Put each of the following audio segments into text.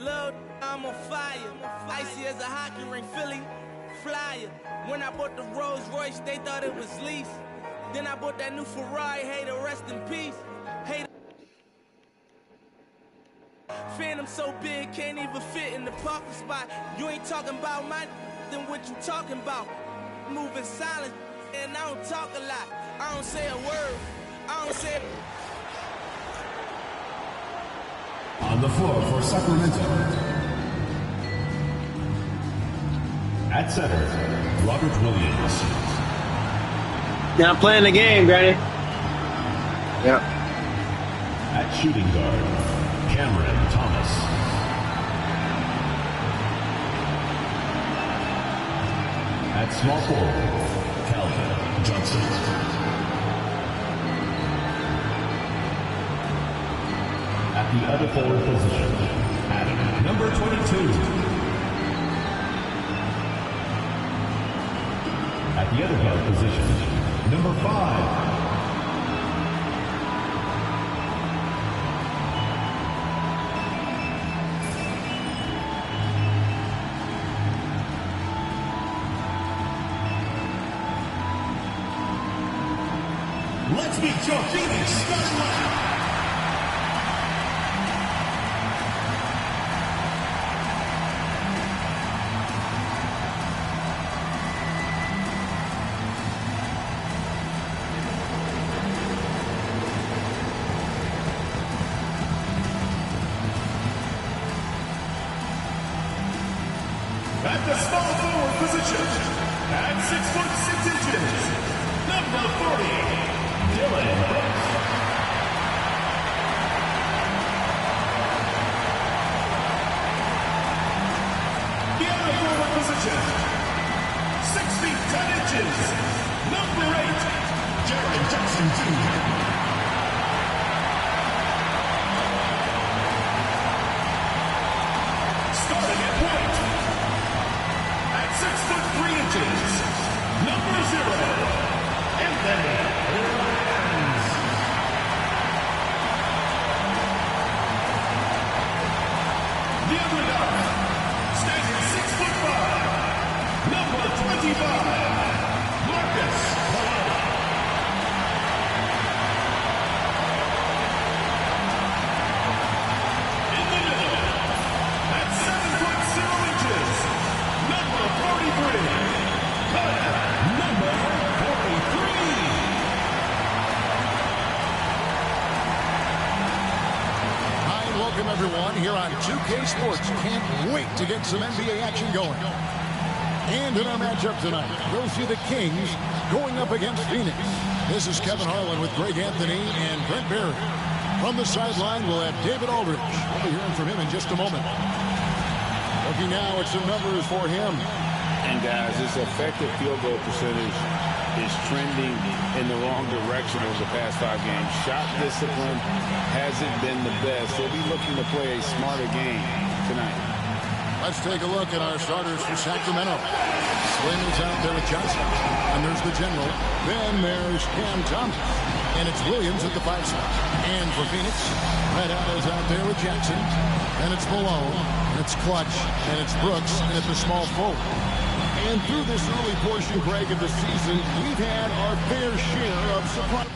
Love, I'm on fire. Icy as a hockey ring, Philly flyer. When I bought the Rolls Royce, they thought it was lease. Then I bought that new Ferrari, hey, to rest in peace. Hey, Phantom so big, can't even fit in the parking spot. You ain't talking about my then what you talking about? Moving silent, and I don't talk a lot. I don't say a word. I don't say On the floor for Sacramento. At center, Robert Williams. Now playing the game, Granny. Yep. At shooting guard, Cameron Thomas. At small forward, Calvin Johnson. At the other forward position, Adam, number 22. At the other guard position, number 5. Let's meet your Phoenix starting lineup. At the small forward position, at 6'6" number 40, Dylan Brooks. The other forward position, 6 feet 10 inches, number 8, Jaren Jackson Jr. Starting at point. 6'3" number 0, Anthony Lyons. The other guard, standing 6'5", number 25, Marcus Malone. In the middle, at 7'0", number 43. Number 43. Hi, and welcome everyone here on 2K Sports. Can't wait to get some NBA action going. And in our matchup tonight, we'll see the Kings going up against Phoenix. This is Kevin Harlan with Greg Anthony and Brent Barry. From the sideline, we'll have David Aldridge. We'll be hearing from him in just a moment. Looking now at some numbers for him. And guys, his effective field goal percentage is trending in the wrong direction over the past 5 games. Shot discipline hasn't been the best. They'll be looking to play a smarter game tonight. Let's take a look at our starters for Sacramento. Slim is out there with Johnson. And there's the general. Then there's Cam Thomas. And it's Williams at the 5 spot. And for Phoenix, Red is out there with Jackson. And it's Malone. And it's Clutch. And it's Brooks. And at the small forward. And through this early portion, Greg, of the season, we've had our fair share of surprise.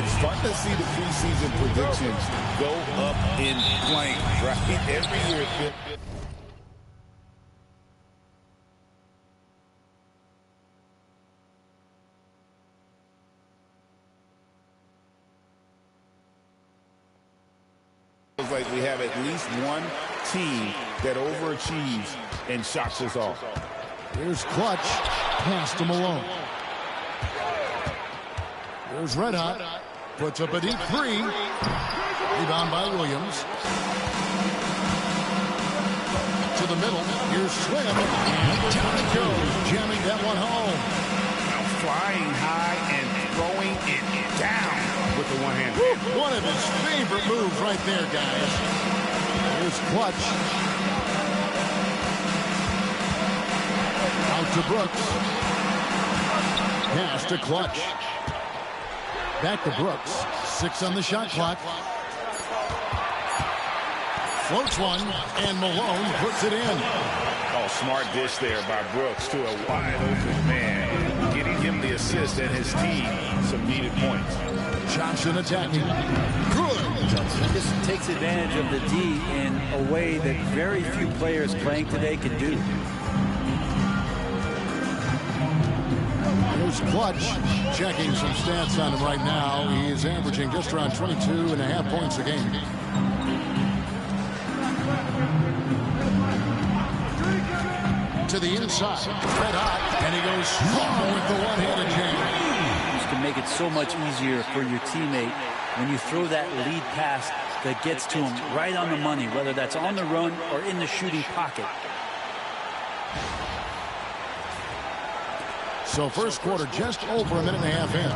It's fun to see the preseason predictions go up in flames, right? Every year it feels like we have at least one team that overachieves and shocks us all. Here's Clutch. Pass to Malone. Here's Red Hot. Puts up a deep three. Rebound by Williams. To the middle. Here's Slim. And down it goes. Jamming that one home. Now flying high and throwing it down with the one hand. One of his favorite moves right there, guys. Here's Clutch. Out to Brooks. Pass to Clutch. Back to Brooks. 6 on the shot clock. Floats one, and Malone puts it in. Oh, smart dish there by Brooks to a wide open man. Getting him the assist and his team some needed points. Johnson attacking. Good. This takes advantage of the D in a way that very few players playing today can do. Here's Clutch. Checking some stats on him right now. He is averaging just around 22.5 points a game. To the inside. Red hot. And he goes strong with the one-handed jam. This can make it so much easier for your teammate when you throw that lead pass that gets to him right on the money, whether that's on the run or in the shooting pocket. So first quarter just over a minute and a half in.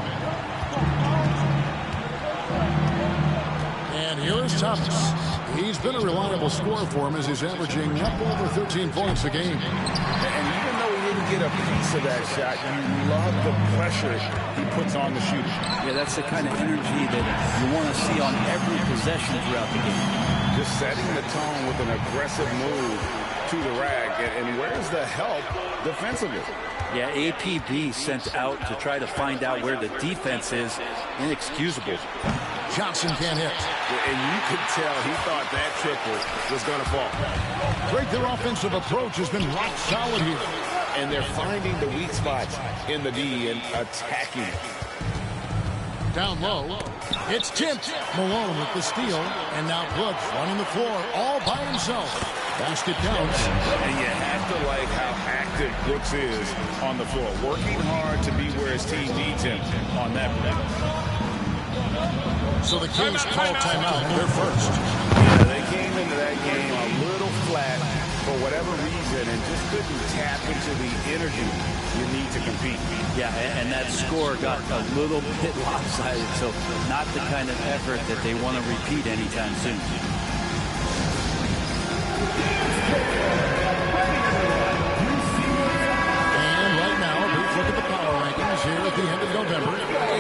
And here's Thomas. He's been a reliable scorer for him as he's averaging up over 13 points a game. And even though he didn't get a piece of that shot, you love the pressure he puts on the shooter. Yeah, that's the kind of energy that you want to see on every possession throughout the game. Just setting the tone with an aggressive move to the rack. And where's the help defensively? Yeah, APB sent out to try to find out where the defense is. Inexcusable. Johnson can't hit. And you could tell he thought that triple was going to fall. Great, their offensive approach has been rock solid here. And they're finding the weak spots in the D and attacking it. Down low. It's tipped. Malone with the steal. And now Brooks running the floor all by himself. Basket counts. And you have to like how active Brooks is on the floor. Working hard to be where his team needs him on that play. So the Kings call timeout. They're first. Yeah, they came into that game a little flat for whatever reason and just couldn't tap into the energy you need to compete. Yeah, and that score got a little bit lopsided, so not the kind of effort that they want to repeat anytime soon. And right now, a brief look at the power rankings here at the end of November.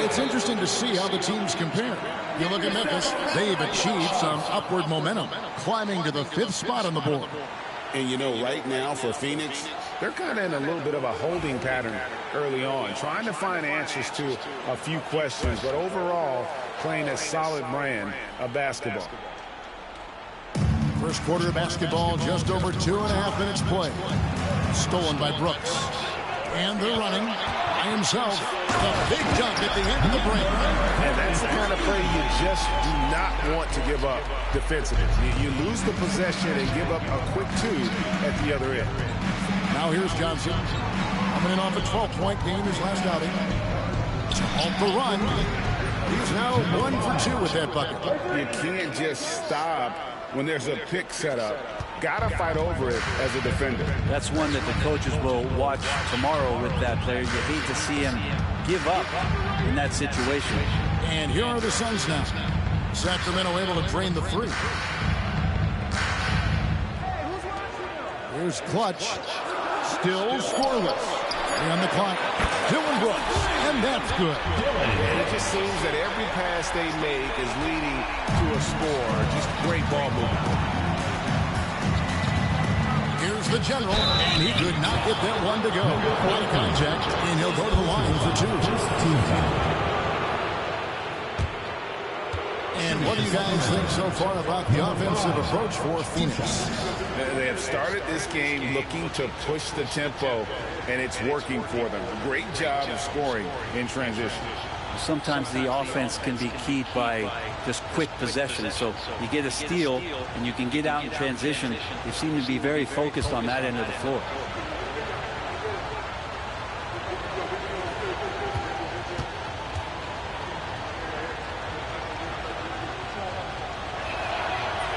It's interesting to see how the teams compare. You look at Memphis, they've achieved some upward momentum, climbing to the 5th spot on the board. And you know, right now for Phoenix, they're kind of in a little bit of a holding pattern early on, trying to find answers to a few questions, but overall playing a solid brand of basketball. First quarter of basketball, just over 2.5 minutes play. Stolen by Brooks. And they're running by himself. A big dunk at the end of the break. And that's the kind of play you just do not want to give up defensively. You lose the possession and give up a quick two at the other end. Now here's Johnson. Coming in off a 12-point game his last outing. Off the run. He's now 1 for 2 with that bucket. You can't just stop when there's a pick set up. Gotta fight over it as a defender. That's one that the coaches will watch tomorrow with that player. You hate to see him give up in that situation. And here are the Suns now. Sacramento able to drain the three. Here's Clutch. Still scoreless. On the clock, Dillon Brooks, and that's good. And it just seems that every pass they make is leading to a score. Just great ball movement. Here's the general, and he could not get that one to go. One contact, and he'll go to the line for 2. And what do you guys think so far about the offensive approach for Phoenix? They have started this game looking to push the tempo, and it's working for them. Great job of scoring in transition. Sometimes the offense can be keyed by just quick possession. So you get a steal and you can get out in transition. They seem to be very focused on that end of the floor.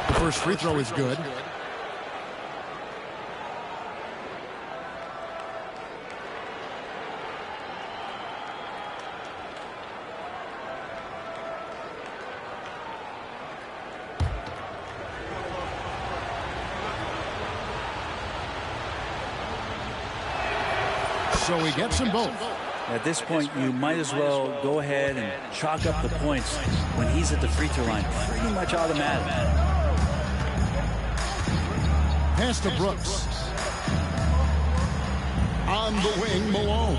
The first free throw is good. So he gets them both. At this point, you might as well go ahead and chalk up the points when he's at the free throw line. Pretty much automatic. Pass to Brooks. On the wing, Malone.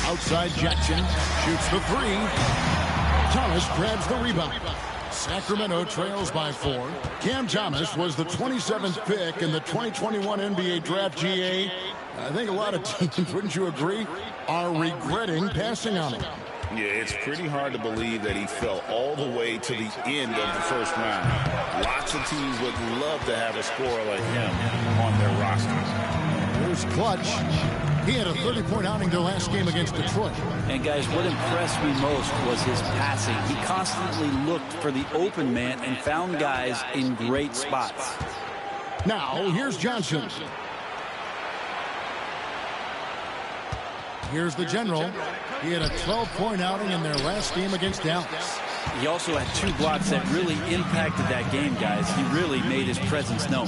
Outside Jackson. Shoots the three. Thomas grabs the rebound. Sacramento trails by 4. Cam Thomas was the 27th pick in the 2021 NBA Draft. GA. I think a lot of teams, wouldn't you agree, are regretting passing on him. Yeah, it's pretty hard to believe that he fell all the way to the end of the first round. Lots of teams would love to have a scorer like him on their roster. Here's Clutch. He had a 30-point outing their last game against Detroit. And guys, what impressed me most was his passing. He constantly looked for the open man and found guys in great spots. Now, here's Johnson. Here's the General. He had a 12-point outing in their last game against Dallas. He also had 2 blocks that really impacted that game, guys. He really made his presence known.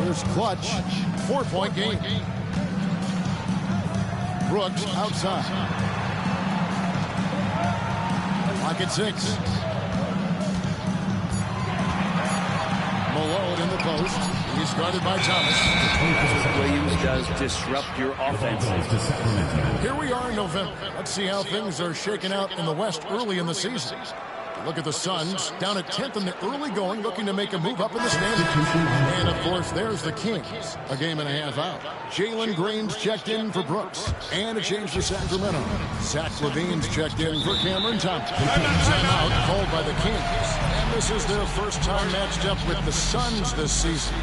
Here's Clutch. 4-point game. Brooks outside. Clock at 6. Malone in the post. He's guarded by Thomas. Williams does disrupt your offense. Here we are in November. Let's see how things are shaking out in the West early in the season. Look at the Suns, down at 10th in the early going, looking to make a move up in the standings. And, of course, there's the Kings, a game and a half out. Jalen Green's checked in for Brooks, and a change for Sacramento. Zach LaVine's checked in for Cameron Thompson. Timeout called by the Kings. And this is their first time matched up with the Suns this season.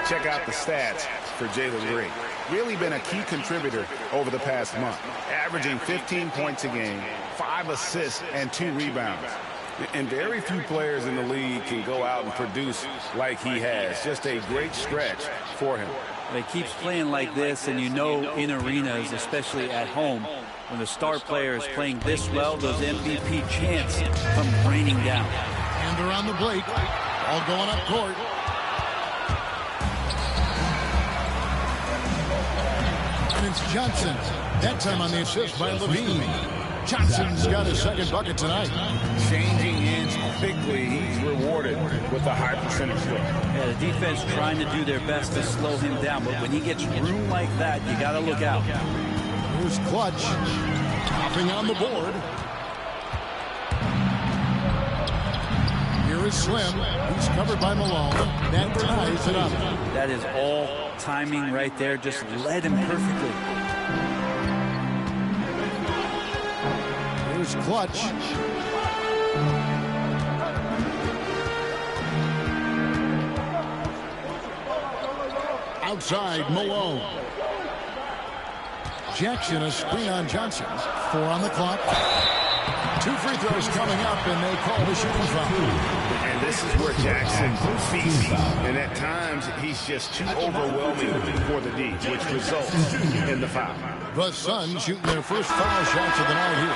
Check out the stats for Jalen Green. Really been a key contributor over the past month, averaging 15 points a game, 5 assists, and 2 rebounds. And very few players in the league can go out and produce like he has. Just a great stretch for him. He keeps playing like this, and you know in arenas, especially at home, when the star player is playing this well, those MVP chants come raining down. And they're on the break. All going up court. And it's Johnson. That time on the assist by LaVine. Johnson's got his second bucket tonight. Changing ends quickly. He's rewarded with a high percentage score. Yeah, the defense trying to do their best to slow him down, but when he gets room like that, you got to look out. Here's Clutch. Topping on the board. Here is Slim. He's covered by Malone. That ties it up. That is all timing right there. Just led him perfectly. Here's Clutch. Outside, Malone. Jackson, a screen on Johnson. 4 on the clock. 2 free throws coming up, and they call the shooting foul. And this is where Jackson feasts. And at times, he's just too overwhelming for the D, which results in the foul. The Suns shooting their first foul shots of the night here.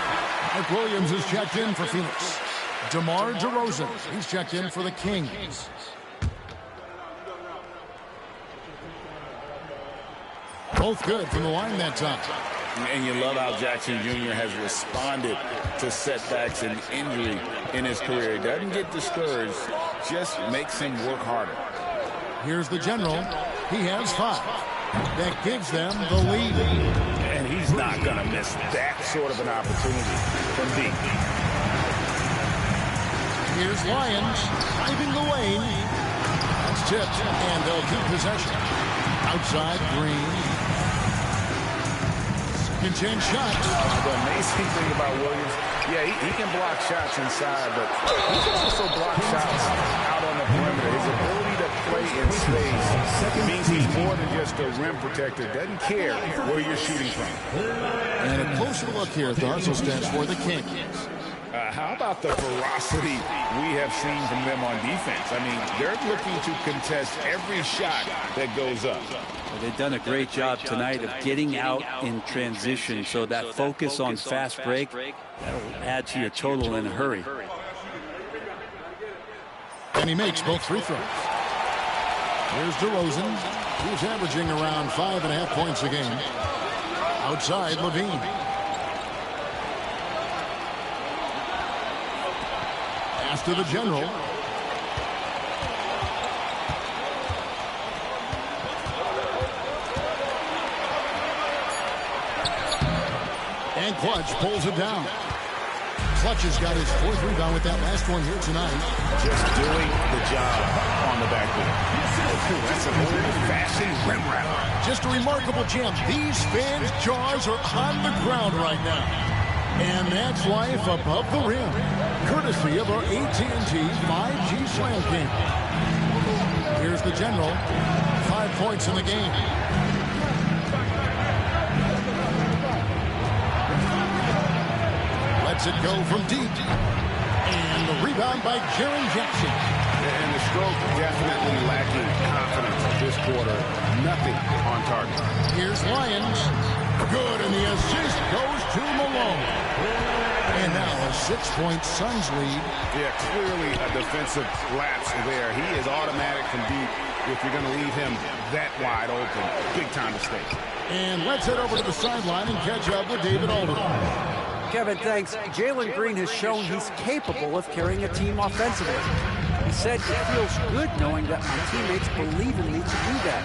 Mark Williams is checked in for Phoenix. DeMar DeRozan, he's checked in for the Kings. Both good from the line that time. And you love how Jackson Jr. has responded to setbacks and injury in his career. He doesn't get discouraged, just makes him work harder. Here's the general. He has 5. That gives them the lead. And he's not going to miss that sort of an opportunity from deep. Here's Lyons driving the lane. That's tipped, and they'll keep possession. Outside, Green. Can change shots. The amazing thing about Williams, yeah, he can block shots inside, but he can also block shots out on the perimeter. His ability to play in space means he's more than just a rim protector. Doesn't care where you're shooting from. And a closer look here at the hustle stats for the Kings. How about the ferocity we have seen from them on defense? I mean, they're looking to contest every shot that goes up. They've done a great job tonight of getting out in transition, so that focus on fast break, that'll add to your total in a hurry. And he makes both free throws. Here's DeRozan. He's averaging around 5.5 points a game. Outside, Levine. Pass to the general. And Clutch pulls it down. Clutch has got his 4th rebound with that last one here tonight. Just doing the job on the backboard. That's an old-fashioned rim wrap. Just a remarkable jam. These fans' jaws are on the ground right now. And that's life above the rim. Courtesy of our AT&T 5G Slam game. Here's the general. 5 points in the game. Lets it go from deep. And the rebound by Jaren Jackson. And the stroke definitely lacking confidence this quarter. Nothing on target. Here's Lyons. Good, and the assist goes to Malone. And now a 6-point Suns lead. Yeah, clearly a defensive lapse there. He is automatic from deep if you're going to leave him that wide open. Big time mistake. And let's head over to the sideline and catch up with David Aldridge. Kevin, thanks. Jalen Green has shown he's capable of carrying a team offensively. He said it feels good knowing that my teammates believe in me to do that.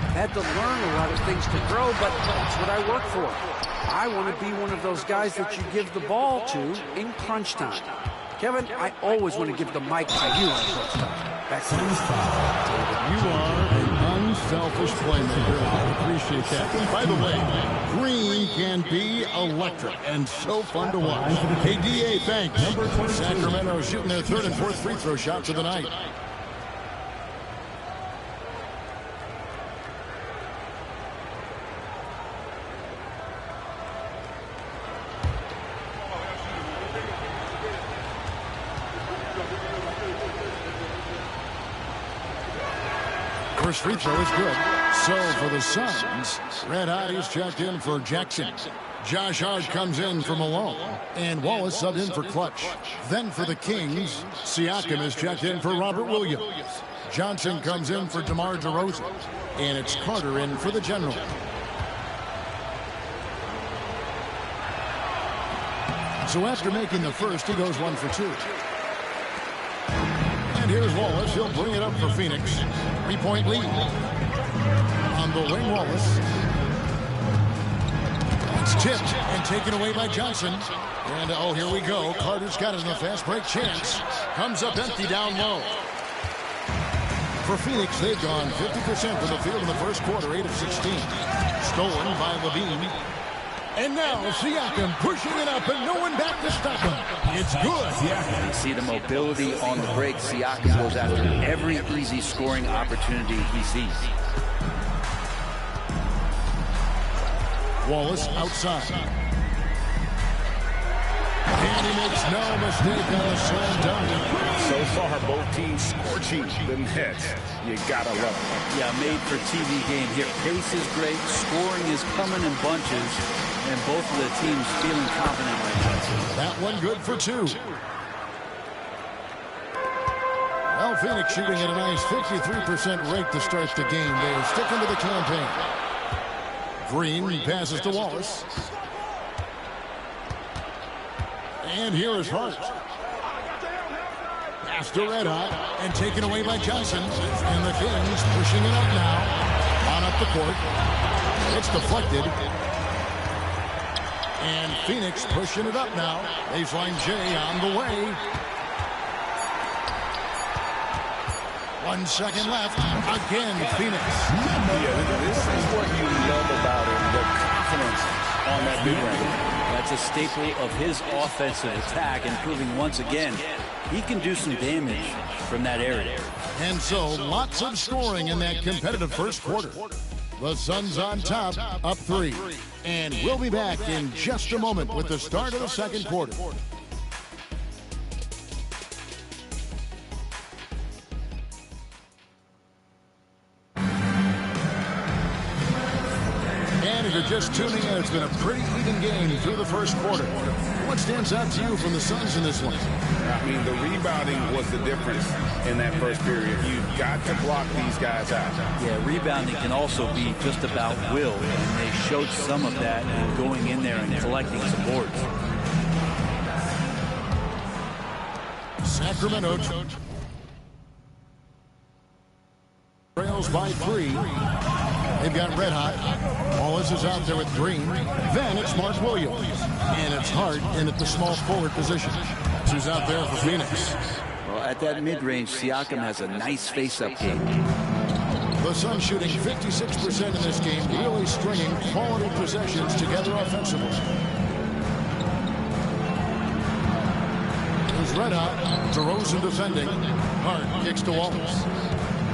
I've had to learn a lot of things to grow, but that's what I work for. I want to be one of those guys that you give the ball to in crunch time. Kevin, I always want to give the mic to you in crunch time. Back to you. You are an unselfish playmaker. I appreciate that. By the way, Green can be electric and so fun to watch. Hey, DA, thanks. Sacramento shooting their 3rd and 4th free throw shots of the night. First free throw is good. So for the Suns, Red Hotties checked in for Jackson. Josh Hart comes in for Malone. And Wallace subbed in for Clutch. Then for the Kings, Siakam is checked in for Robert Williams. Johnson comes in for DeMar DeRozan. And it's Carter in for the general. So after making the first, he goes 1 for 2. And here's Wallace. He'll bring it up for Phoenix. 3-point lead. On the wing, Wallace. It's tipped and taken away by Johnson. And, oh, here we go. Carter's got it in a fast break chance. Comes up empty down low. For Phoenix, they've gone 50% from the field in the first quarter, 8 of 16. Stolen by Levine. And now Siakam pushing it up and no one back to stop him. It's good. Yeah. You see the mobility on the break. Siakam goes after every easy scoring opportunity he sees. Wallace outside. And he makes no mistake on a slam dunk. So far, both teams scorching the net. You gotta love it. Yeah, made for TV game here. Pace is great. Scoring is coming in bunches. And both of the teams feeling confident right now. That one good for 2. Well, Phoenix shooting at a nice 53% rate to start the game. They're sticking to the campaign. Green passes to Wallace. And here is Hart. Pass to Red Hot and taken away by Johnson. And the Kings pushing it up now. On up the court. It's deflected. And Phoenix pushing it up now. Baseline J on the way. 1 second left. Again, Phoenix. Yeah, this is what you love about him, the confidence on that mid-range. That's a staple of his offensive attack, and proving once again he can do some damage from that area. And so, lots of scoring in that competitive first quarter. The Suns on top, up 3. And we'll be back in just a moment with the start of the second quarter. If you're just tuning in, it's been a pretty even game through the first quarter. What stands out to you from the Suns in this one? I mean, the rebounding was the difference in that first period. You've got to block these guys out. Yeah, rebounding can also be just about will, and they showed some of that in going in there and collecting some boards. Sacramento trails by 3. They've got Red Hot. Wallace is out there with Green. Then it's Mark Williams. And it's Hart in at the small forward position. Who's out there for Phoenix. Well, at that mid-range, Siakam has a nice face-up game. The Suns shooting 56% in this game, really stringing quality possessions together offensively. There's Red Hot. DeRozan defending. Hart kicks to Wallace.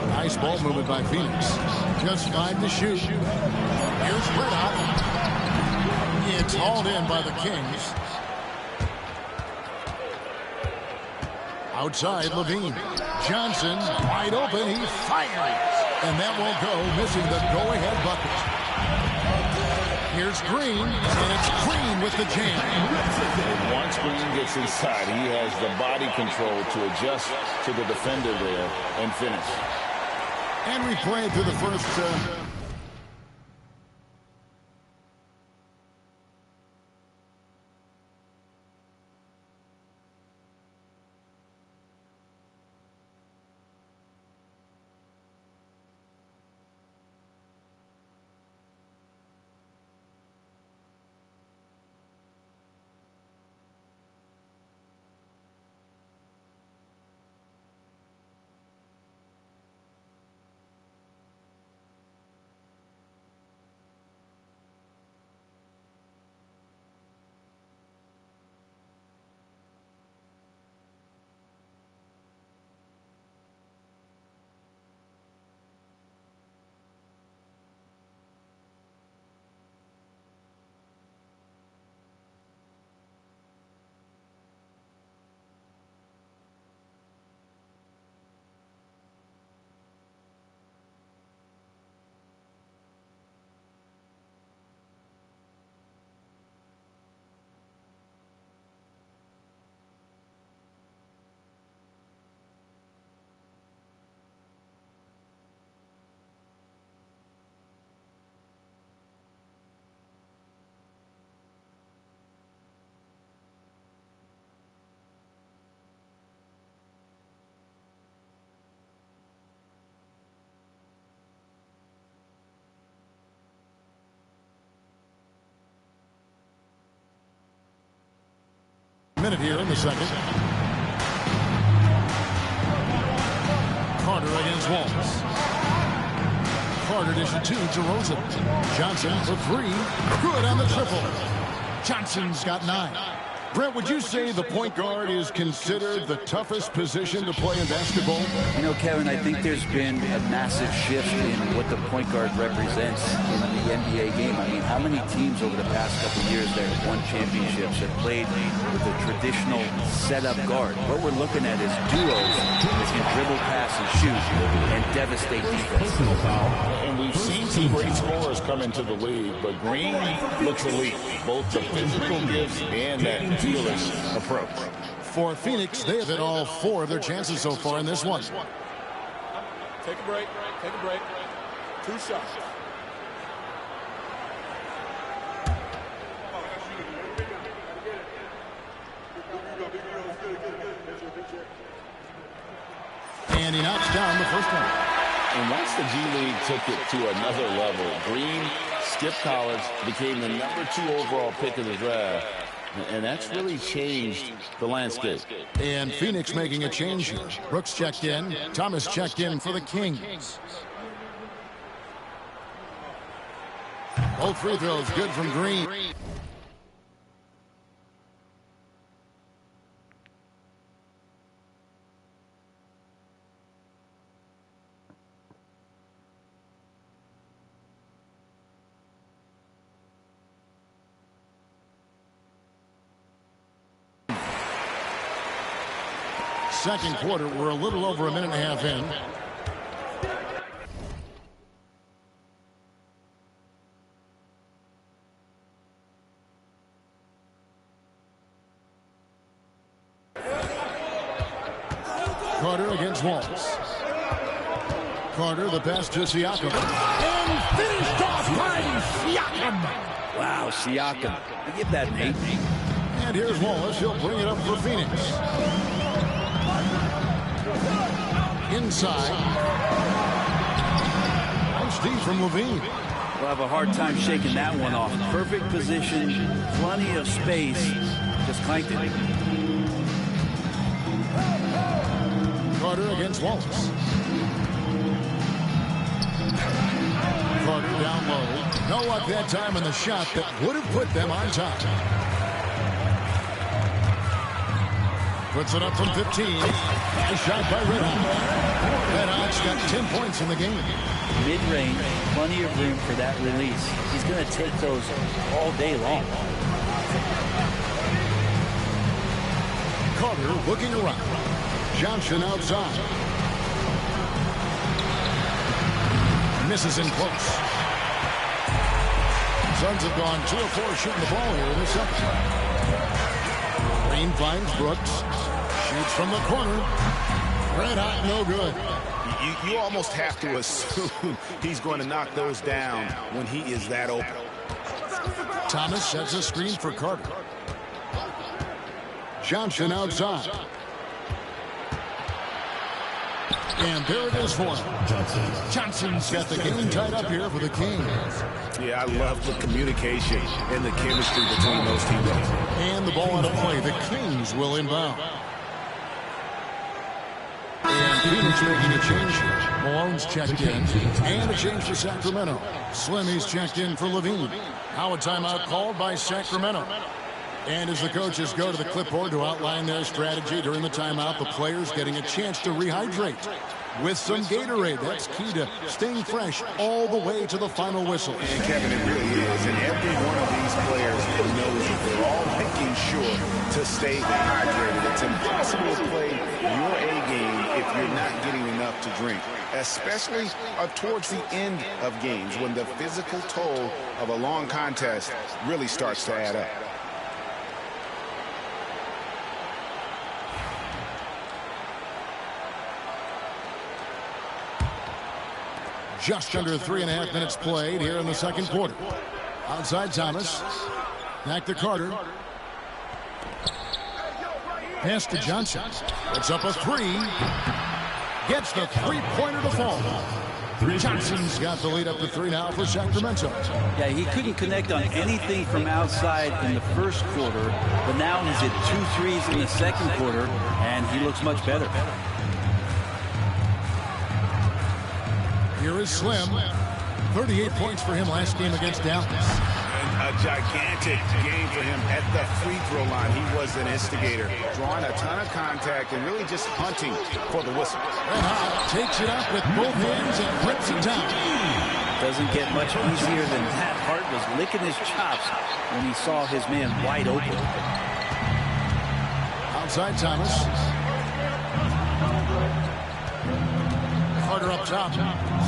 Nice ball movement by Phoenix. Just 5 to shoot. Here's Red Hot. It's hauled in by the Kings. Outside, Levine. Johnson, wide open. He fires. And that won't go, missing the go-ahead bucket. Here's Green, and it's Green with the jam. Once Green gets inside, he has the body control to adjust to the defender there and finish. And we played through the first minute here in the second. Carter against Wallace. Carter dishes to DeRozan. Johnson for 3. Good on the triple. Johnson's got 9. Brent, would you say the point guard is considered the toughest position to play in basketball? You know, Kevin, I think there's been a massive shift in what the point guard represents in the NBA game. I mean, how many teams over the past couple of years that have won championships have played with a traditional setup guard? What we're looking at is duos that can dribble, pass, and shoot and devastate defense. And we've seen some great scorers come into the league, but Green looks elite. Both the physical gifts and that fearless approach. For Phoenix, they have hit all 4 of their chances so far in this one. Take a break. Take a break. 2 shots. And he knocks down the first one. And once the G League took it to another level, Green skipped college, became the #2 overall pick of the draft. And that's really changed the landscape. And Phoenix making a change here. Brooks checked in. Thomas checked in for the Kings. Both free throws good from Green. Second quarter, we're a little over a minute and a half in. Carter against Wallace. Carter, the pass to Siakam. And finished off by Siakam. Wow, Siakam. I give that an 8. And here's Wallace. He'll bring it up for Phoenix. Inside. Nice D from Levine. We'll have a hard time shaking that one off. Perfect position, plenty of space. Just clanked it. Carter against Wallace. Carter down low. No luck that time on the shot that would have put them on top. Puts it up from 15. Nice shot by Red Hot. Red Hot's got 10 points in the game. Mid-range, plenty of room for that release. He's going to take those all day long. Carter looking around. Johnson outside. Misses in close. Suns have gone 2 of 4 shooting the ball here in the second. Green finds Brooks. Shoots from the corner. Red Hot, no good. You almost have to assume he's going to knock those down when he is that open. Thomas sets a screen for Carter. Johnson outside. And there it is for him. Johnson's got the game tied up here for the Kings. Yeah, I love the communication and the chemistry between those teammates. And the ball out of play. The Kings will inbound. And Phoenix making a change here. Malone's checked in. And a change for Sacramento. Slimy's checked in for Levine. Now a timeout called by Sacramento. And as the coaches go to the clipboard to outline their strategy during the timeout, the players getting a chance to rehydrate with some Gatorade. That's key to staying fresh all the way to the final whistle. And Kevin, it really is. And every one of these players knows it. They're all making sure to stay hydrated. It's impossible to play your A game if you're not getting enough to drink, especially towards the end of games when the physical toll of a long contest really starts to add up. Just under 3.5 minutes played here in the second quarter. Outside Thomas. Back to Carter. Pass to Johnson. It's up a 3. Gets the three-pointer to fall. Johnson's got the lead up to 3 now for Sacramento. Yeah, he couldn't connect on anything from outside in the first quarter, but now he's at 2 threes in the second quarter, and he looks much better. Here is Slim. 38 points for him last game against Dallas. A gigantic game for him at the free throw line. He was an instigator, drawing a ton of contact and really just hunting for the whistle. Red Hot takes it up with both hands and flips it down. Doesn't get much easier than that. Hart was licking his chops when he saw his man wide open. Outside Thomas. Carter up top.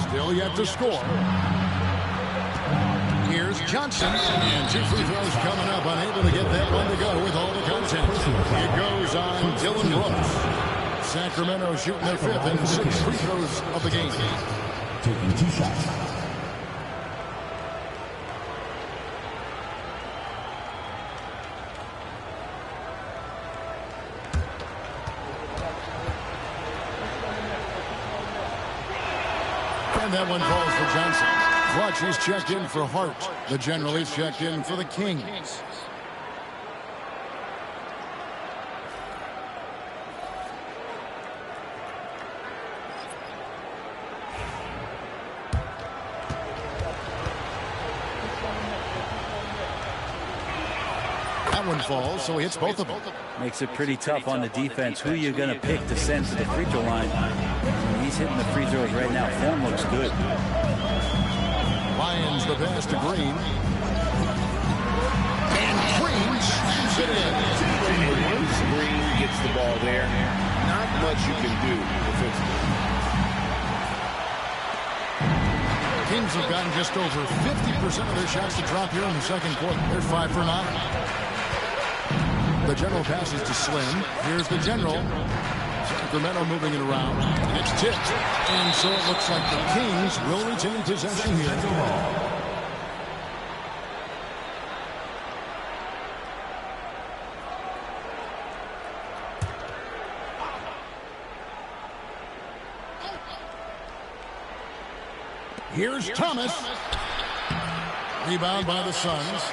Still yet to score. Here's Johnson. And 2 free throws coming up. Unable to get that one to go with all the content. It goes on Dylan Brooks. Sacramento shooting their 5th and 6 free throws of the game. Taking 2 shots. And that one falls for Johnson. Clutch is checked in for Hart. The general is checked in for the Kings. That one falls, so he hits both of them. Makes it pretty tough on the defense. Who you're going to pick to send to the free throw line? He's hitting the free throws right now. Form looks good. Lions the pass to Green. And Green shoots it in. Once Green gets the ball there, not much you can do defensively. Kings have gotten just over 50% of their shots to drop here in the second quarter. They're 5 for 9. The general passes to Slim. Here's the general. Sacramento moving it around. And it's tipped. And so it looks like the Kings will retain possession here. Here's Thomas. Rebound by the Suns.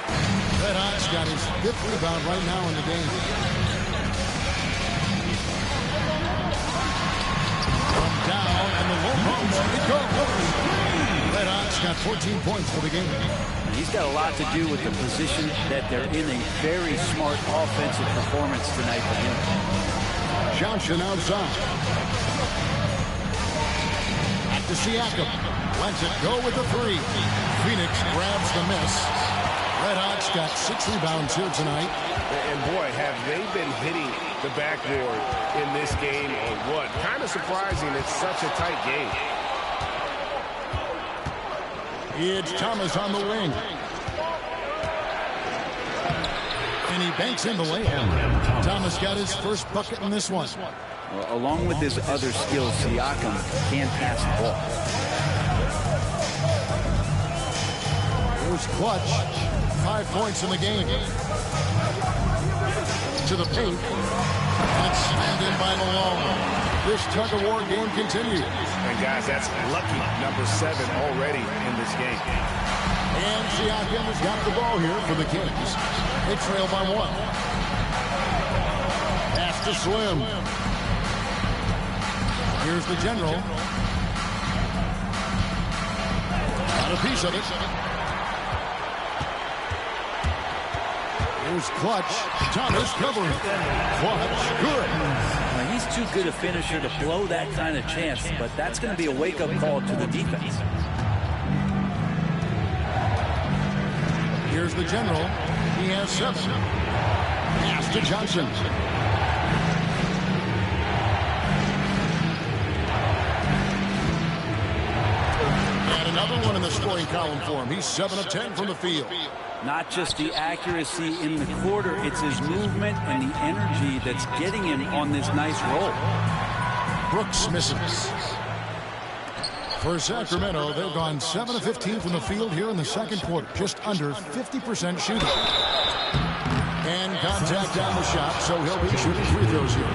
Red Hot's got his 5th rebound right now in the game. From down, and the low post. It goes. Red Hot's got 14 points for the game. He's got a lot to do with the position that they're in. A very smart offensive performance tonight for him. Johnson outside. Back to Siakam. Lets it go with the 3. Phoenix grabs the miss. Red Hot's got 6 rebounds here tonight. And boy, have they been hitting the backboard in this game or what? Kind of surprising. It's such a tight game. It's Thomas on the wing. And he banks in the layup. Thomas got his first bucket in this one. Well, along with his other skills, Siakam can't pass the ball. Here's Clutch. 5 points in the game. To the paint. And slammed in by Malone. This tug-of-war game continues. And guys, that's lucky number 7 already in this game. And Siakam has got the ball here for the Kings. They trail by 1. Pass to Slim. Here's the general. Got a piece of it. Here's Clutch. Thomas covering. Clutch, good. Now, he's too good a finisher to blow that kind of chance, but that's going to be a wake-up call to the defense. Here's the general. He has 7. Pass to Johnson. And another one in the scoring column for him. He's 7 of 10 from the field. Not just the accuracy in the quarter, it's his movement and the energy that's getting him on this nice roll. Brooks misses. For Sacramento, they've gone 7 of 15 from the field here in the second quarter. Just under 50% shooting. And contact down the shot, so he'll be shooting free throws here.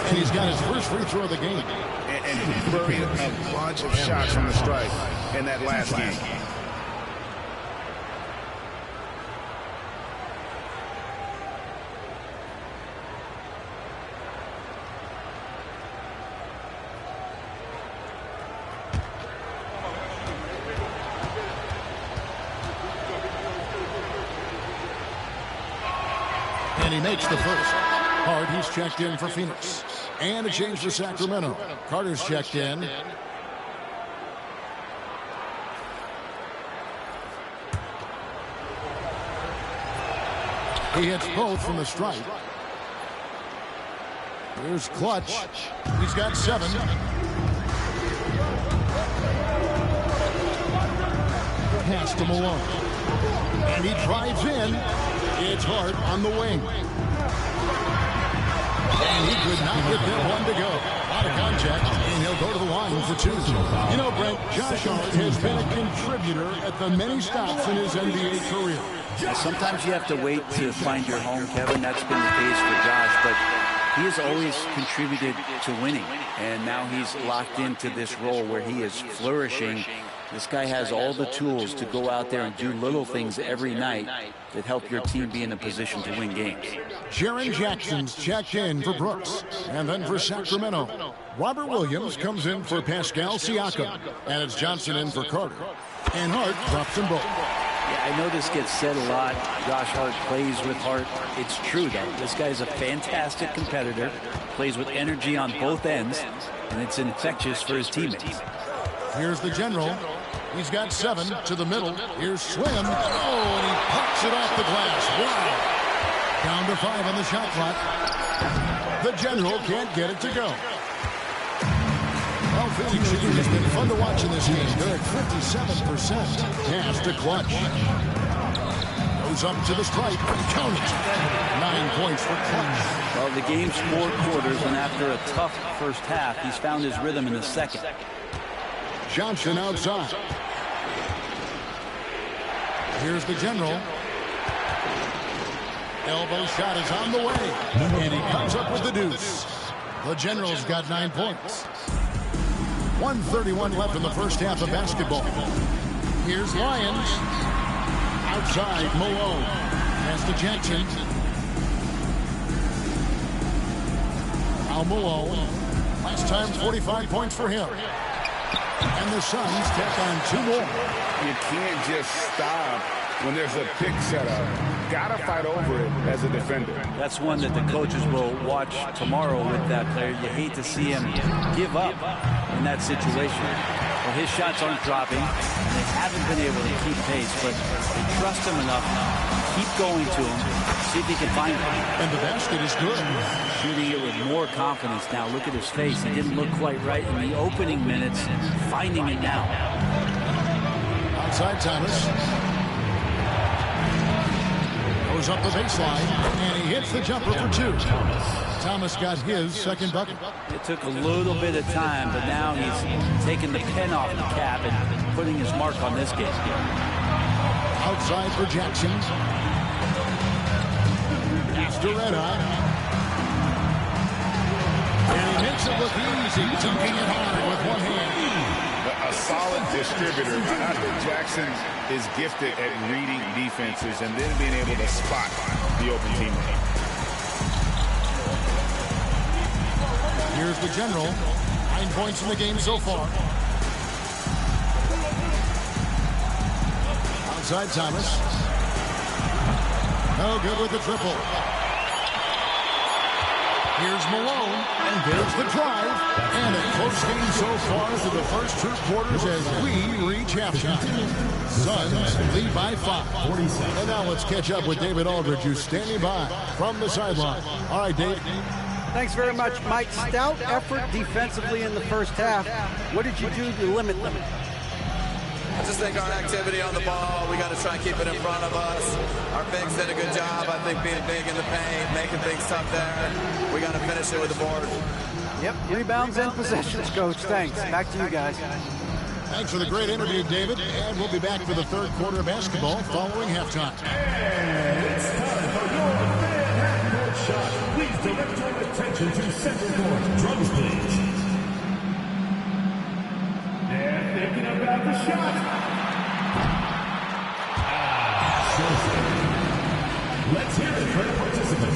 And he's got his first free throw of the game. And he buried a bunch of shots from the strike in that last game. And he makes the first. Hart, he's checked in for Phoenix. And a change for Sacramento. Carter's checked in. He hits both from the stripe. Here's Clutch. He's got 7. Pass to Malone. And he drives in. It's Hart on the wing. And he could not get that one to go. Out of contact, and he'll go to the line for 2. You know, Brent, Josh Hart has been a contributor at the many stops in his NBA career. Sometimes you have to wait to find your home, Kevin. That's been the case for Josh, but he has always contributed to winning, and now he's locked into this role where he is flourishing. This guy has all the tools to go out there and do little things every night that help your team be in a position to win games. Jaren Jackson's checked in for Brooks. And then for Sacramento, Robert Williams comes in for Pascal Siakam. And it's Johnson in for Carter. And Hart drops them both. Yeah, I know this gets said a lot. Josh Hart plays with heart. It's true, though. This guy's a fantastic competitor, plays with energy on both ends, and it's infectious for his teammates. Here's the general. He's got 7 to the middle. Here's Slim. Oh, and he pops it off the glass. Wow. Down to 5 on the shot clock. The general can't get it to go. Well, Phoenix has been fun to watch in this game. They're at 57%. Pass to Clutch. Goes up to the stripe. Count it. 9 points for Clutch. Well, the game's 4 quarters, and after a tough first half, he's found his rhythm in the second. Johnson outside. Here's the general. Elbow shot is on the way. And he comes up with the deuce. The general's got 9 points. 1:31 left in the first half of basketball. Here's Lyons. Outside, Malone. Pass to Jackson. Al Malone. Last time, 45 points for him. And the Suns tack on 2 more. You can't just stop when there's a pick set up. Gotta fight over it as a defender. That's one that the coaches will watch tomorrow with that player. You hate to see him give up in that situation. Well, his shots aren't dropping. They haven't been able to keep pace, but they trust him enough. Keep going to him. See if he can find it. And the basket is good. Shooting it with more confidence now. Look at his face. He didn't look quite right in the opening minutes. Finding it now. Outside Thomas. Goes up the baseline, and he hits the jumper for 2. Thomas got his second bucket. It took a little bit of time, but now he's taking the pen off the cap and putting his mark on this game. Outside for Jackson. Pass to Red Eye. And he makes it look easy, dunking it hard with one hand. A solid distributor. I think Jackson is gifted at reading defenses and then being able to spot the open teammate. Here's the general. 9 points in the game so far. Outside Thomas. No good with the triple. Here's Malone, and there's the drive. And a close game so far through the first 2 quarters as we reach halftime. Suns lead by 5. And now let's catch up with David Aldridge, who's standing by from the sideline. All right, Dave. Thanks very much, Mike. Stout effort defensively in the first half. What did you do to limit them? I just think our activity on the ball, we got to try and keep it in front of us. Our bigs did a good job, I think, being big in the paint, making things tough there. We got to finish it with the board. Yep, rebounds and possessions, Coach. Thanks. Back to you guys. Thanks for the great interview, David. And we'll be back for the third quarter of basketball following halftime. And it's time for your fan half-court shot. Please direct your attention to center court. Drums, please. And thinking about the shot. Let's hear it for the participant.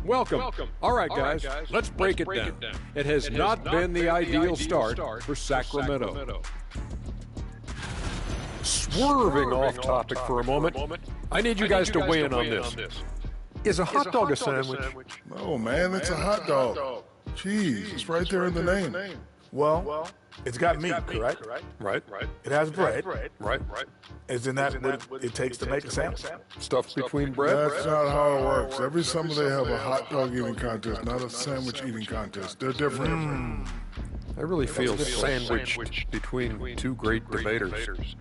Welcome. All right, guys, let's break it down. It has not been the ideal start for Sacramento. Swerving off topic for a moment, I need you guys to weigh in on this. Is a hot dog a sandwich? No, man, it's a hot dog. Cheese, it's right there in the name. Well, it's got meat, correct? Right. It has bread. Right. Isn't that what it takes to make a sandwich? Stuff between bread? That's not how it works. Every summer they have a hot dog eating contest, not a sandwich eating contest. They're different. I really feel sandwiched between 2 great debaters.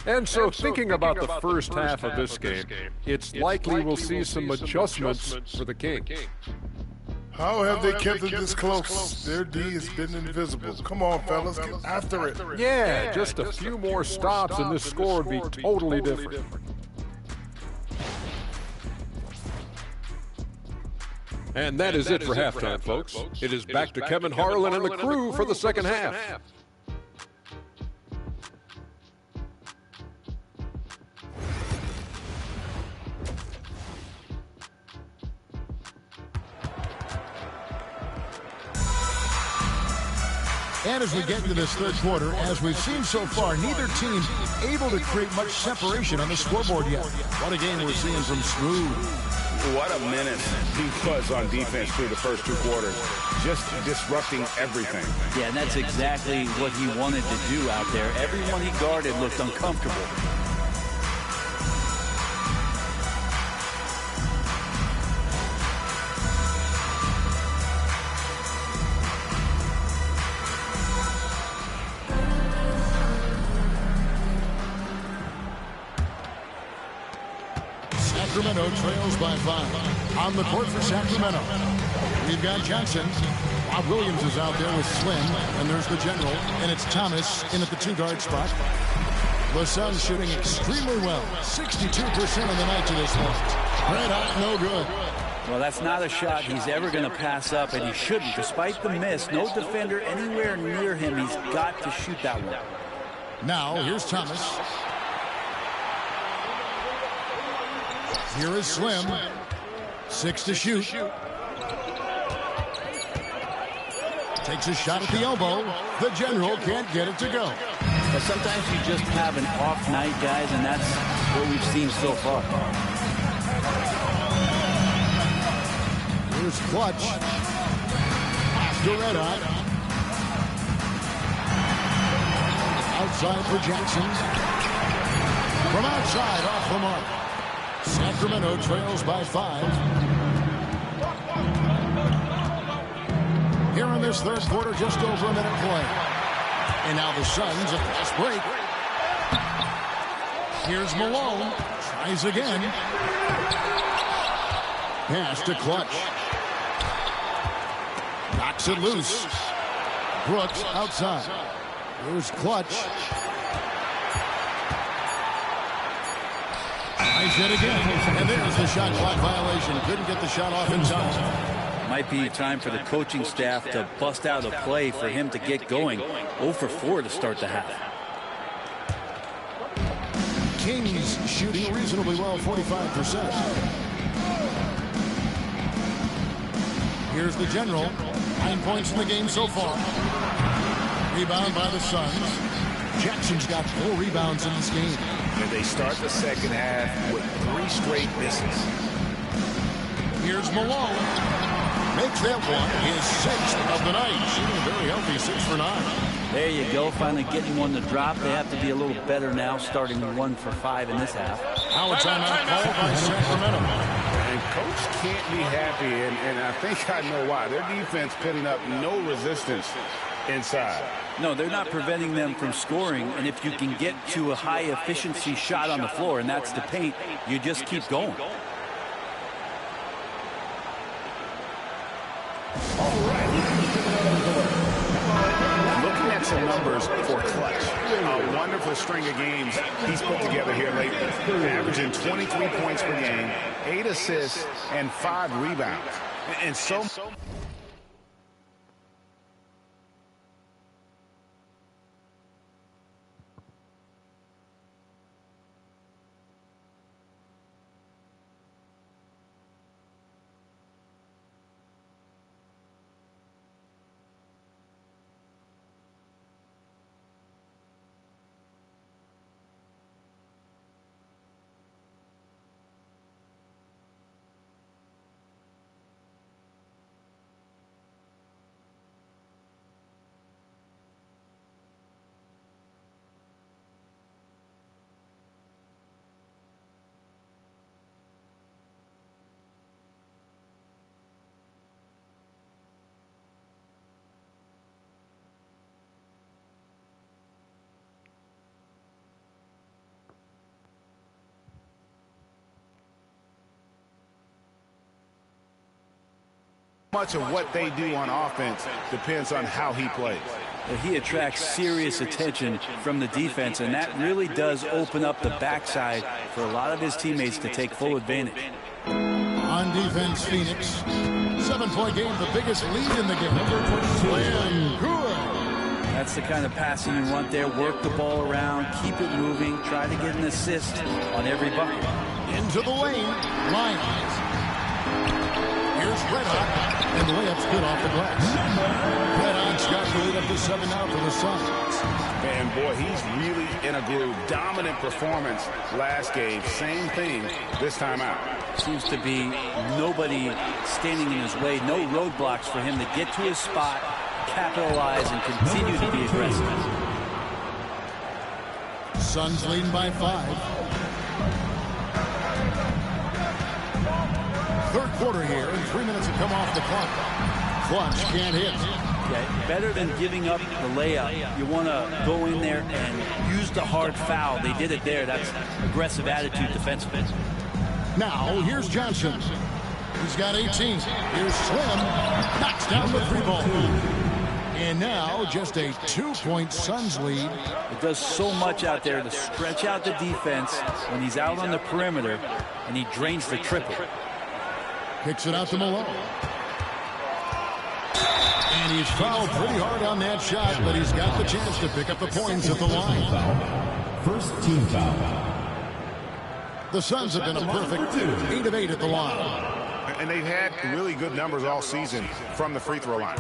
And so thinking about the first half of this game, it's likely we'll see some adjustments for the Kings. How have they kept it this close? Their D has been invisible. Come on, fellas, get after it. Yeah, just a few more stops and this score would be totally different. And that is it for halftime, folks. It is back to Kevin Harlan and the crew for the second half. And as we get into this third quarter, as we've seen so far, neither team able to create much separation on the scoreboard yet. What a game we're seeing from Smooth. What a menace he was on defense through the first two quarters. Just disrupting everything. Yeah, and that's exactly what he wanted to do out there. Everyone he guarded looked uncomfortable. Sacramento trails by 5. On the court for Sacramento, we've got Johnson. Bob Williams is out there with Slim, and there's the general, and it's Thomas in at the 2-guard spot. The Suns shooting extremely well, 62% on the night to this point. Red hot, no good. Well, that's not a shot he's ever going to pass up, and he shouldn't. Despite the miss, no defender anywhere near him. He's got to shoot that one. Now, here's Thomas. Here is Slim. 6 to shoot. Takes a shot at the elbow. The general can't get it to go. But sometimes you just have an off night, guys, and that's what we've seen so far. Here's Clutch. After red hot. Outside for Jackson. From outside, off the mark. Sacramento trails by 5. Here in this third quarter, just over a minute play. And now the Suns, a fast break. Here's Malone. Tries again. Pass to Clutch. Knocks it loose. Brooks outside. Here's Clutch. Tries it again. And there's the shot clock violation. Couldn't get the shot off in time. Might be time for the coaching staff to bust out a play for him to get going. 0 for 4 to start the half. Kings shooting reasonably well, 45%. Here's the general. 9 points in the game so far. Rebound by the Suns. Jackson's got 4 rebounds in this game. And they start the second half with 3 straight misses. Here's Malone. Makes that one his 6th of the night. Shooting a very healthy 6 for 9. There you go. Finally getting one to drop. They have to be a little better now, starting 1 for 5 in this half. Now a timeout called by Sacramento. And coach can't be happy, and I think I know why. Their defense putting up no resistance inside. No, they're not preventing them from scoring, and if you can get to a high-efficiency shot on the floor, and that's the paint, you just keep going. Looking at some numbers for Clutch. A wonderful string of games he's put together here lately. Averaging 23 points per game, 8 assists, and 5 rebounds. And so... Much of what they do on offense depends on how he plays. He attracts serious attention from the defense, and that really does open up the backside for a lot of his teammates to take full advantage. On defense, Phoenix. 7-point game, the biggest lead in the game. Slam good. That's the kind of passing you want there. Work the ball around, keep it moving, try to get an assist on every bucket. Into the lane, Lyons. Here's Red Hot, and the layup's good off the glass. Red Hot's got the lead up to 7 now for the Suns. And boy, he's really in a groove. Dominant performance last game. Same thing this time out. Seems to be nobody standing in his way. No roadblocks for him to get to his spot, capitalize, and continue to be aggressive. Suns leading by 5. Third quarter here, and 3 minutes have come off the clock. Clutch can't hit. Yeah, better than giving up the layup. You want to go in there and use the hard foul. They did it there. That's aggressive attitude defensively. Now, here's Johnson. He's got 18. Here's Slim. Knocks down the 3-ball. And now, just a 2-point Suns lead. It does so much out there to stretch out the defense when he's out on the perimeter, and he drains the triple. Kicks it out to Malone. And he's fouled pretty hard on that shot, but he's got the chance to pick up the points at the line. First team foul. The Suns have been a perfect 8 of 8 at the line. And they've had really good numbers all season from the free throw line.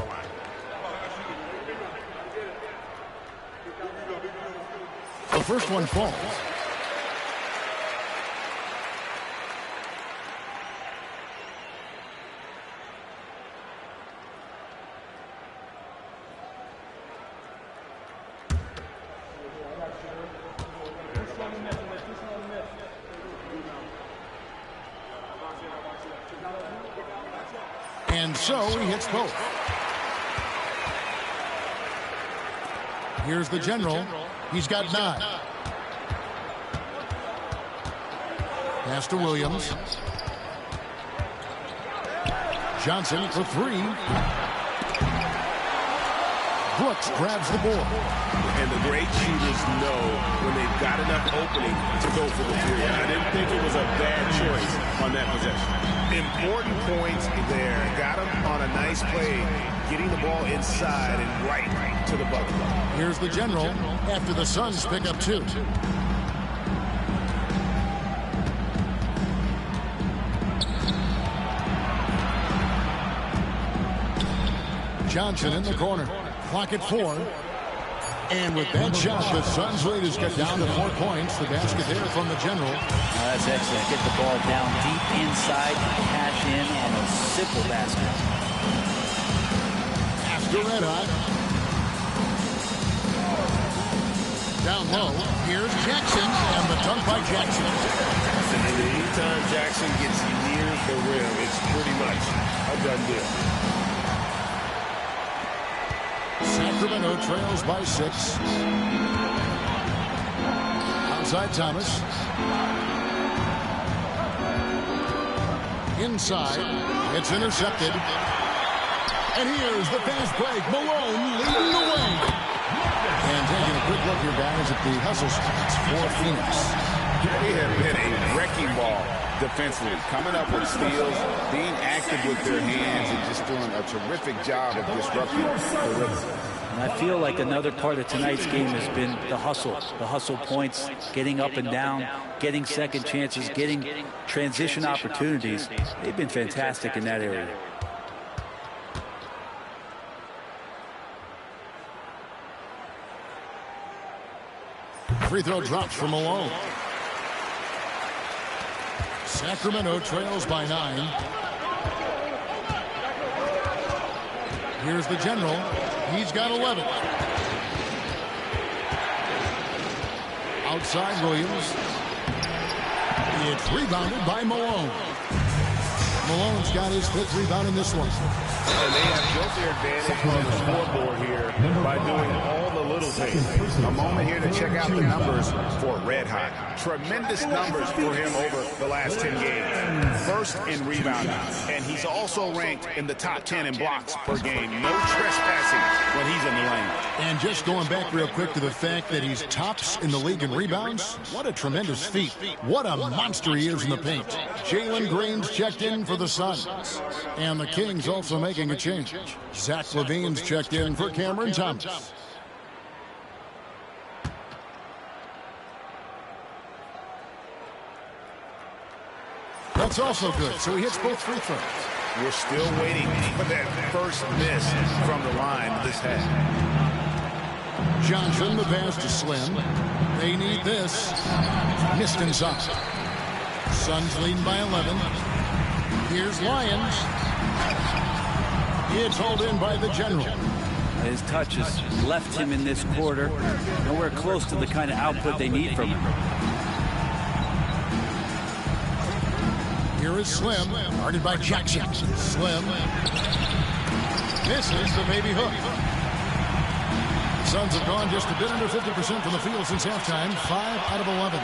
The first one falls. And so he hits both. Here's the general. He's got 9. Pass to Williams. Johnson for 3. Brooks grabs the board. And the great shooters know when they've got enough opening to go for the 3. I didn't think it was a bad choice on that possession. Important points there. Got him on a nice play, getting the ball inside and right to the bucket. Here's the general after the Suns pick up 2. Johnson in the corner. Clock at 4. And with that shot, the Suns lead is cut down to 4 points. The basket there from the general. That's excellent. Get the ball down deep inside, cash in on a simple basket. After Red Hot. Down low. Here's Jackson, and the dunk by Jackson. And anytime Jackson gets near the rim, it's pretty much a done deal. Sacramento trails by 6. Outside Thomas. Inside. It's intercepted. And here's the fast break. Malone leading the way. And taking a quick look here, guys, at the hustle spots for Phoenix. They have been a wrecking ball defensively, coming up with steals, being active with their hands, and just doing a terrific job of disrupting the rhythm. And I feel like another part of tonight's game has been the hustle points, getting up and down, getting second chances, getting transition opportunities. They've been fantastic in that area. Free throw drops for Malone. Sacramento trails by 9. Here's the general. He's got 11. Outside Williams. It's rebounded by Malone. Malone's got his 5th rebound in this one. And they have built their advantage on the scoreboard here by doing all the little A moment here to check out the numbers for Red Hot. Tremendous numbers for him over the last 10 games. First in rebounding, and he's also ranked in the top 10 in blocks per game. No trespassing when he's in the lane. And just going back real quick to the fact that he's tops in the league in rebounds, what a tremendous feat. What a monster he is in the paint. Jalen Green's checked in for the Suns. And the Kings also making a change. Zach LaVine's checked in for Cameron Thomas. That's also good, so he hits both free throws. We're still waiting for that first miss from the line this half. Johnson, the pass to Slim. They need this. Missed inside. Suns leading by 11. Here's Lyons. It's hauled in by the General. His touch has left him in this quarter. Nowhere close to the kind of output they need from him. Here is Slim, guarded by Jackson. Slim misses the baby hook. Suns have gone just a bit under 50% from the field since halftime. 5 out of 11.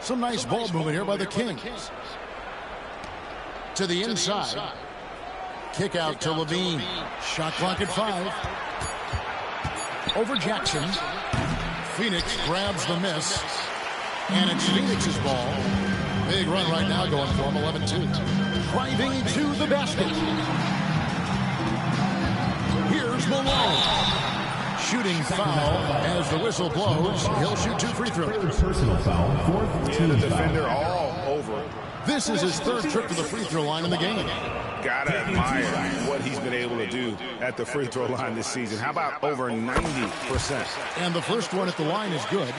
Some nice ball movement here by the Kings. To the inside. Kick out to LaVine. Shot clock at 5. Over Jackson. Phoenix grabs the miss. And it's Phoenix's ball. Big run right now going for him, 11-2. Driving to the basket. Here's Malone. Shooting foul as the whistle blows. He'll shoot 2 free throws. Personal foul. Yeah, the defender all over. This is his 3rd trip to the free throw line in the game. Gotta admire what he's been able to do at the free throw line this season. How about over 90%? And the first one at the line is good.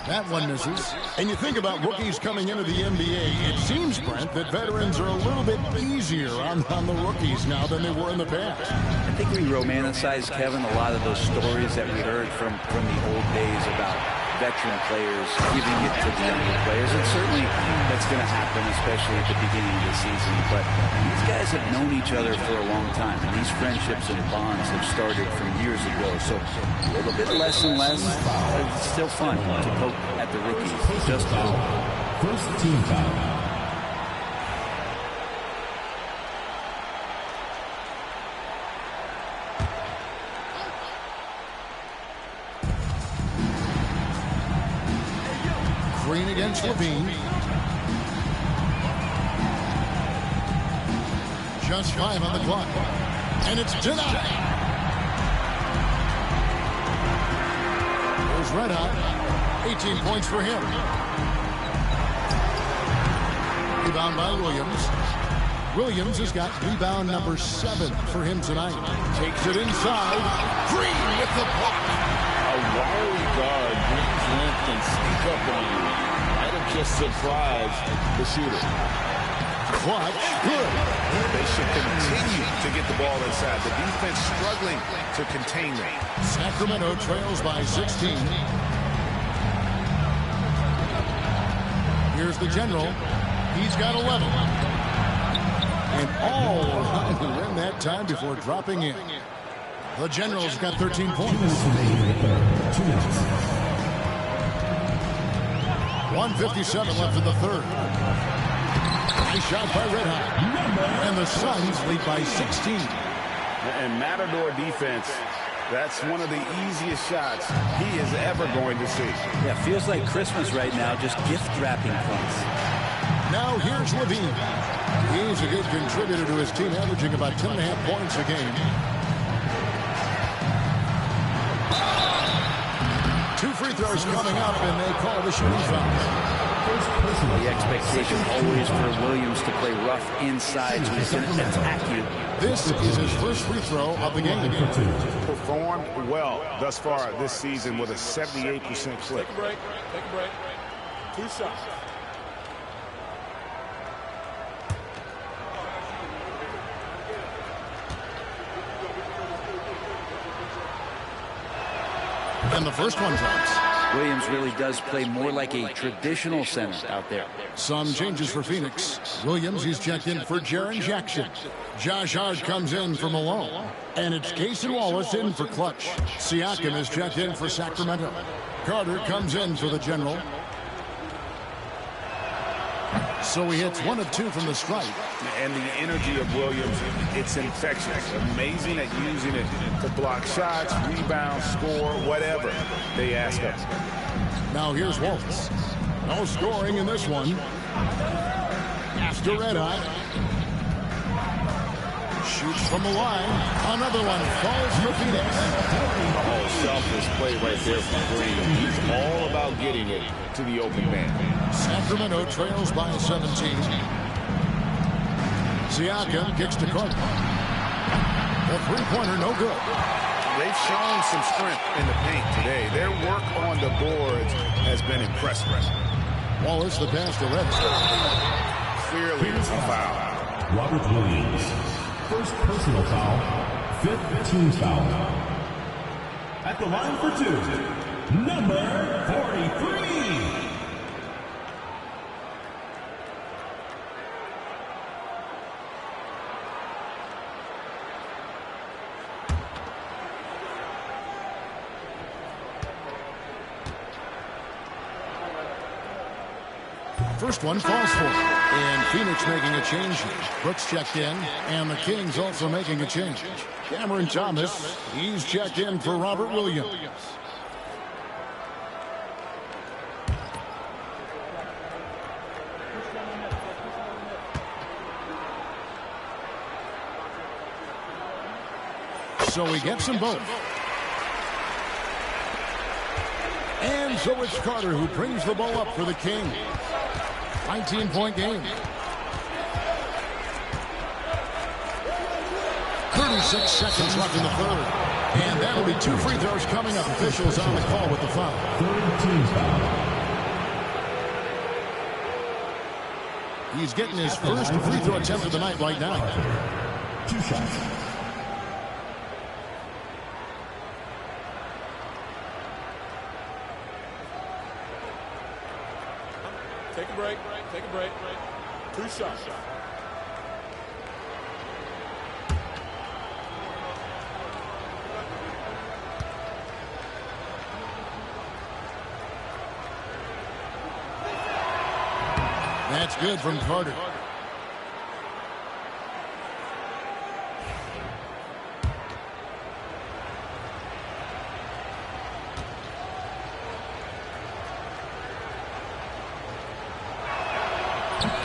That one misses. And you think about rookies coming into the NBA, it seems, Brent, that veterans are a little bit easier on the rookies now than they were in the past. I think we romanticize, Kevin, a lot of those stories that we heard from the old days about veteran players giving it to the younger players. And certainly that's going to happen, especially at the beginning of the season. But these guys have known each other for a long time, and these friendships and bonds have started from years ago. So a little bit less and less, but it's still fun to poke at the rookies. Just a little. First team foul. Green against LaVine. Just 5 on the clock. And it's denied. There's Red Hot. 18 points for him. Rebound by Williams. Williams has got rebound number 7 for him tonight. Takes it inside. Green with the block. A wiry guard brings length and sneak up on you. Might have just surprised the shooter. Clutch. Good. They should continue to get the ball inside. The defense struggling to contain them. Sacramento trails by 16. Here's the General. He's got 11. And all around to win that time before dropping in. The General's got 13 points. 1:57 left in the third. Nice shot by Red Hot. And the Suns lead by 16. And Matador defense, that's one of the easiest shots he is ever going to see. Yeah, feels like Christmas right now, just gift wrapping points. Now here's LaVine. He's a good contributor to his team, averaging about 10.5 points a game. 2 free throws coming up, and they call the shooting foul. The expectation always for Williams to play rough inside, so he's going to attack you. This is his first free throw of the game. Performed well thus far this season with a 78% clip. Take a break. Take a break. 2 shots. And the first one drops. Williams really does play more like a traditional center out there. Some changes for Phoenix. Williams, he's checked in for Jaren Jackson. Josh Hart comes in for Malone. And it's Cason Wallace in for Clutch. Siakam is checked in for Sacramento. Carter comes in for the General. So he hits 1 of 2 from the stripe. And the energy of Williams, it's infectious. Amazing at using it to block shots, rebound, score, whatever they ask us. Now here's Wallace. No scoring in this one. After red eye. Shoots from the line. Another one falls for Phoenix. Oh, selfless play right there from Green. He's all about getting it to the open man. Sacramento trails by 17. Siakam kicks to Carter. The three-pointer no good. They've shown some strength in the paint today. Their work on the boards has been impressive. Wallace the pass to Reddish. Clearly a foul. Robert Williams. First personal foul. 5th team foul. At the line for 2, number 43. First one falls for it. And Phoenix making a change. Brooks checked in. And the Kings also making a change. Cameron Thomas, he's checked in for Robert Williams. So he gets them both. And so it's Carter who brings the ball up for the Kings. 19-point game. 36 seconds left in the third. And that'll be 2 free throws coming up. Officials on the call with the foul. Third team foul. He's getting his first free throw attempt of the night right now. 2 shots. Take a break. Take a break. 2 shots. That's good from Carter.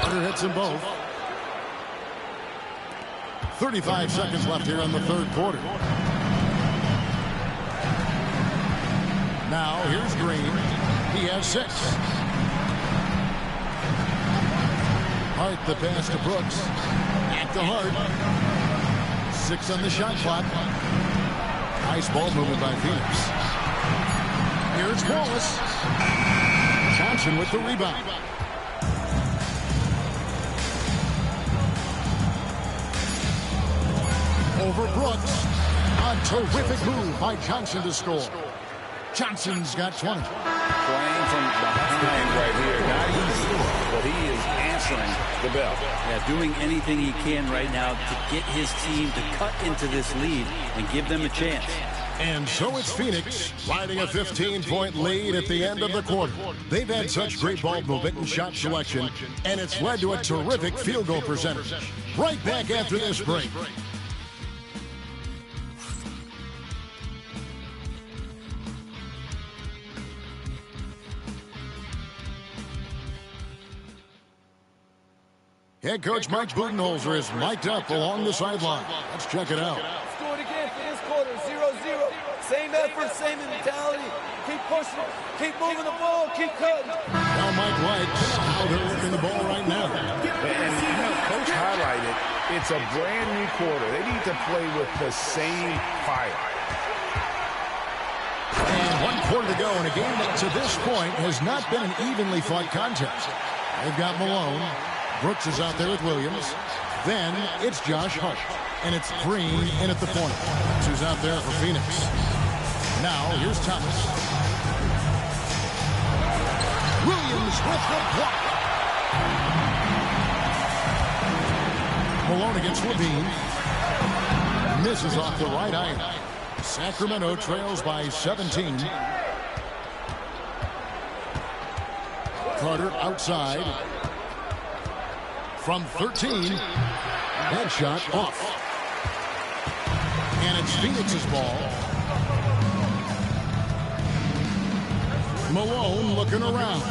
Carter hits them both. 35 seconds left here in the third quarter. Now here's Green. He has 6. Hart the pass to Brooks. Back to Hart. 6 on the shot clock. Nice ball movement by Phoenix. Here's Wallace. Johnson with the rebound. Over Brooks. A terrific move by Johnson to score. Johnson's got 20. Playing from behind right here. Not easy, but he is answering the bell. Yeah, doing anything he can right now to get his team to cut into this lead and give them a chance. And so it's Phoenix riding a 15-point lead at the end of the quarter. They've had such great ball movement and shot selection, and it's led to a terrific field goal percentage. Right back after this break. Head coach Mike Budenholzer is mic'd up along the sideline. Let's check it out. Let's do it again for this quarter, 0-0. Same effort, same mentality. Keep pushing. Keep moving the ball. Keep cutting. Now Mike likes how they're working the ball right now. And Coach highlighted, it's a brand new quarter. They need to play with the same fire. And 1 quarter to go in a game that to this point has not been an evenly fought contest. They've got Malone. Brooks is out there with Williams. Then it's Josh Hart. And it's Green in at the point. Who's out there for Phoenix. Now here's Thomas. Williams with the block. Malone against Levine. Misses off the right iron. Sacramento trails by 17. Carter outside. From 13. Headshot off. And it's Phoenix's ball. Malone looking around.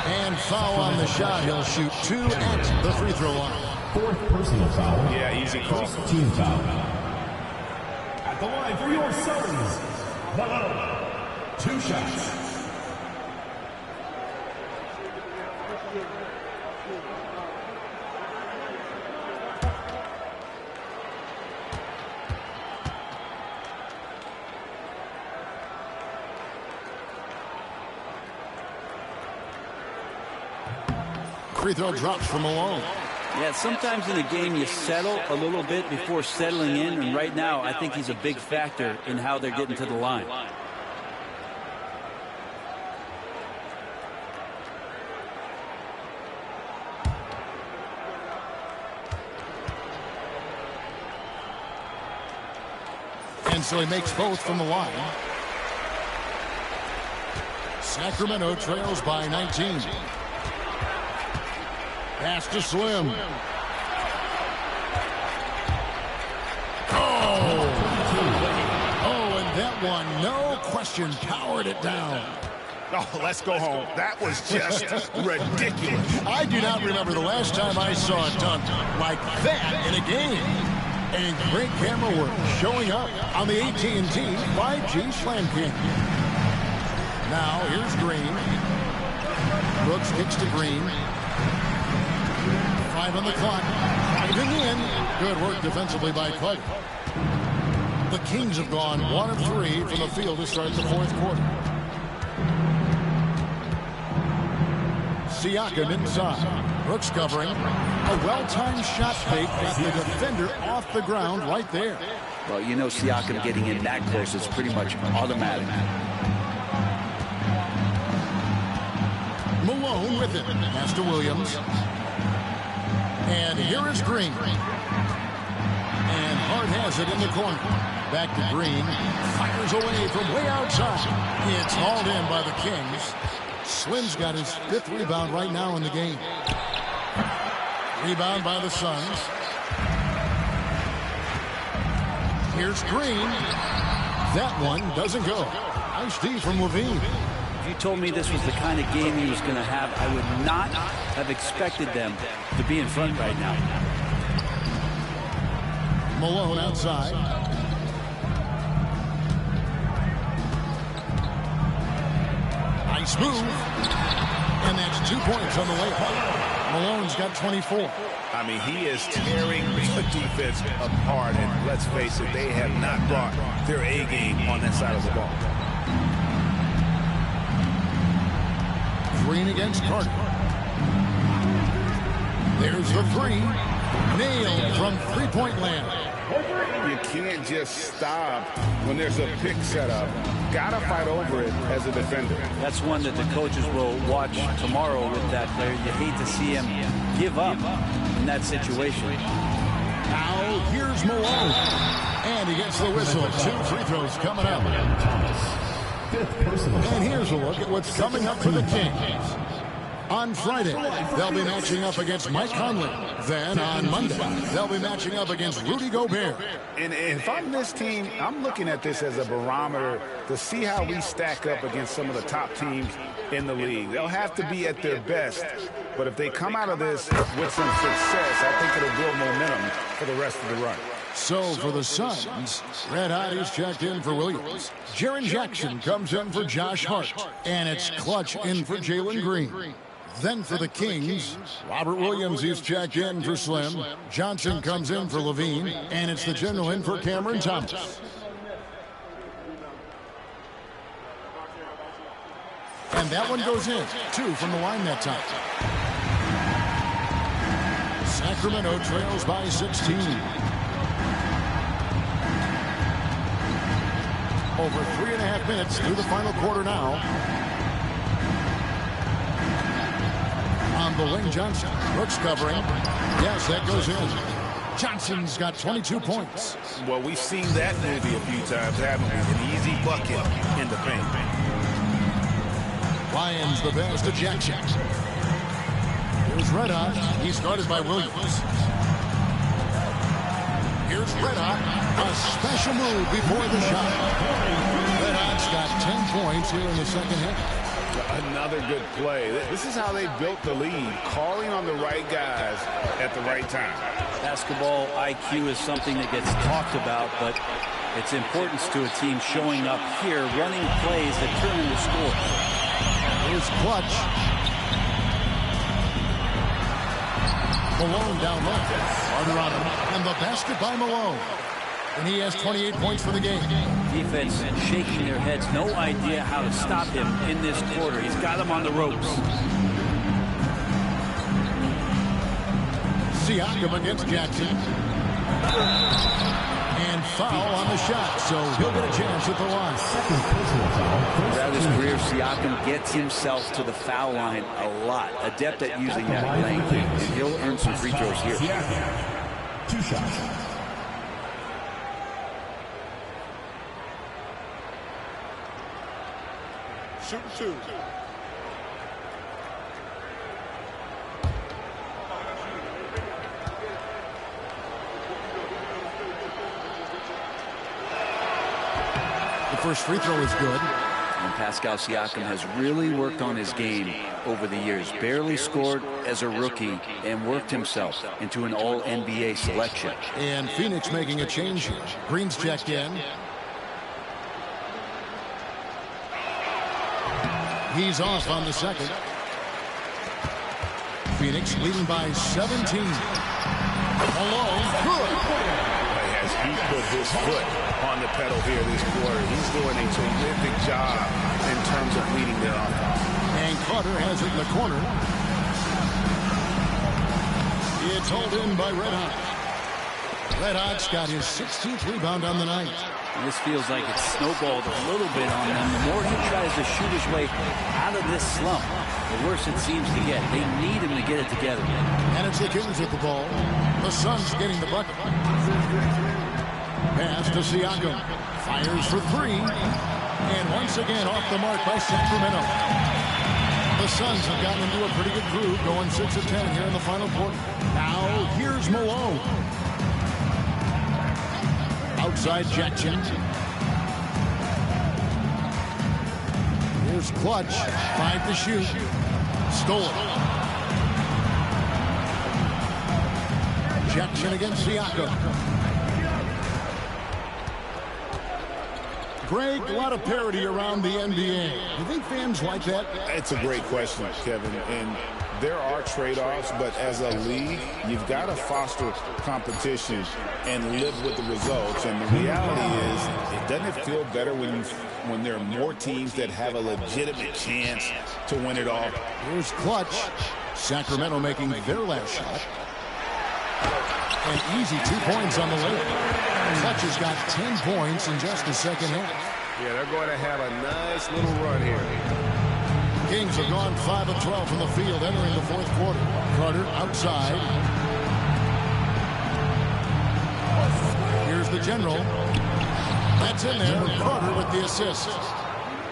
And foul on the shot. He'll shoot 2 at the free throw line. 4th personal foul. Yeah, easy call. 1st team foul. At the line for your Suns, Malone. 2 shots. Free throw drops for Malone. Yeah, sometimes in a game you settle a little bit before settling in, and right now I think he's a big factor in how they're getting to the line. And so he makes both from the line. Sacramento trails by 19. Pass to Slim. Oh, and that one, no question, powered it down. Oh, let's go home. That was just ridiculous. I do not remember the last time I saw a dunk like that in a game. And great camera work showing up on the AT&T 5G Slam King. Now, here's Green. Brooks kicks to Green. 5 on the clock. Driving in. Good work defensively by Carter. The Kings have gone 1 of 3 from the field to start the 4th quarter. Siakam inside. Brooks covering. A well-timed shot fake got the defender off the ground right there. Well, you know Siakam getting in that close is pretty much automatic. Malone with it. Pass to Williams. And here is Green. And Hart has it in the corner. Back to Green. Fires away from way outside. It's hauled in by the Kings. Slim's got his 5th rebound right now in the game. Rebound by the Suns. Here's Green. That one doesn't go. Nice D from Levine. If you told me this was the kind of game he was going to have, I would not have expected them to be in front right now. Malone outside. Nice move. And that's 2 points on the way up. Malone's got 24. I mean, he is tearing the defense apart. And let's face it, they have not brought their A game on that side of the ball. Green against Carter. There's the 3. Nailed from three-point land. You can't just stop when there's a pick set up. Got to fight over it as a defender. That's one that the coaches will watch tomorrow with that player. You hate to see him give up in that situation. Now here's Malone. And he gets the whistle. 2 free throws coming up. And here's a look at what's coming up for the Kings. On Friday, they'll be matching up against Mike Conley. Then on Monday, they'll be matching up against Rudy Gobert. And if I'm this team, I'm looking at this as a barometer to see how we stack up against some of the top teams in the league. They'll have to be at their best. But if they come out of this with some success, I think it'll build momentum for the rest of the run. So for the Suns, Red Hot is checked in for Williams. Jaren Jackson comes in for Josh Hart. And it's Clutch in for Jalen Green. Then for the Kings, Robert Williams is checked in for Slim. Johnson comes in for Levine. And it's the general in for Cameron Thomas. And that one goes in. 2 from the line that time. Sacramento trails by 16. Over 3.5 minutes through the final quarter now. On the wing, Johnson. Brooks covering. Yes, that goes in. Johnson's got 22 points. Well, we've seen that movie a few times, haven't we? An easy bucket in the paint. Lions the pass to Jackson. Here's Red Hot. He's guarded by Williams. Here's Red Hot. A special move before the shot. Red Hot's got 10 points here in the second half. Another good play. This is how they built the lead, calling on the right guys at the right time. Basketball IQ is something that gets talked about, but its importance to a team showing up here, running plays that turn into scores. Here's Clutch. Malone down low. Carter on him. And the basket by Malone. And he has 28 points for the game. Defense shaking their heads. No idea how to stop him in this quarter. He's got him on the ropes. Siakam against Jackson. And foul on the shot, so he'll get a chance at the line. Throughout his career, Siakam gets himself to the foul line a lot. Adept at using that playing game. And he'll earn some free throws here. 2 shots. Shoot 2. First free throw is good. And Pascal Siakam has really worked on his game over the years. Barely scored as a rookie and worked himself into an All-NBA selection. And Phoenix making a change here. Green's checked in. He's off on the second. Phoenix leading by 17. Malone, good. As he put his foot on the pedal here this quarter, he's doing a terrific job in terms of leading their offense. And Carter has it in the corner. It's hauled in by Red Hot. Red Hot's got his 16th rebound on the night. And this feels like it's snowballed a little bit on them. The more he tries to shoot his way out of this slump, the worse it seems to get. They need him to get it together. And it's the Kings with the ball. The Suns getting the bucket. Pass to Siakam. Fires for 3. And once again off the mark by Sacramento. The Suns have gotten into a pretty good groove, going 6 of 10 here in the final quarter. Now here's Malone. Outside Jackson. Here's Clutch. 5 to shoot. Stole it. Jackson against Siakam. Greg, a lot of parity around the NBA. Do you think fans like that? It's a great question, Kevin. And there are trade-offs, but as a league, you've got to foster competition and live with the results. And the reality is, doesn't it feel better when there are more teams that have a legitimate chance to win it all? Here's Clutch. Sacramento making their last shot. An easy 2 points on the layup. Clutch has got 10 points in just the second half. Yeah, they're going to have a nice little run here. Kings have gone 5 of 12 from the field entering the fourth quarter. Carter outside. Here's the general. That's in there. Carter with the assist.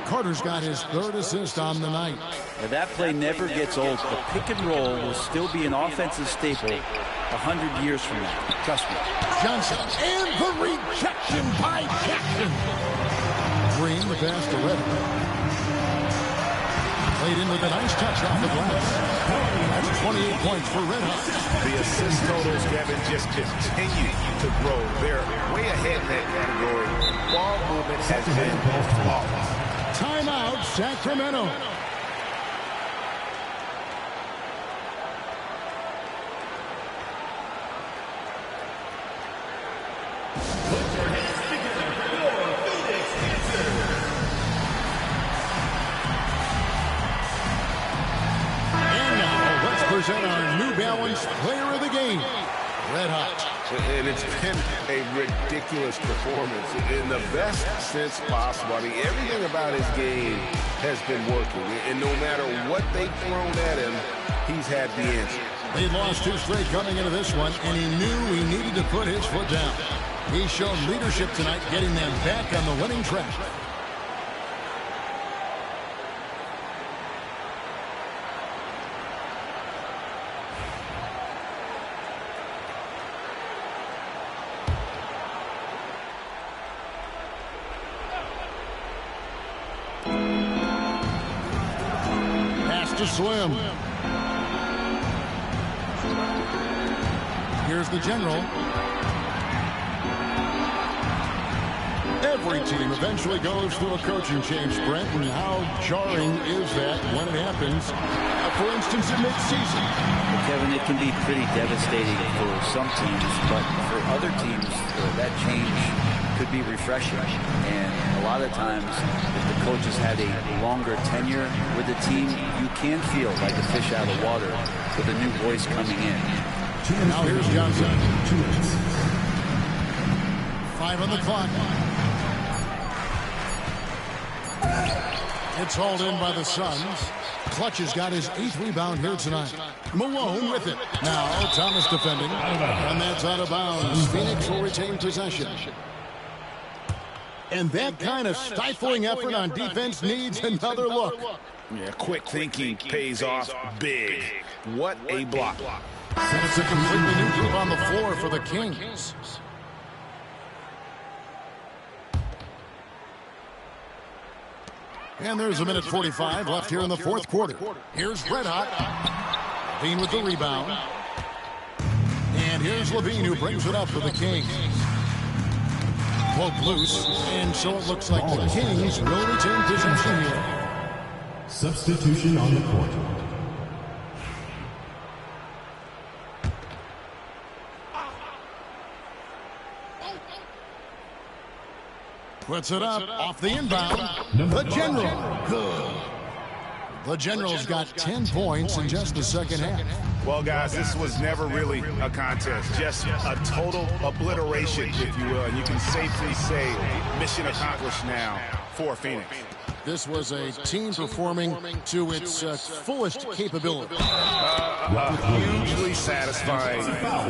Carter's got his 3rd assist on the night. Now that play never gets old. The pick and roll will still be an offensive staple 100 years from now. Trust me. Johnson. And the rejection by Jackson. Green, the pass to Reddick. Played in with a nice touch off the glass. That's 28 points for Red Hot. The assist totals, Kevin, just continue to grow. They're way ahead in that category. Ball movement has been flawless. Timeout, Sacramento. Present our New Balance Player of the Game, Red Hot. And it's been a ridiculous performance in the best sense possible. I mean, everything about his game has been working. And no matter what they've thrown at him, he's had the answer. They lost 2 straight coming into this one, and he knew he needed to put his foot down. He's shown leadership tonight, getting them back on the winning track. To Slim. Here's the general. Every team eventually goes through a coaching change, Brent, and how jarring is that when it happens, for instance, in mid-season? Well, Kevin, it can be pretty devastating for some teams, but for other teams, that change could be refreshing. And a lot of times, if the coach has had a longer tenure with the team, you can feel like a fish out of water with a new voice coming in. Now here's Johnson. 2 minutes. 5 on the clock. It's hauled in by the Suns. Clutch has got his 8th rebound here tonight. Malone with it. Now Thomas defending. And that's out of bounds. Phoenix will retain possession. And that kind of stifling effort on defense needs another look. Yeah, quick thinking pays off big. What a block. And it's a completely new group on the floor for the Kings. And there's 1:45 left here in the fourth quarter. Here's Red Hot. Levine with the rebound. And here's Levine who brings it up for the Kings. Poke loose, and so it looks like the Kings will retain possession here. Substitution on the court. Puts it up off the inbound. The General. Good. The General's got 10 points in just the second half. Well, guys, this was never really a contest. Just a total obliteration, if you will. And you can safely say mission accomplished now for Phoenix. This was a team performing to its fullest capability. Hugely satisfying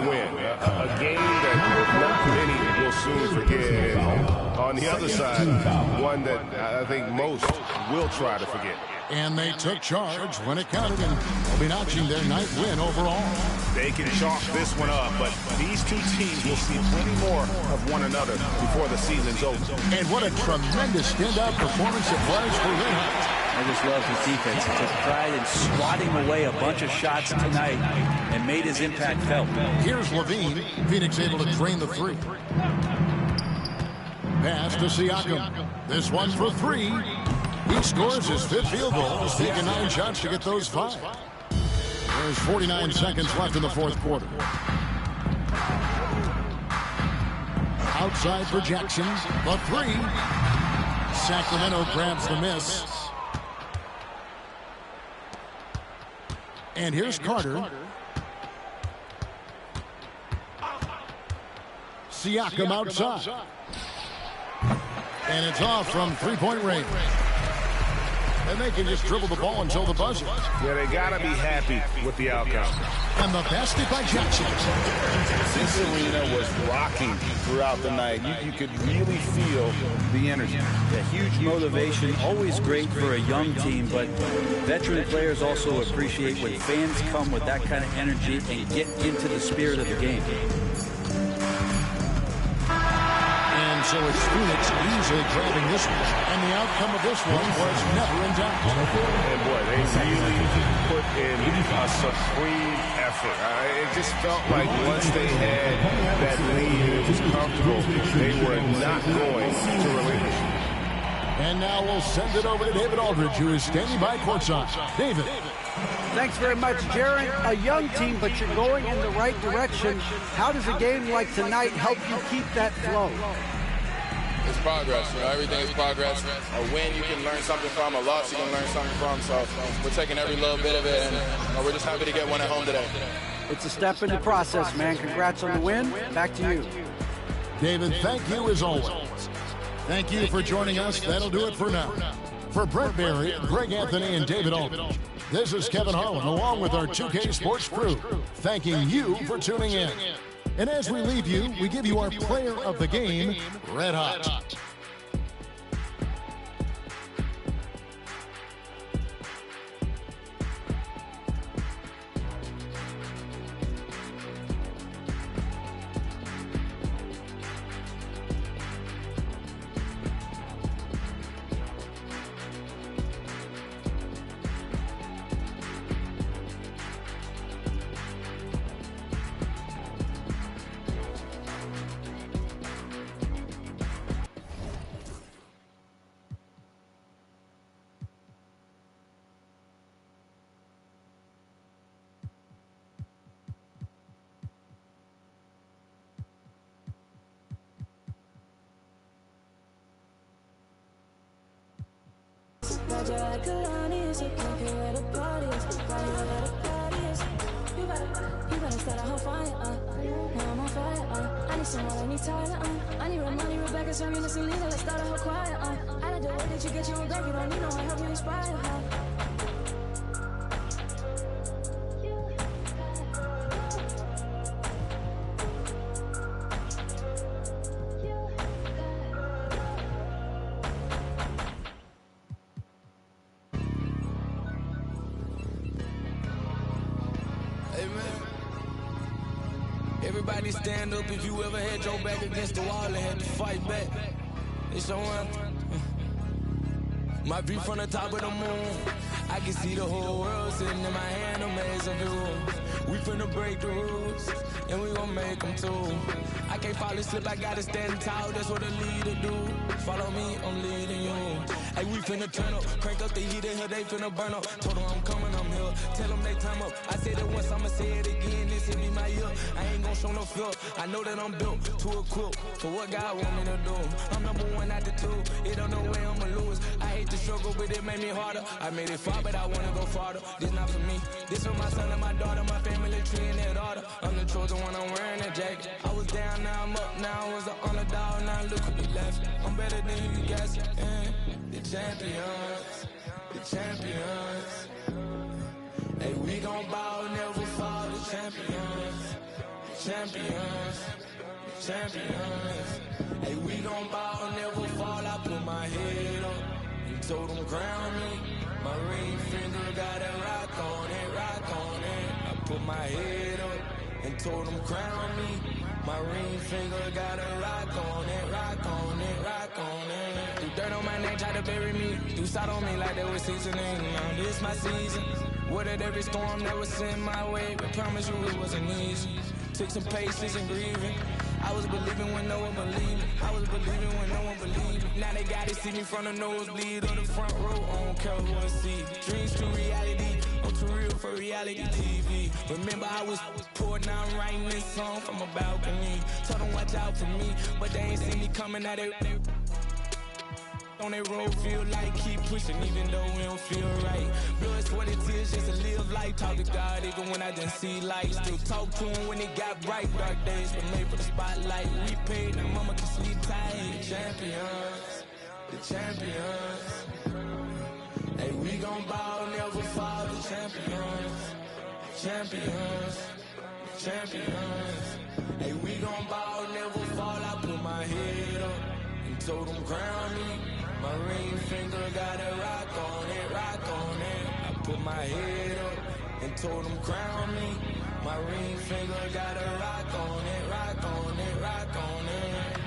win. A game that not many will soon forget. And on the other side, one that I think most will try to forget. And they took charge when it counted, and they'll be notching their night win overall. They can chalk this one up, but these two teams will see plenty more of one another before the season's over. And what a tremendous standout performance it was for Red Hot. I just love his defense. He took pride in swatting away a bunch of shots tonight and made his impact felt. Here's Levine. Phoenix able to drain the three. Pass to Siakam. This one for 3. He scores his 5th field goal. He's taken 9 shots to get those 5. There's 49 seconds left in the fourth quarter. Outside for Jackson. The 3. Sacramento grabs the miss. And here's Carter. Siakam outside. And it's off from 3-point range. And they can just dribble the ball until the buzzer. Yeah, they got to be happy with the outcome. And the basket by Jackson. This arena was rocking throughout the night. You could really feel the energy. A huge motivation, always great for a young team, but veteran players also appreciate when fans come with that kind of energy and get into the spirit of the game. And so it's Phoenix easily grabbing this one. And the outcome of this one was never in doubt. And boy, they really put in a supreme effort. It just felt like once they had that lead, it was comfortable. They were not going to relinquish. And now we'll send it over to David Aldridge, who is standing by courtside. David. Thanks very much, Jaron. A young team, but you're going in the right direction. How does a game like tonight help you keep that flow? It's progress. You know, everything is progress. A win you can learn something from, a loss you can learn something from. So we're taking every little bit of it, and we're just happy to get one at home today. It's a step in the process, man. Congrats on the win. Back to you. David, thank you as always. Thank you for joining us. That'll do it for now. For Brent Barry, Greg Anthony, and David Aldridge, this is Kevin Harlan along with our 2K Sports crew, thanking you for tuning in. And as we leave you, we give you our player of the game, Red Hot. You better start a whole fire, now I'm on fire, I need someone, I need Tyler, I need Ramoni, Rebecca, Serena, Selena, let's start a whole choir, I like the way that you get your own back, you don't need no one, help you inspire, Everybody stand up if you ever had your back against the wall and had to fight back. It's your anthem. My view from the top of the moon. I can see the whole world sitting in my hand, amazing view. We finna break the rules, and we gon' make them too. I can't fall asleep, I gotta stand tall, that's what a leader do. Follow me, I'm leading you. Hey, we finna turn up, crank up the heat in here, they finna burn up. Told them I'm coming, I'm here, tell them they time up. I said it once, I'ma say it again, this hit me my ear. I ain't gon' show no fear, I know that I'm built to equip for what God want me to do. I'm number one out the two, it don't know way I'ma lose. I hate the struggle, but it made me harder. I made it far, but I wanna go farther. This not for me, this for my son and my daughter, my family tree and that order. I'm the chosen one, I'm wearing that jacket. I was down, now I'm up, now I was an underdog, now look what we left. I'm better than you guys, the champions, the champions. Hey, we gon' ball, never fall, the champions, the champions, the champions. Hey, we gon' ball, never fall, I put my head up and told them crown me. My ring finger got a rock on it, rock on it. I put my head up and told them crown me. My ring finger got a rock on it, rock on it, rock on it. Do dirt on my name, try to bury me. Do side on me like they was seasoning. Now this my season. Weathered every storm that was sent my way, but promise you it wasn't easy. Took some patience and grieving. I was believing when no one believed me. I was believing when no one believed me. Now they gotta see me from the nosebleed or the front row. I don't care who I see. Dreams to reality. I'm too real for reality TV. Remember I was poor, now I'm writing this song from a balcony. Told them watch out for me, but they ain't see me coming at it. On that road, feel like keep pushing, even though we don't feel right. Blood, sweat, and tears just to live life. Talk to God, even when I didn't see light. Still talk to him when it got bright. Dark days were made for the spotlight. We paid, now mama can sleep tight. The champions, the champions. Hey, we gon' ball, never fall. The champions, champions, champions. Hey, we gon' ball, never fall. I put my head up and told them crown me. My ring finger got a rock on it, rock on it. I put my head up and told them crown me. My ring finger got a rock on it, rock on it, rock on it.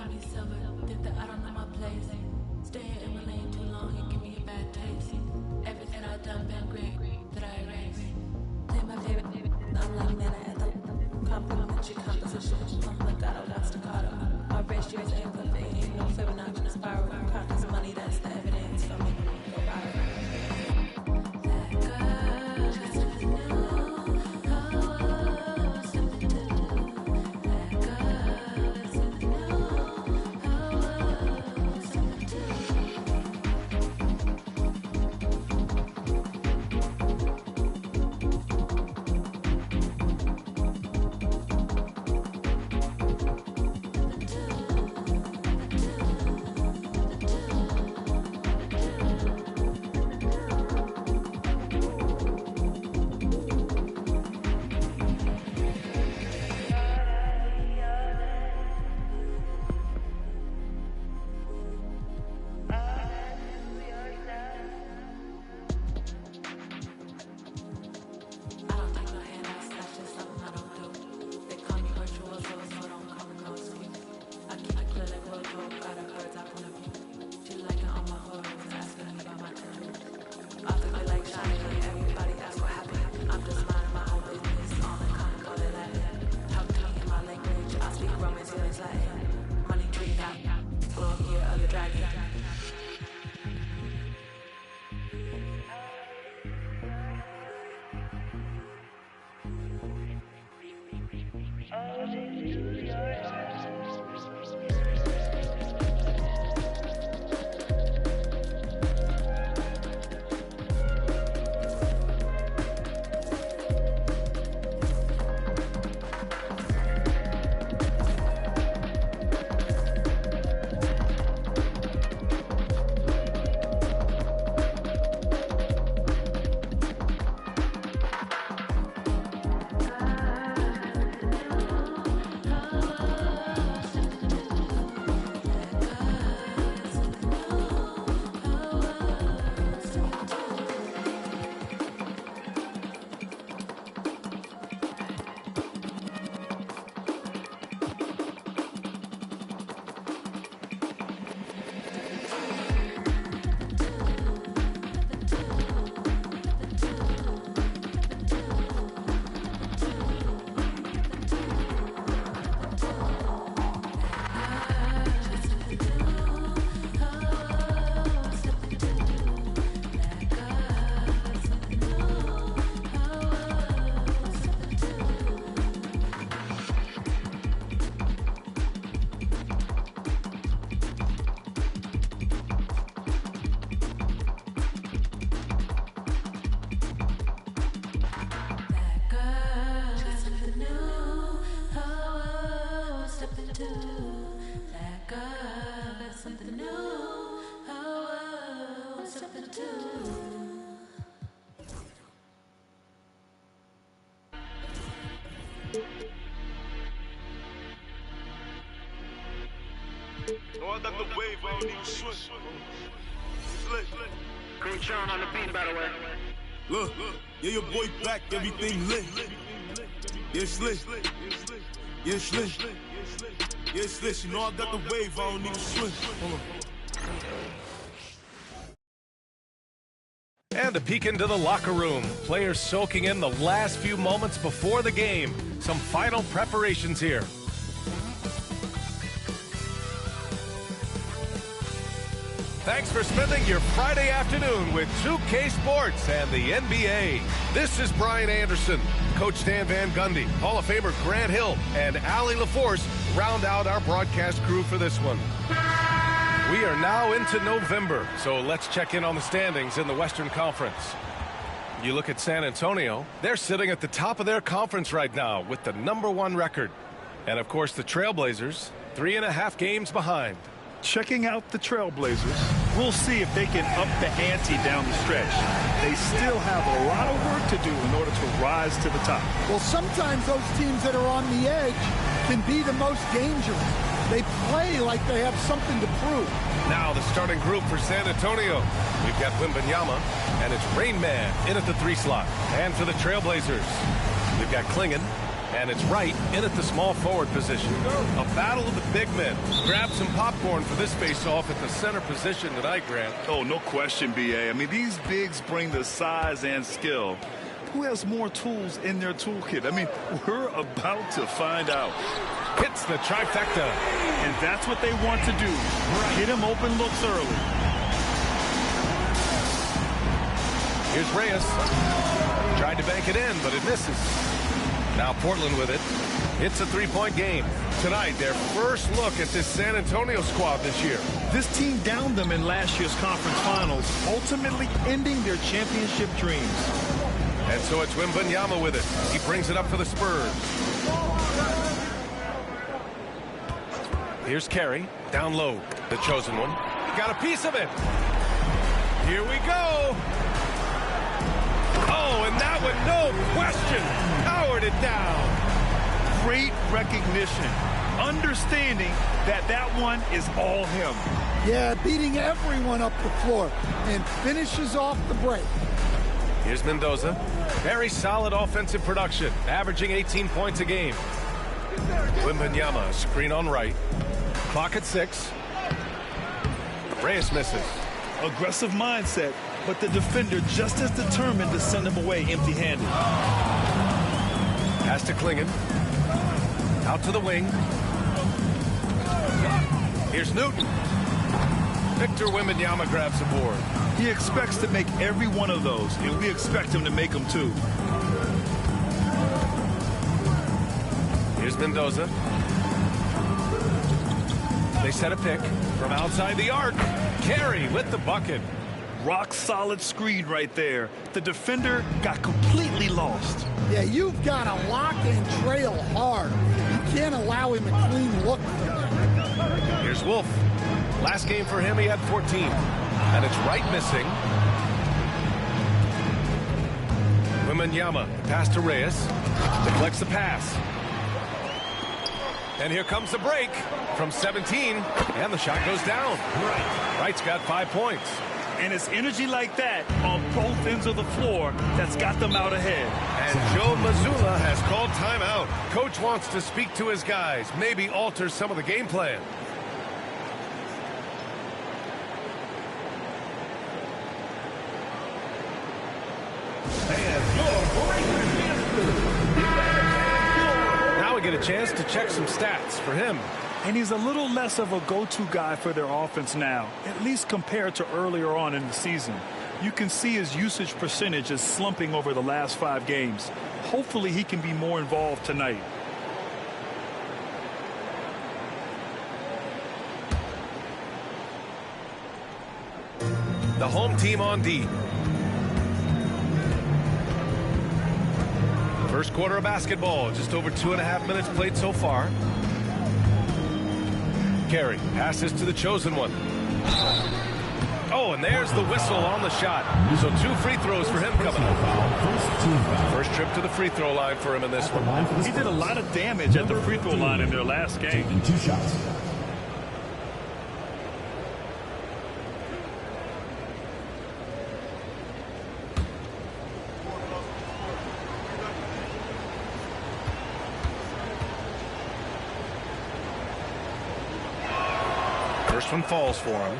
give me silver. Think that I don't know my place. Staying in my lane too long and give me a bad taste. Everything I've done been great that I erase. Play my favorite. I'm like Nana at the complimentary composition. Legato, not staccato. My ratios ain't perfect. Ain't no Fibonacci spiral. Conscious money, that's the evidence for me. Go viral. Oh, I got the wave, I don't even swim. It's lit. Cool Sean on the beat, by the way. Look, yeah, your boy back, everything lit. Yeah, it's lit. Yeah, it's lit. Yeah, it's lit. You know I got the wave, I don't even swim. Hold on. And a peek into the locker room. Players soaking in the last few moments before the game. Some final preparations here. Thanks for spending your Friday afternoon with 2K Sports and the NBA. This is Brian Anderson. Coach Dan Van Gundy, Hall of Famer Grant Hill, and Allie LaForce round out our broadcast crew for this one. We are now into November, so let's check in on the standings in the Western Conference. You look at San Antonio, they're sitting at the top of their conference right now with the #1 record. And of course the Trailblazers, 3.5 games behind. Checking out the Trailblazers, we'll see if they can up the ante down the stretch. They still have a lot of work to do in order to rise to the top. Well, sometimes those teams that are on the edge can be the most dangerous. They play like they have something to prove. Now the starting group for San Antonio. We've got Wembanyama, and it's Rain Man in at the 3 slot. And for the Trailblazers, we've got Klingon, And it's Wright in at the small forward position. A battle of the big men. Grab some popcorn for this face-off at the center position tonight, Grant. Oh, no question, B.A. I mean, these bigs bring the size and skill. Who has more tools in their toolkit? I mean, we're about to find out. Hits the trifecta. And that's what they want to do. Get him open looks early. Here's Reyes. Tried to bank it in, but it misses. Now Portland with it. It's a three-point game. Tonight, their first look at this San Antonio squad this year. This team downed them in last year's conference finals, ultimately ending their championship dreams. And so it's Wembanyama with it. He brings it up for the Spurs. Here's Carey, down low, the chosen one. Got a piece of it. Here we go. Oh, and that one, no question, powered it down. Great recognition. Understanding that that one is all him. Yeah, beating everyone up the floor and finishes off the break. Here's Mendoza. Very solid offensive production, averaging 18 points a game. Wembanyama, screen on Wright. Clock at 6. Reyes misses. Aggressive mindset, but the defender just as determined to send him away empty-handed. Pass to Klingon. Out to the wing. Here's Newton. Victor Wembanyama grabs the board. He expects to make every one of those, and we expect him to make them too. Here's Mendoza. They set a pick from outside the arc. Carey with the bucket. Rock solid screen right there. The defender got completely lost. Yeah, you've got to lock and trail hard. You can't allow him a clean look. Here's Wolf. Last game for him, he had 14. And it's Wright missing. Wembanyama, pass to Reyes. Deflects the pass. And here comes the break from 17. And the shot goes down. Wright's got 5 points. And it's energy like that on both ends of the floor that's got them out ahead. And Joe Mazzulla has called timeout. Coach wants to speak to his guys, maybe alter some of the game plan. Now we get a chance to check some stats for him. And he's a little less of a go-to guy for their offense now, at least compared to earlier on in the season. You can see his usage percentage is slumping over the last 5 games. Hopefully he can be more involved tonight. The home team on D. First quarter of basketball, just over 2.5 minutes played so far. Carey passes to the chosen one. Oh, and there's the whistle on the shot. So 2 free throws for him coming up. First trip to the free throw line for him in this one. He did a lot of damage at the free throw line in their last game. 2 shots. First one falls for him.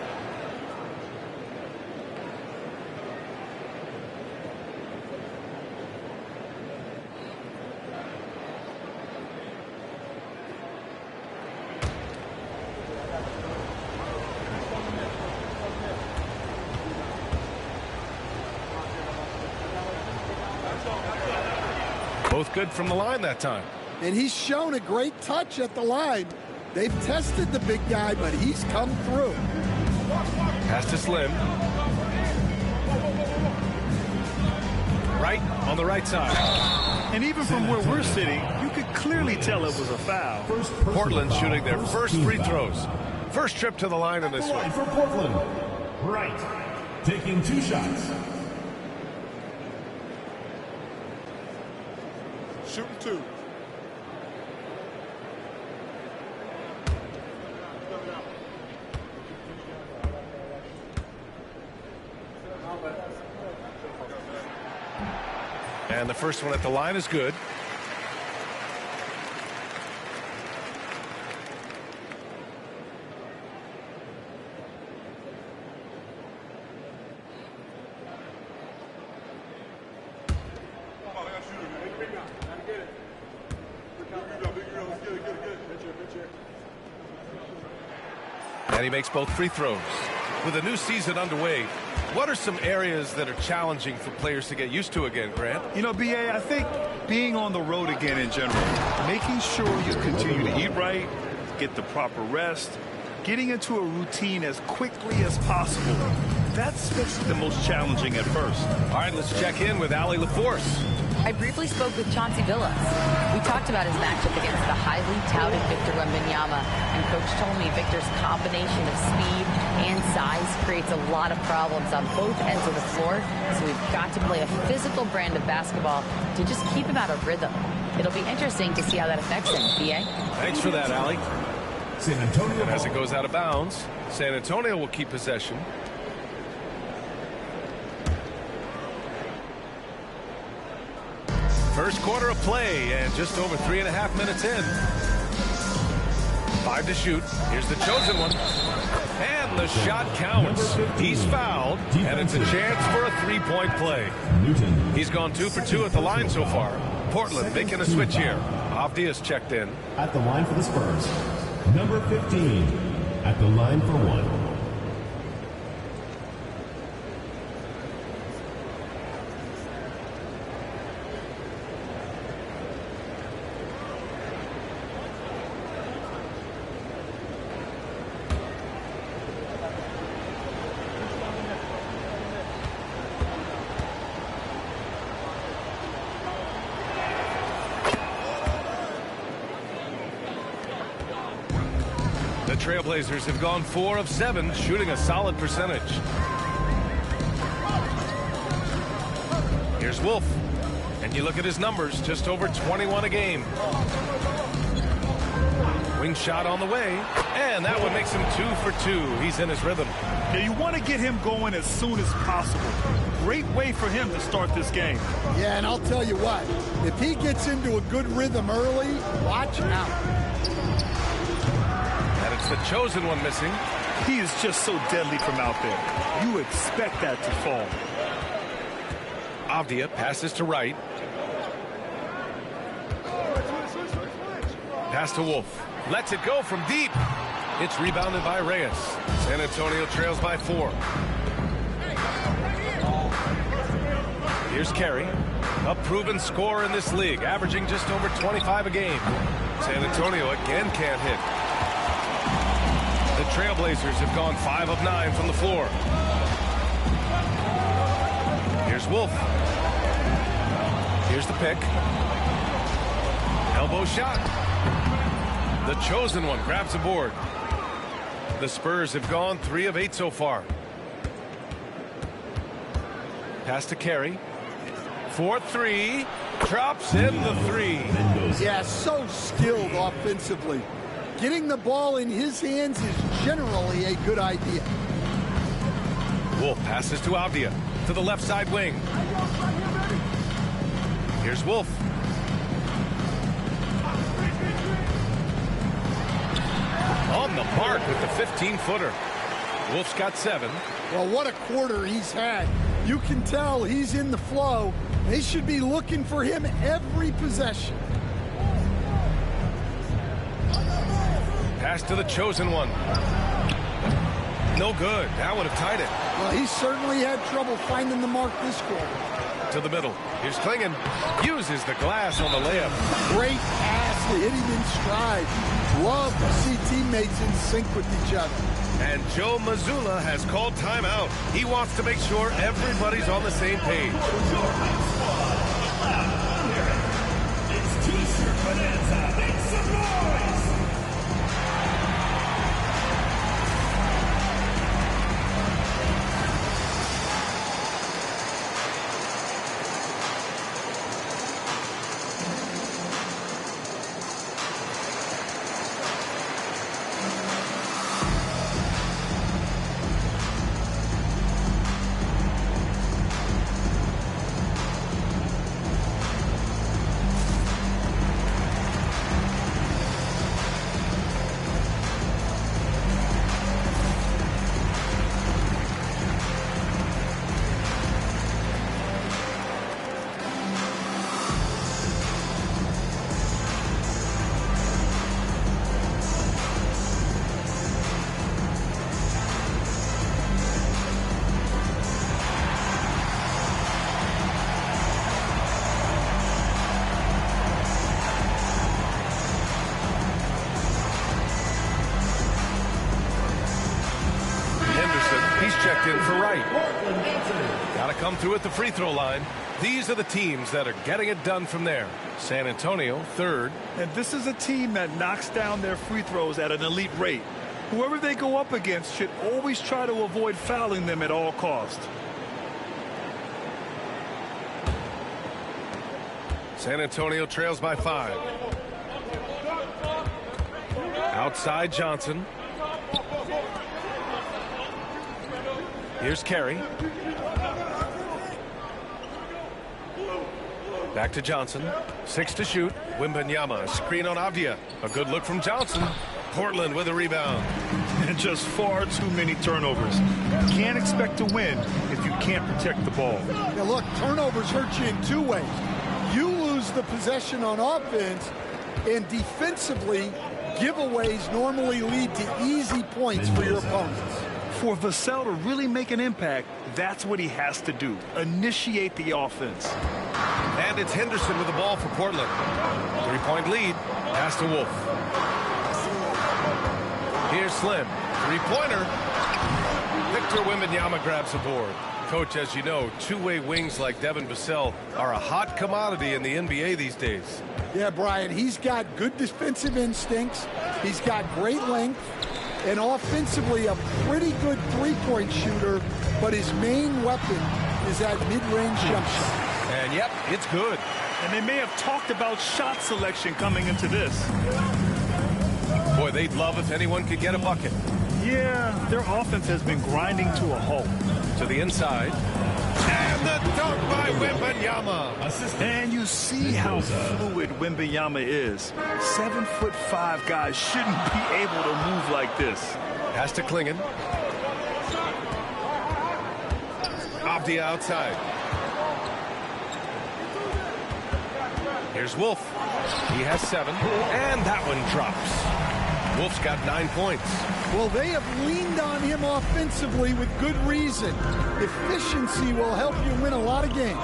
Both good from the line that time. And he's shown a great touch at the line. They've tested the big guy, but he's come through. Pass to Slim. Right on the right side. And even from where we're sitting, you could clearly tell it was a foul. Portland shooting their first free throws. First trip to the line in this one. For Portland, Wright, taking 2 shots. Shooting 2. And the first one at the line is good. And he makes both free throws. With a new season underway, what are some areas that are challenging for players to get used to again, Grant? You know, B.A., I think being on the road again in general, making sure you continue to eat right, get the proper rest, getting into a routine as quickly as possible. That's the most challenging at first. All right, let's check in with Allie LaForce. I briefly spoke with Chauncey Billups. We talked about his matchup against the highly touted Victor Wembanyama, and Coach told me Victor's combination of speed and size creates a lot of problems on both ends of the floor, so we've got to play a physical brand of basketball to just keep him out of rhythm. It'll be interesting to see how that affects him, B.A. Thanks for that, Allie. San Antonio. And as it goes out of bounds, San Antonio will keep possession. First quarter of play, and just over 3.5 minutes in. 5 to shoot. Here's the chosen one. And the shot counts. He's fouled, and it's a chance for a three-point play. He's gone 2 for 2 at the line so far. Portland making a switch here. Avdia's checked in. At the line for the Spurs. Number 15 at the line for one. The Trailblazers have gone 4 of 7, shooting a solid percentage. Here's Wolf. And you look at his numbers, just over 21 a game. Wing shot on the way, and that one makes him 2 for 2. He's in his rhythm. Yeah, you want to get him going as soon as possible. Great way for him to start this game. Yeah, and I'll tell you what, if he gets into a good rhythm early, watch out. And it's the chosen one missing. He is just so deadly from out there. You expect that to fall. Avdia passes to Wright. Pass to Wolf. Lets it go from deep. It's rebounded by Reyes. San Antonio trails by 4. Here's Carey, a proven scorer in this league, averaging just over 25 a game. San Antonio again can't hit. The Trailblazers have gone 5 of 9 from the floor. Here's Wolf. Here's the pick. Elbow shot. The chosen one grabs a board. The Spurs have gone 3 of 8 so far. Pass to Carey. 4-3. Drops in the 3. Yeah, so skilled offensively. Getting the ball in his hands is generally a good idea. Wolf passes to Avdia to the left side wing. Here's Wolf. On the mark with the 15-footer. Wolf's got 7. Well, what a quarter he's had. You can tell he's in the flow. They should be looking for him every possession. Pass to the chosen one. No good. That would have tied it. Well, he certainly had trouble finding the mark this quarter. To the middle. Here's Klingon. Uses the glass on the layup. Great pass to hit him in stride. Love to see teammates in sync with each other. And Joe Mazzulla has called timeout. He wants to make sure everybody's on the same page. It's T-shirt Bonanza. Make some noise. He's checked in for Wright. Got to come through at the free throw line. These are the teams that are getting it done from there. San Antonio, third. And this is a team that knocks down their free throws at an elite rate. Whoever they go up against should always try to avoid fouling them at all costs. San Antonio trails by 5. Outside Johnson. Here's Carey. Back to Johnson. 6 to shoot. Wembanyama, screen on Avdia. A good look from Johnson. Portland with a rebound. And just far too many turnovers. You can't expect to win if you can't protect the ball. Now look, turnovers hurt you in two ways. You lose the possession on offense, and defensively, giveaways normally lead to easy points for your opponents. For Vassell to really make an impact, that's what he has to do. Initiate the offense. And it's Henderson with the ball for Portland. 3-point lead. Pass to Wolf. Here's Slim. 3-pointer. Victor Wembanyama grabs a board. Coach, as you know, two-way wings like Devin Vassell are a hot commodity in the NBA these days. Yeah, Brian, he's got good defensive instincts. He's got great length. And offensively, a pretty good three-point shooter, but his main weapon is that mid-range jump shot. And yep, it's good. And they may have talked about shot selection coming into this. Boy, they'd love if anyone could get a bucket. Yeah, their offense has been grinding to a halt. To the inside. And the dunk by Wembanyama. And you see how fluid Wembanyama is. 7'5" guys shouldn't be able to move like this. Pass to Klingon. Avdia outside. Here's Wolf. He has 7. And that one drops. Wolf's got 9 points. Well, they have leaned on him offensively with good reason. Efficiency will help you win a lot of games.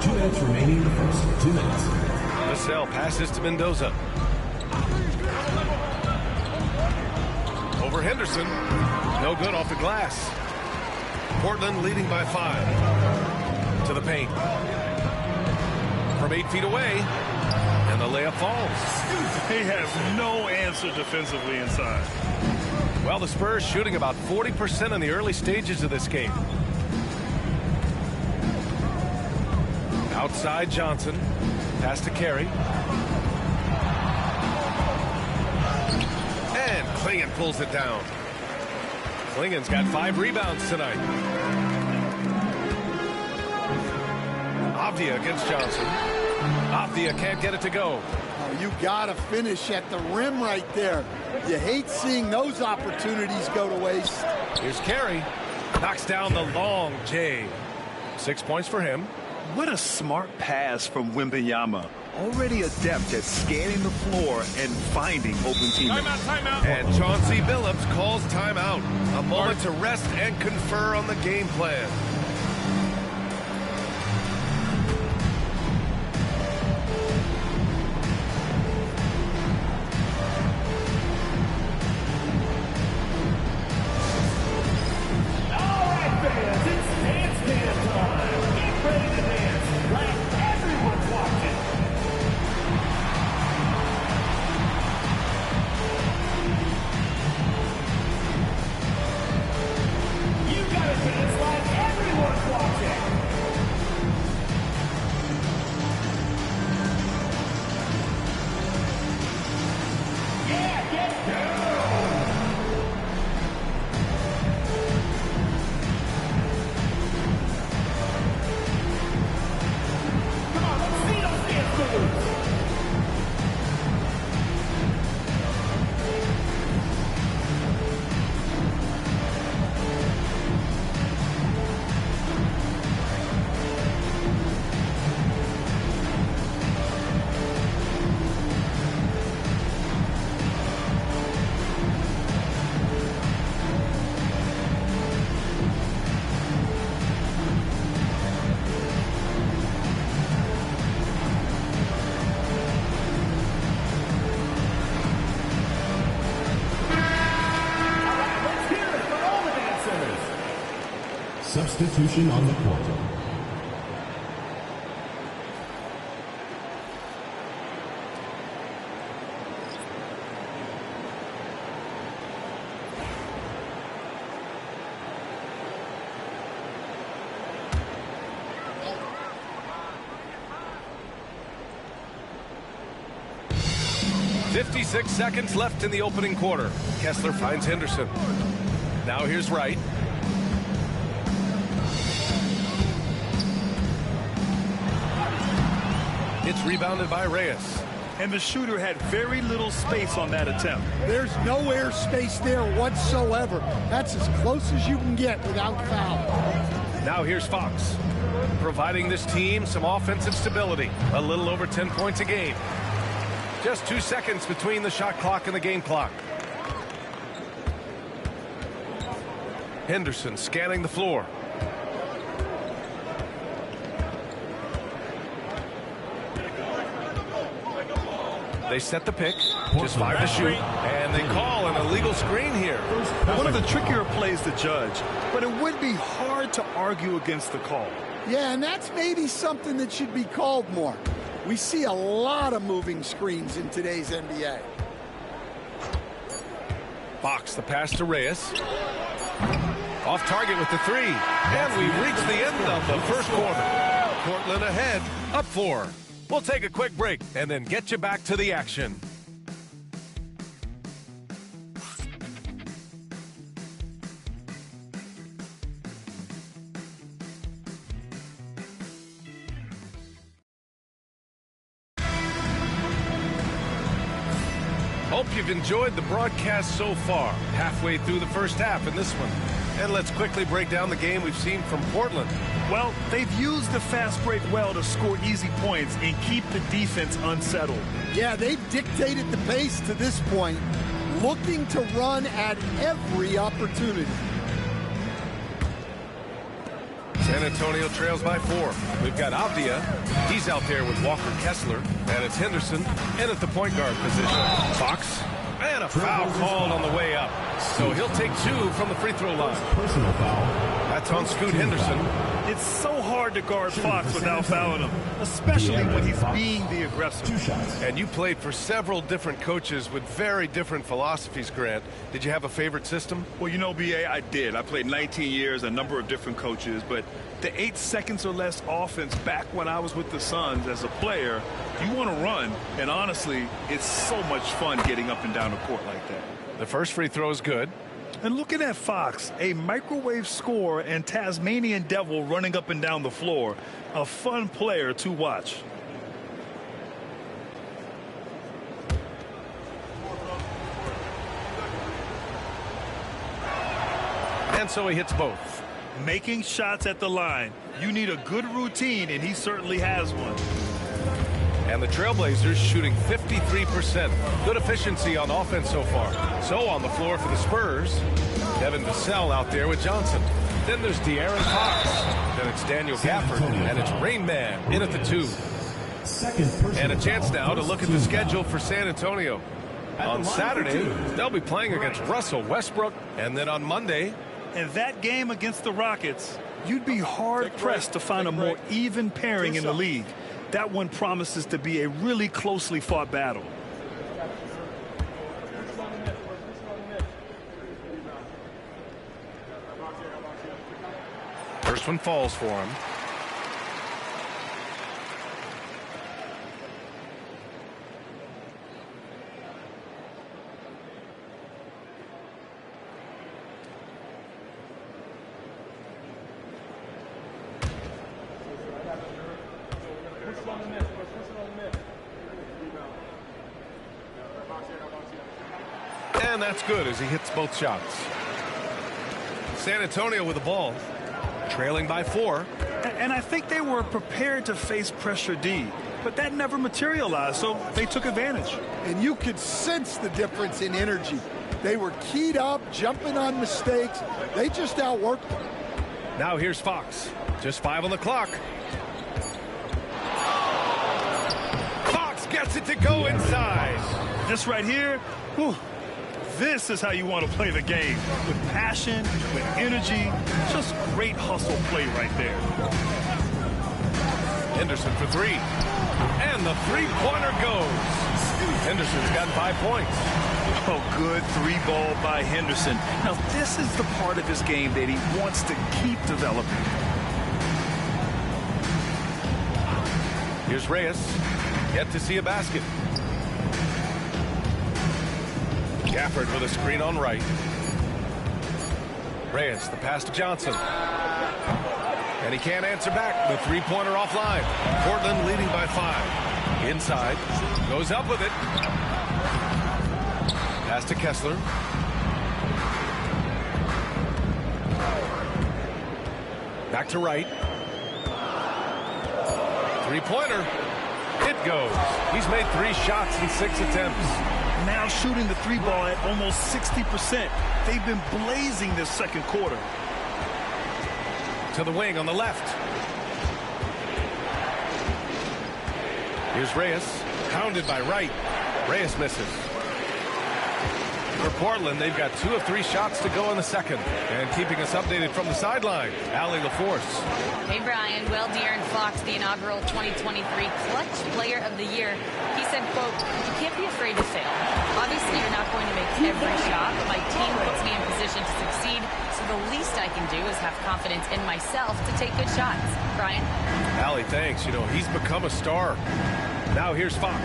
2 minutes remaining in the first. 2 minutes. Vassell passes to Mendoza. Over Henderson. No good off the glass. Portland leading by 5. To the paint. From 8 feet away. And the layup falls. They have no answer defensively inside. Well, the Spurs shooting about 40% in the early stages of this game. Outside Johnson. Pass to Carey. And Klingon pulls it down. Klingon's got 5 rebounds tonight. Avdia against Johnson. Avdia can't get it to go. Oh, you got to finish at the rim right there. You hate seeing those opportunities go to waste. Here's Carey. Knocks down the long J. 6 points for him. What a smart pass from Wembanyama. Already adept at scanning the floor and finding open teammates. Timeout. And Chauncey Billups calls timeout. A moment to rest and confer on the game plan. Substitution on the court. .56 seconds left in the opening quarter. Kessler finds Henderson. Now here's Wright. It's rebounded by Reyes. And the shooter had very little space on that attempt. There's no air space there whatsoever. That's as close as you can get without foul. Now here's Fox, providing this team some offensive stability. A little over 10 points a game. Just 2 seconds between the shot clock and the game clock. Henderson scanning the floor. They set the pick, just 5 to shoot, and they call an illegal screen here. One of the trickier plays to judge, but it would be hard to argue against the call. Yeah, and that's maybe something that should be called more. We see a lot of moving screens in today's NBA. Fox, the pass to Reyes. Off target with the 3. And we reach the end of the first quarter. Portland ahead, up 4. We'll take a quick break and then get you back to the action. Hope you've enjoyed the broadcast so far. Halfway through the first half in this one. And let's quickly break down the game we've seen from Portland. Well, they've used the fast break well to score easy points and keep the defense unsettled. Yeah, they've dictated the pace to this point, looking to run at every opportunity. San Antonio trails by 4. We've got Avdia. He's out there with Walker Kessler. And it's Henderson in at the point guard position. Fox. And a foul called on the way up. So he'll take 2 from the free throw line. Personal foul. That's on Scoot Henderson. It's so hard to guard Fox without fouling him, especially when he's being the aggressor. 2 shots. And you played for several different coaches with very different philosophies, Grant. Did you have a favorite system? Well, you know, B.A., I did. I played 19 years, a number of different coaches, but the 8 seconds or less offense back when I was with the Suns as a player, you want to run, and honestly, it's so much fun getting up and down the court like that. The first free throw is good. And looking at Fox, a microwave scorer and Tasmanian devil running up and down the floor, a fun player to watch. And so he hits both. Making shots at the line. You need a good routine, and he certainly has one. And the Trailblazers shooting 53%. Good efficiency on offense so far. So on the floor for the Spurs, Devin Vassell out there with Johnson. Then there's De'Aaron Fox. Then it's Daniel Gafford. And it's Rain Man in at the 2. And a chance now to look at the schedule for San Antonio. On Saturday, they'll be playing against Russell Westbrook. And then on Monday. And that game against the Rockets, you'd be hard-pressed to find a more even pairing in the league. That one promises to be a really closely fought battle. First one falls for him. And that's good as he hits both shots. San Antonio with the ball, trailing by 4. And I think they were prepared to face pressure D, but that never materialized, so they took advantage. And you could sense the difference in energy. They were keyed up, jumping on mistakes. They just outworked them. Now here's Fox. Just 5 on the clock. Fox gets it to go inside. This right here, whew, This is how you want to play the game. With passion, with energy, just great hustle play right there. Henderson for three. And the three-pointer goes. Henderson's got 5 points. Oh, good three ball by Henderson. Now, this is the part of his game that he wants to keep developing. Here's Reyes. Yet to see a basket. Gafford with a screen on right. Reyes, the pass to Johnson. And he can't answer back. The three-pointer offline. Portland leading by 5. Inside. Goes up with it. Pass to Kessler. Back to Wright. Three-pointer. It goes. He's made 3 shots in 6 attempts. Now shooting the three ball at almost 60%. They've been blazing this second quarter. To the wing on the left. Here's Reyes. Hounded by Wright. Reyes misses. For Portland, they've got 2 of 3 shots to go in the second. And keeping us updated from the sideline, Allie LaForce. Hey, Brian. Well, De'Aaron Fox, the inaugural 2023 Clutch Player of the Year, he said, quote, "You can't be afraid to fail. Obviously, you're not going to make every shot, but my team puts me in position to succeed, so the least I can do is have confidence in myself to take good shots." Brian? Allie, thanks. You know, he's become a star. Now here's Fox.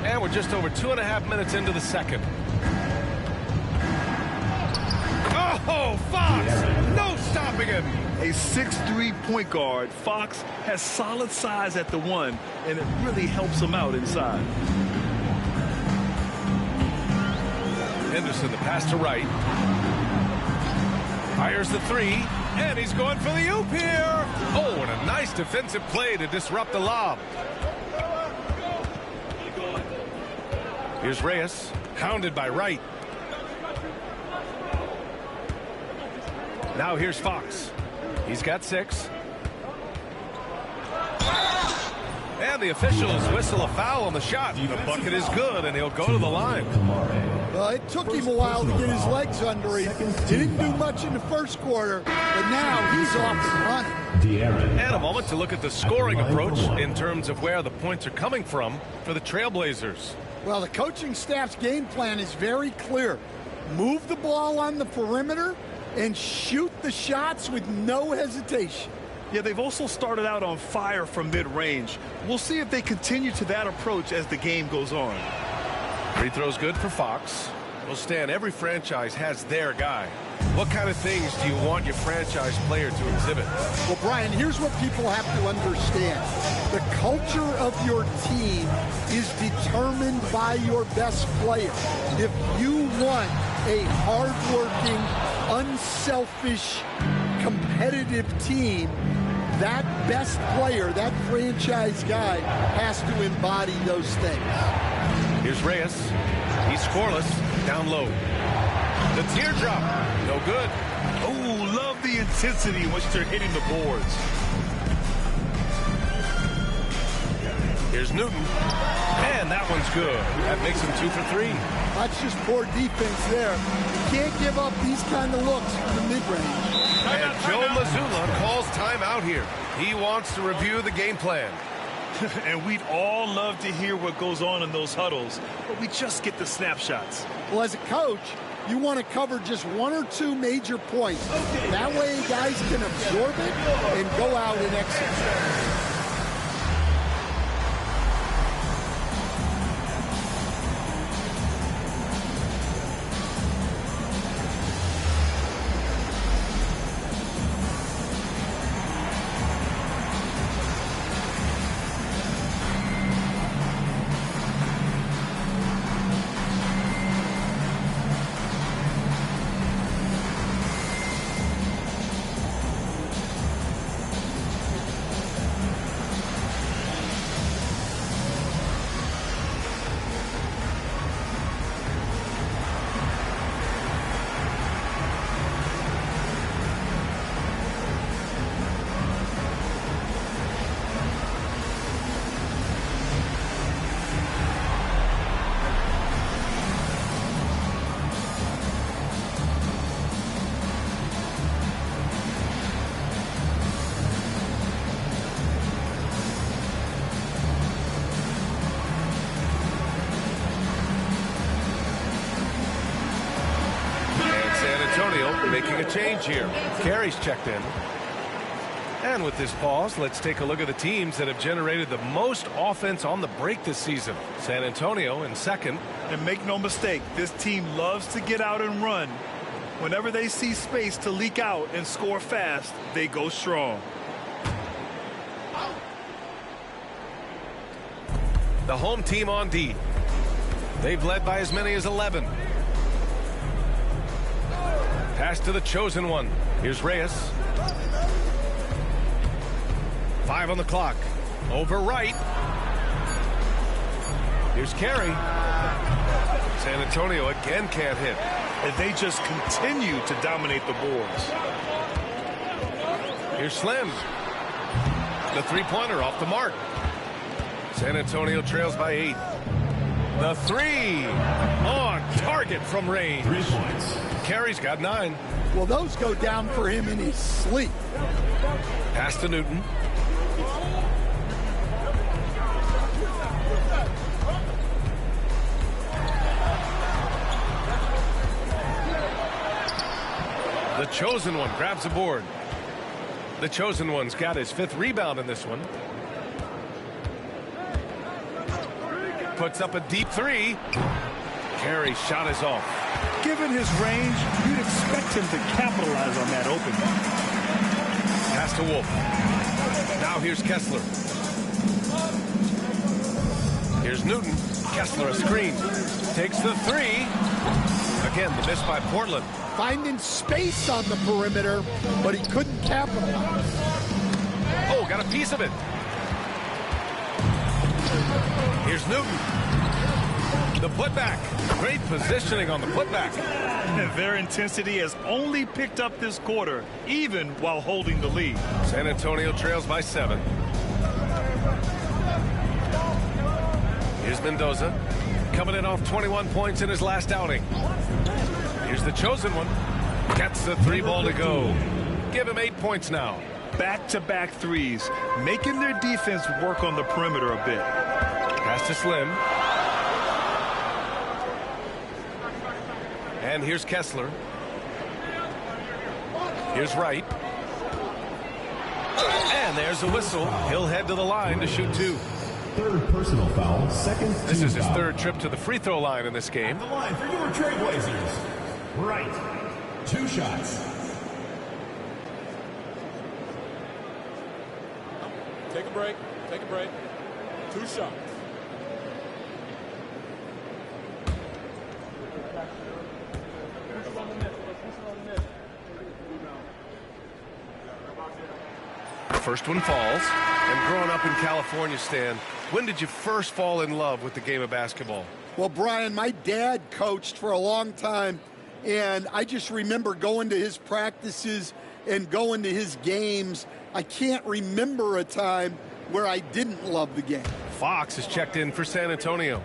And we're just over 2.5 minutes into the second. Oh, Fox! No stopping him! A 6'3" point guard, Fox has solid size at the one, and it really helps him out inside. Henderson, the pass to Wright. Fires the three, and he's going for the oop here. Oh, and a nice defensive play to disrupt the lob. Here's Reyes, hounded by Wright. Now here's Fox. He's got 6. And the officials whistle a foul on the shot. The bucket is good, and he'll go to the line. Well, it took him a while to get his legs under him. He didn't do much in the first quarter, but now he's off and running. And a moment to look at the scoring approach in terms of where the points are coming from for the Trailblazers. Well, the coaching staff's game plan is very clear. Move the ball on the perimeter and shoot the shots with no hesitation. Yeah, they've also started out on fire from mid-range. We'll see if they continue to that approach as the game goes on. Free throw's good for Fox. Well, Stan, every franchise has their guy. What kind of things do you want your franchise player to exhibit? Well, Brian, here's what people have to understand. The culture of your team is determined by your best player. If you want a hardworking, unselfish, competitive team, that best player, that franchise guy, has to embody those things. Here's Reyes. He's scoreless. Down low. The teardrop. No good. Oh, love the intensity in which they're hitting the boards. Here's Newton. And that one's good. That makes him 2 for 3. That's just poor defense there. You can't give up these kind of looks from the mid-range. And Joe Mazzulla calls timeout here. He wants to review the game plan. And we'd all love to hear what goes on in those huddles, but we just get the snapshots. Well, as a coach, you want to cover just 1 or 2 major points. That way guys can absorb it and go out and execute. Antonio making a change here. Carey's checked in. And with this pause, let's take a look at the teams that have generated the most offense on the break this season. San Antonio in second. And make no mistake, this team loves to get out and run. Whenever they see space to leak out and score fast, they go strong. The home team on D. They've led by as many as 11. Pass to the chosen one. Here's Reyes. 5 on the clock. Over right. Here's Carey. San Antonio again can't hit. And they just continue to dominate the boards. Here's Slim. The three-pointer off the mark. San Antonio trails by 8. The three on target from range. 3 points. Carey's got 9. Well, those go down for him in his sleep. Pass to Newton. The chosen one grabs a board. The chosen one's got his 5th rebound in this one. Puts up a deep 3. Carey's shot is off. Given his range, you'd expect him to capitalize on that opening. Pass to Wolf. Now here's Kessler. Here's Newton. Kessler a screen. Takes the 3. Again, the miss by Portland. Finding space on the perimeter, but he couldn't capitalize. Oh, got a piece of it. Here's Newton. The putback. Great positioning on the putback. And their intensity has only picked up this quarter, even while holding the lead. San Antonio trails by 7. Here's Mendoza. Coming in off 21 points in his last outing. Here's the chosen one. Gets the 3-ball to go. Give him 8 points now. Back-to-back threes, making their defense work on the perimeter a bit. Pass to Slim. And here's Kessler. Here's Wright. And there's a whistle. He'll head to the line to shoot 2. 3rd personal foul, 2nd This is his foul. 3rd trip to the free throw line in this game. The line for your Trailblazers. Right. 2 shots. Take a break. Take a break. 2 shots. First one falls. And growing up in California, Stan, when did you first fall in love with the game of basketball? Well, Brian, my dad coached for a long time, and I just remember going to his practices and going to his games. I can't remember a time where I didn't love the game. Fox is checked in for San Antonio.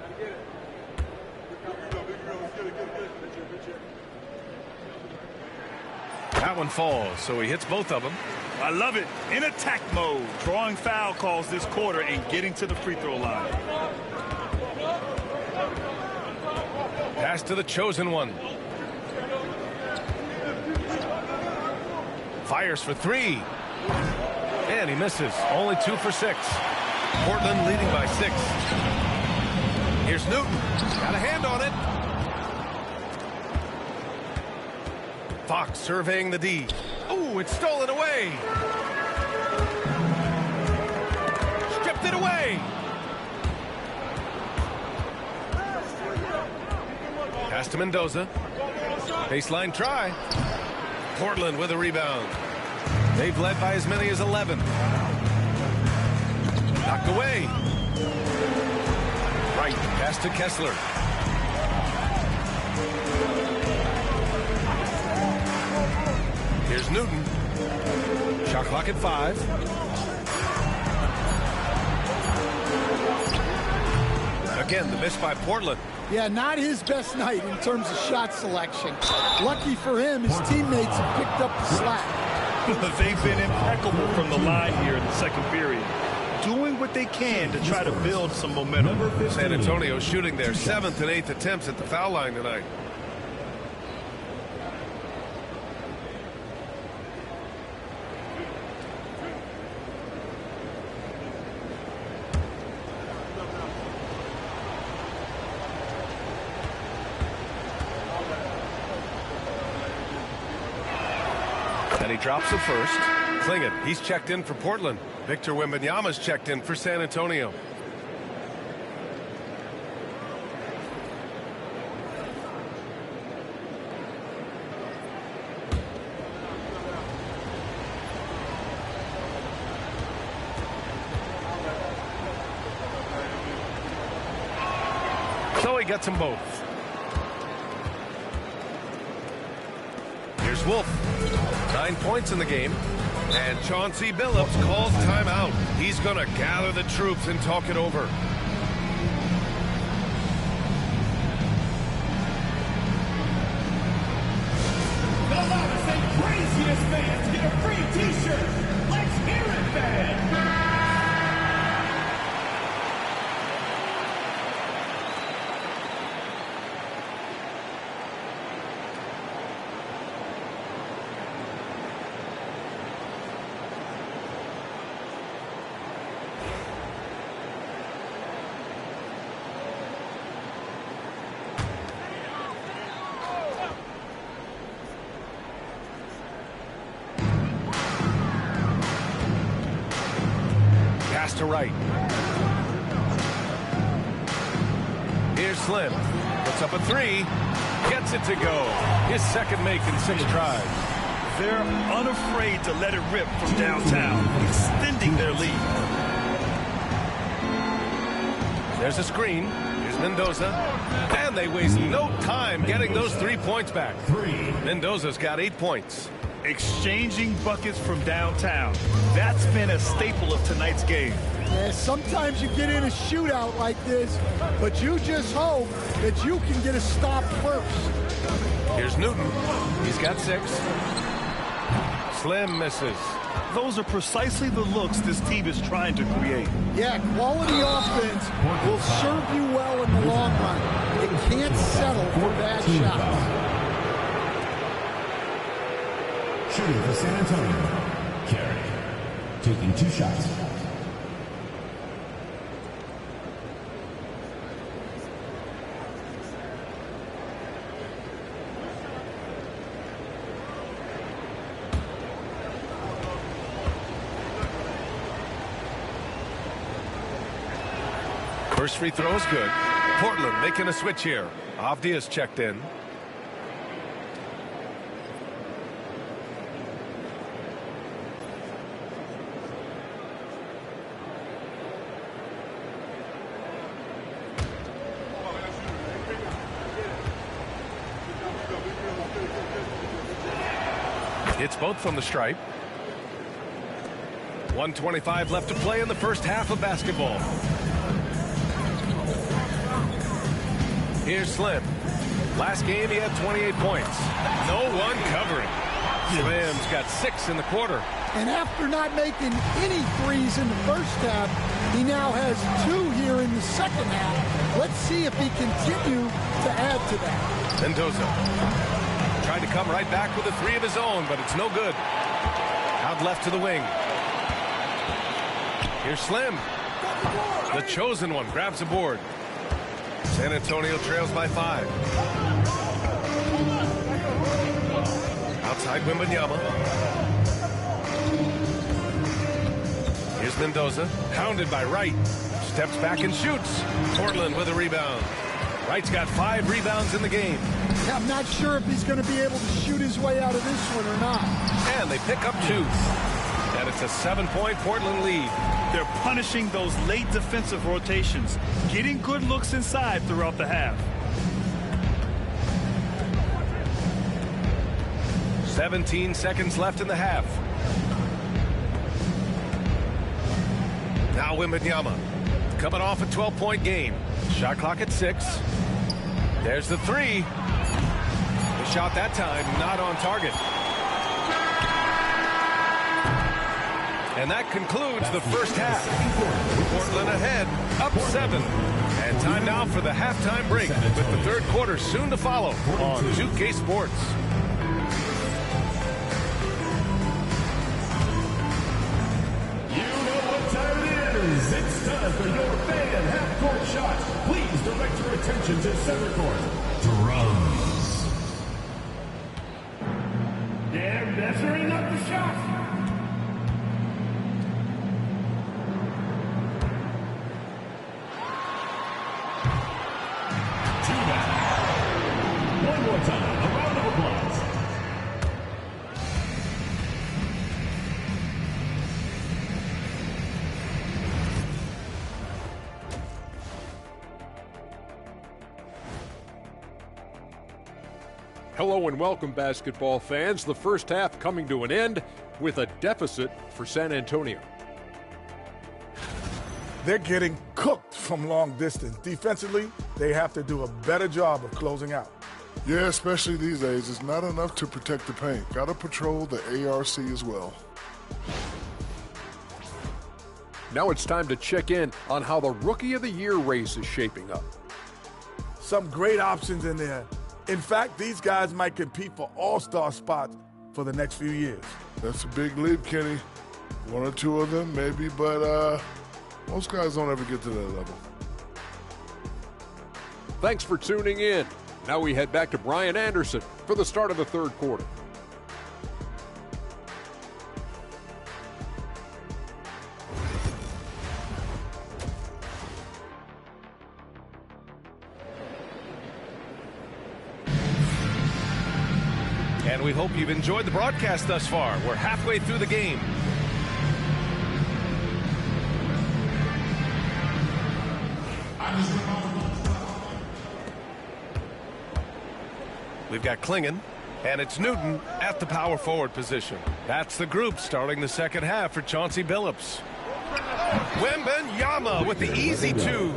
That one falls, so he hits both of them. I love it. In attack mode, drawing foul calls this quarter and getting to the free throw line. Pass to the chosen one. Fires for 3. And he misses. Only 2 for 6. Portland leading by 6. Here's Newton. Got a hand on it. Fox surveying the D. Oh, it's stolen away. Stripped it away. Pass to Mendoza. Baseline try. Portland with a rebound. They've led by as many as 11. Knocked away. Right, pass to Kessler. Here's Newton. Shot clock at 5. Again, the miss by Portland. Yeah, not his best night in terms of shot selection. Lucky for him, his teammates have picked up the slack. They've been impeccable from the line here in the second period, doing what they can to try to build some momentum. San Antonio shooting their 7th and 8th attempts at the foul line tonight. And he drops the first. Clingan, he's checked in for Portland. Victor Wembanyama's checked in for San Antonio. So he gets them both. Here's Wolf. 9 points in the game. And Chauncey Billups calls timeout. He's going to gather the troops and talk it over. The loudest and craziest fans get a free t-shirt. Let's hear it, fans. To right. Here's Slim. Puts up a three. Gets it to go. His second make in 6 tries. They're unafraid to let it rip from downtown, extending their lead. There's a screen. Here's Mendoza. And they waste no time getting those 3 points back. Mendoza's got 8 points. Exchanging buckets from downtown. That's been a staple of tonight's game. Yeah, sometimes you get in a shootout like this, but you just hope that you can get a stop first. Here's Newton. He's got 6. Slim misses. Those are precisely the looks this team is trying to create. Yeah, quality offense will serve you well in the long run. It can't settle for bad shots. Shooting for San Antonio, Carey, taking 2 shots. First free throw is good. Portland making a switch here. Avdia's checked in. It's both from the stripe. 1:25 left to play in the first half of basketball. Here's Slim. Last game he had 28 points. No one covering. Slim's got 6 in the quarter. And after not making any threes in the first half, he now has 2 here in the second half. Let's see if he continue to add to that. Mendoza tried to come right back with a 3 of his own, but it's no good. Out left to the wing. Here's Slim. The chosen one grabs a board. San Antonio trails by 5. Outside Wembanyama. Here's Mendoza. Hounded by Wright. Steps back and shoots. Portland with a rebound. Wright's got 5 rebounds in the game. I'm not sure if he's going to be able to shoot his way out of this one or not. And they pick up 2. And it's a 7-point Portland lead. They're punishing those late defensive rotations, getting good looks inside throughout the half. 17 seconds left in the half. Now Wembanyama coming off a 12-point game. Shot clock at 6. There's the 3. The shot that time not on target. And that concludes the first half. Portland ahead, up 7. And time now for the halftime break, with the third quarter soon to follow on 2K Sports. You know what time it is. It's time for your fan half-court shots. Please direct your attention to center court. Drums. They're measuring up the one time, a round of applause. Hello and welcome, basketball fans. The first half coming to an end with a deficit for San Antonio. They're getting cooked from long distance. Defensively, they have to do a better job of closing out. Yeah, especially these days. It's not enough to protect the paint. Got to patrol the ARC as well. Now it's time to check in on how the Rookie of the Year race is shaping up. Some great options in there. In fact, these guys might compete for all-star spots for the next few years. That's a big leap, Kenny. One or two of them, maybe, but most guys don't ever get to that level. Thanks for tuning in. Now we head back to Brian Anderson for the start of the third quarter. And we hope you've enjoyed the broadcast thus far. We're halfway through the game. We've got Klingon, and it's Newton at the power forward position. That's the group starting the second half for Chauncey Billups. Wembanyama with the easy two.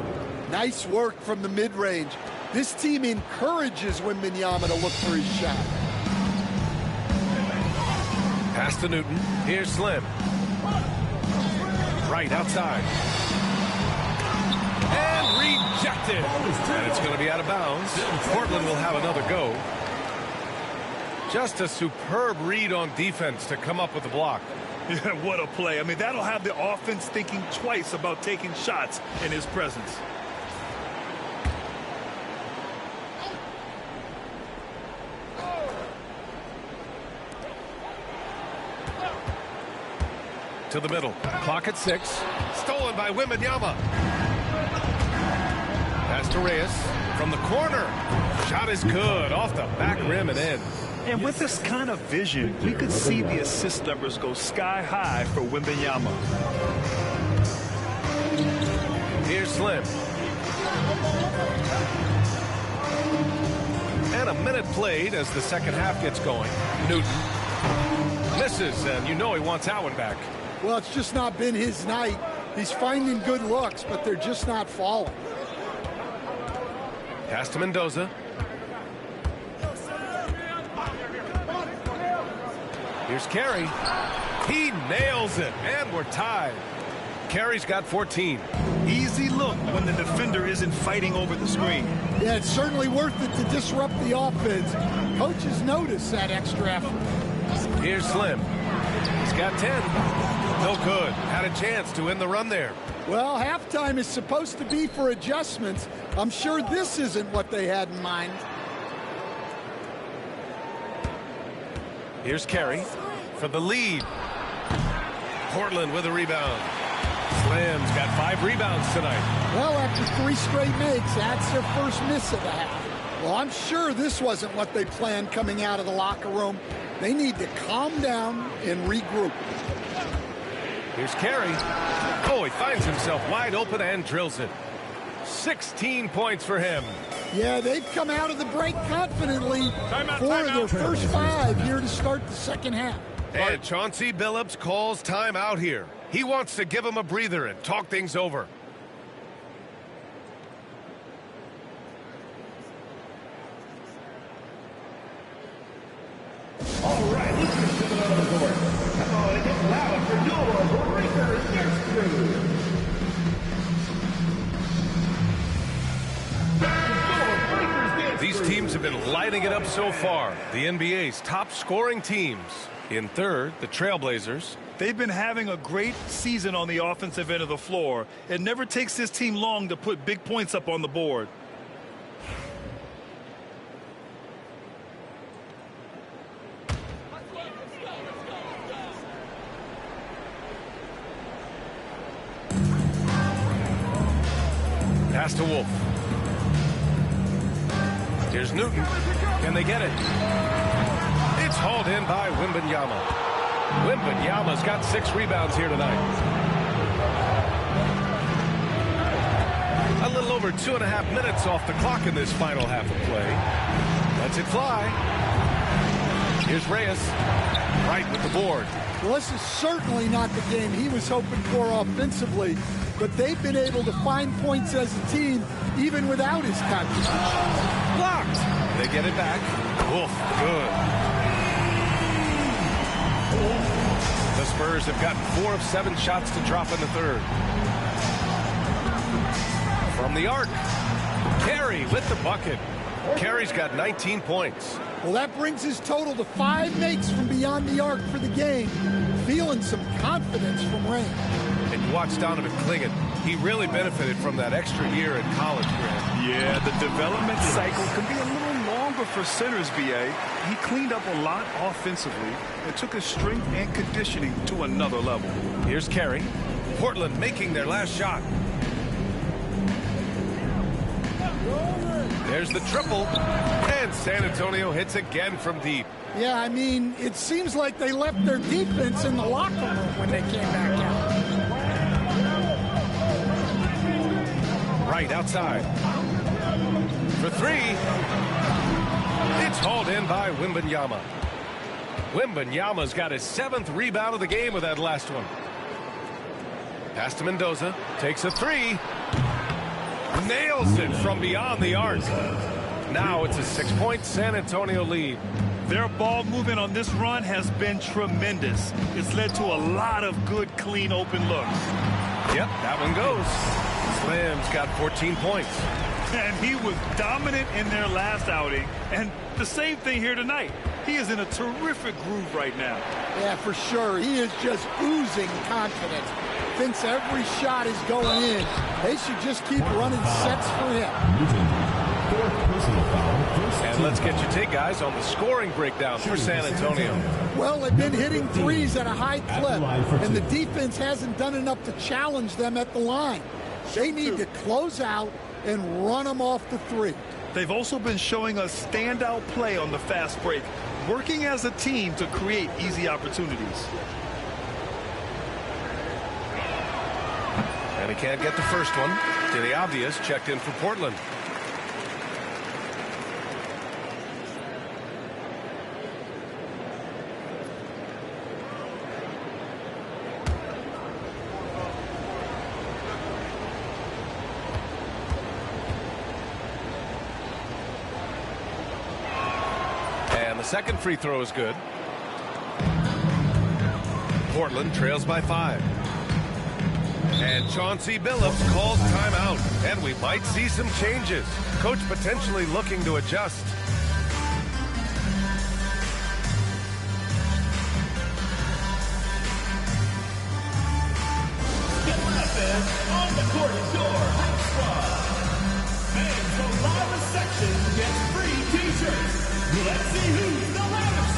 Nice work from the mid-range. This team encourages Wembanyama to look for his shot. Pass to Newton. Here's Slim. Right outside. And rejected. And it's going to be out of bounds. Portland will have another go. Just a superb read on defense to come up with the block. Yeah, what a play. I mean, that'll have the offense thinking twice about taking shots in his presence. To the middle. Clock at 6. Stolen by Wembanyama. Pass to Reyes from the corner. Shot is good. Off the back rim and in. And with this kind of vision, we could see the assist numbers go sky high for Wembanyama. Here's Slim. And a minute played as the second half gets going. Newton misses, and you know he wants that one back. Well, it's just not been his night. He's finding good looks, but they're just not falling. Pass to Mendoza. Here's Carey. He nails it, and we're tied. Carey's got 14. Easy look when the defender isn't fighting over the screen. Yeah, it's certainly worth it to disrupt the offense. Coaches notice that extra effort. Here's Slim. He's got 10. No good. Had a chance to end the run there. Well, halftime is supposed to be for adjustments. I'm sure this isn't what they had in mind. Here's Carey for the lead. Portland with a rebound. Slim's got 5 rebounds tonight. Well, after 3 straight makes, that's their first miss of the half. Well, I'm sure this wasn't what they planned coming out of the locker room. They need to calm down and regroup. Here's Carey. Oh, he finds himself wide open and drills it. 16 points for him. Yeah, they've come out of the break confidently. Their first 5 here to start the second half. And Chauncey Billups calls timeout here. He wants to give him a breather and talk things over. All right, let's get to the court. Come on and get loud for your Breakers next crew. These teams have been lighting it up so far. The NBA's top scoring teams. In third, the Trailblazers. They've been having a great season on the offensive end of the floor. It never takes this team long to put big points up on the board. Pass to Wolf. Here's Newton. Can they get it? It's hauled in by Wembanyama. Wembanyama's got 6 rebounds here tonight. A little over 2.5 minutes off the clock in this final half of play. Lets it fly. Here's Reyes. Right with the board. Well, this is certainly not the game he was hoping for offensively, but they've been able to find points as a team even without his contribution. Blocked. They get it back. Oof, good. The Spurs have gotten 4 of 7 shots to drop in the third. From the arc, Carey with the bucket. Carey's got 19 points. Well, that brings his total to 5 makes from beyond the arc for the game. Feeling some confidence from Rain. And you watch Donovan Clingan. He really benefited from that extra year in college, Grant. Yeah, the development cycle can be a little longer for centers, B.A. He cleaned up a lot offensively and took his strength and conditioning to another level. Here's Carey. Portland making their last shot. There's the triple. And San Antonio hits again from deep. Yeah, I mean, it seems like they left their defense in the locker room when they came back out. Right outside. For 3. It's hauled in by Wembanyama. Wembanyama's got his 7th rebound of the game with that last one. Pass to Mendoza. Takes a 3. Nails it from beyond the arc. Now it's a 6-point San Antonio lead. Their ball movement on this run has been tremendous. It's led to a lot of good, clean, open looks. Yep, that one goes. Slim's got 14 points. And he was dominant in their last outing. And the same thing here tonight. He is in a terrific groove right now. Yeah, for sure. He is just oozing confidence. Thinks every shot is going in. They should just keep running sets for him. And let's get your take, guys, on the scoring breakdown for San Antonio. Well, they've been hitting threes at a high clip, and the defense hasn't done enough to challenge them at the line. They need to close out and run them off the 3. They've also been showing us standout play on the fast break, working as a team to create easy opportunities. And he can't get the first one. To the obvious, checked in for Portland. And the second free throw is good. Portland trails by 5. And Chauncey Billups calls timeout. And we might see some changes. Coach potentially looking to adjust. Get laughing on the court door Hype Squad. Fans from loudest section gets free t-shirts. Let's see who's the loudest.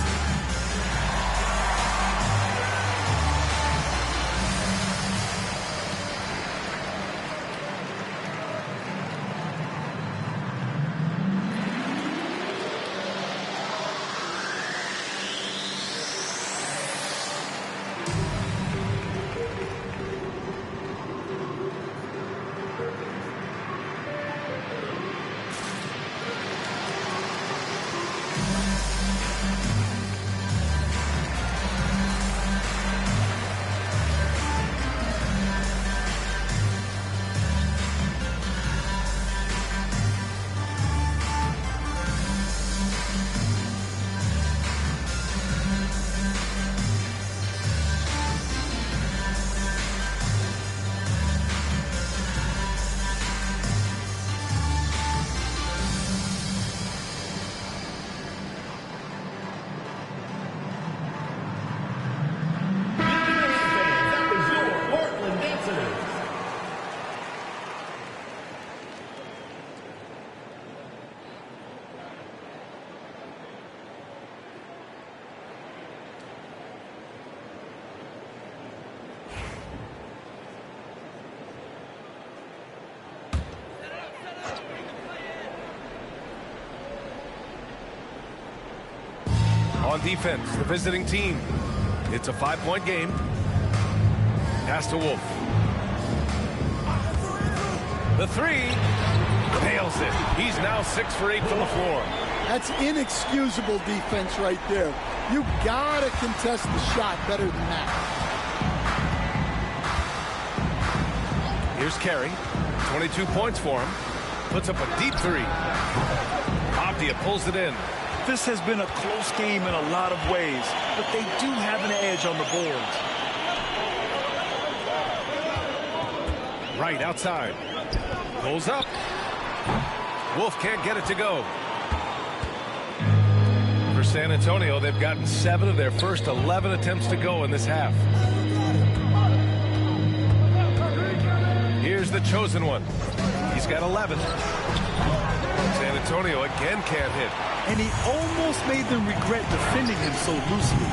On defense, the visiting team. It's a 5-point game. Pass to Wolf. The three. Nails it. He's now 6 for 8 from the floor. That's inexcusable defense right there. You gotta contest the shot better than that. Here's Carey. 22 points for him. Puts up a deep three. Abdia pulls it in. This has been a close game in a lot of ways, but they do have an edge on the boards. Right outside. Pulls up. Wolf can't get it to go. For San Antonio, they've gotten 7 of their first 11 attempts to go in this half. Here's the chosen one. He's got 11. San Antonio again can't hit. And he almost made them regret defending him so loosely.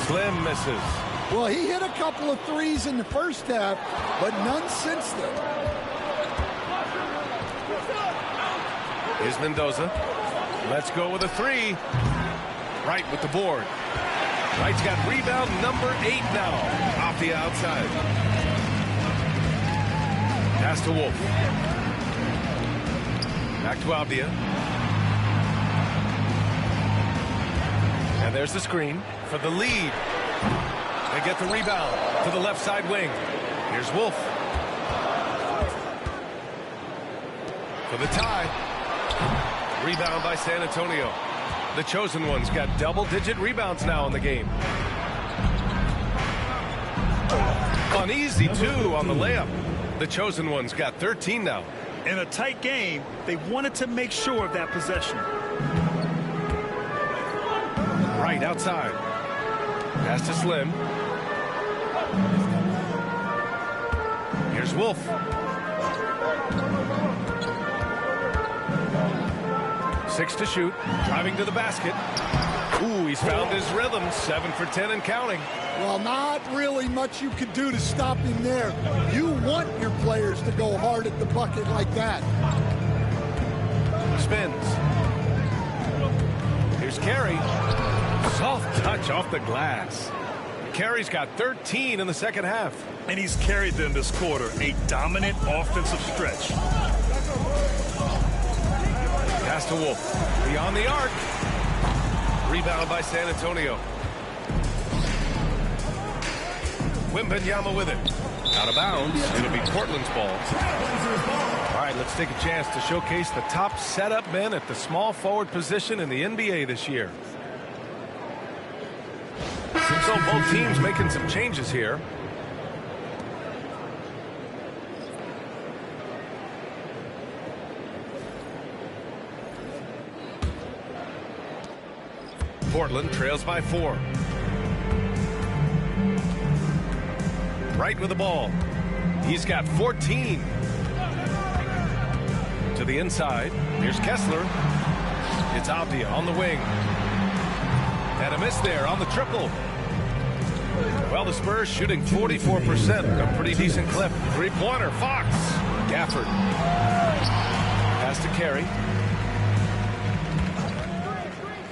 Slim misses. Well, he hit a couple of threes in the first half, but none since then. Here's Mendoza. Let's go with a three. Wright with the board. Wright's got rebound number 8 now. Off the outside. Pass to Wolf. Back to Abdia. And there's the screen for the lead. They get the rebound to the left side wing. Here's Wolf. For the tie. Rebound by San Antonio. The chosen one's got double-digit rebounds now in the game. An easy 2 on the layup. The chosen one's got 13 now. In a tight game, they wanted to make sure of that possession. Right outside. Pass to Slim. Here's Wolf. 6 to shoot. Driving to the basket. Ooh, he's found his rhythm. 7 for 10 and counting. Well, not really much you could do to stop him there. You want your players to go hard at the bucket like that. Spins. Here's Carey. Soft touch off the glass. Carey's got 13 in the second half. And he's carried them this quarter. A dominant offensive stretch. Pass to Wolf. Beyond the arc. Rebound by San Antonio. Wembanyama with it. Out of bounds. It'll be Portland's ball. All right, let's take a chance to showcase the top setup men at the small forward position in the NBA this year. So both teams making some changes here. Portland trails by 4. Wright with the ball. He's got 14. To the inside. Here's Kessler. It's Abdia on the wing. And a miss there on the triple. Well, the Spurs shooting 44%. A pretty decent clip. Three-pointer. Fox. Gafford. Pass to Carey.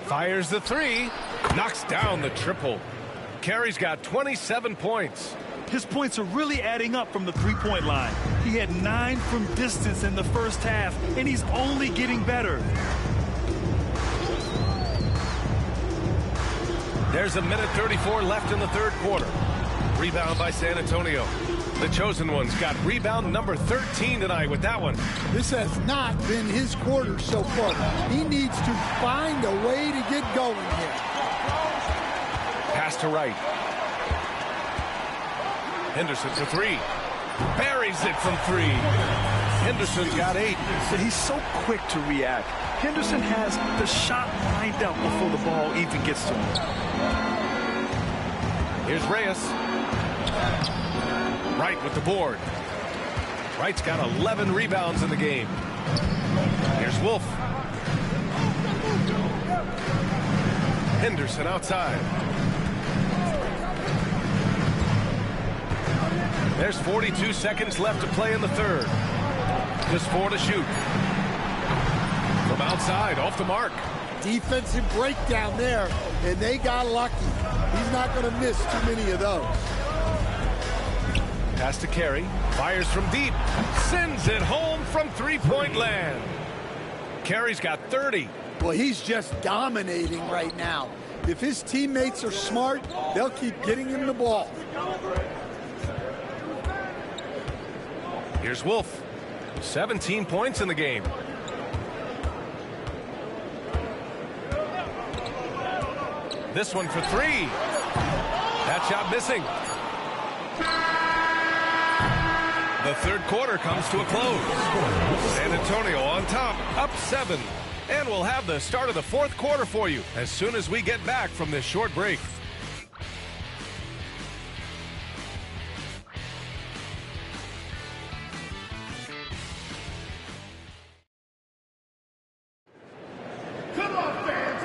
Fires the 3. Knocks down the triple. Carey's got 27 points. His points are really adding up from the three-point line. He had 9 from distance in the first half, and he's only getting better. There's a minute 34 left in the third quarter. Rebound by San Antonio. The chosen one's got rebound number 13 tonight with that one. This has not been his quarter so far. He needs to find a way to get going here. Pass to Wright. Henderson for 3. Buries it from 3. Henderson's got 8. But he's so quick to react. Henderson has the shot lined up before the ball even gets to him. Here's Reyes. Wright with the board. Wright's got 11 rebounds in the game. Here's Wolf. Henderson outside. There's 42 seconds left to play in the third. Just 4 to shoot. From outside, off the mark. defensive breakdown there, and they got lucky. He's not going to miss too many of those. Pass to Carey. Fires from deep. Sends it home from three-point land. Carey's got 30. Well, he's just dominating right now. If his teammates are smart, they'll keep getting him the ball. Here's Wolf. 17 points in the game. This one for three. That shot missing. The third quarter comes to a close. San Antonio on top, up 7. And we'll have the start of the fourth quarter for you as soon as we get back from this short break.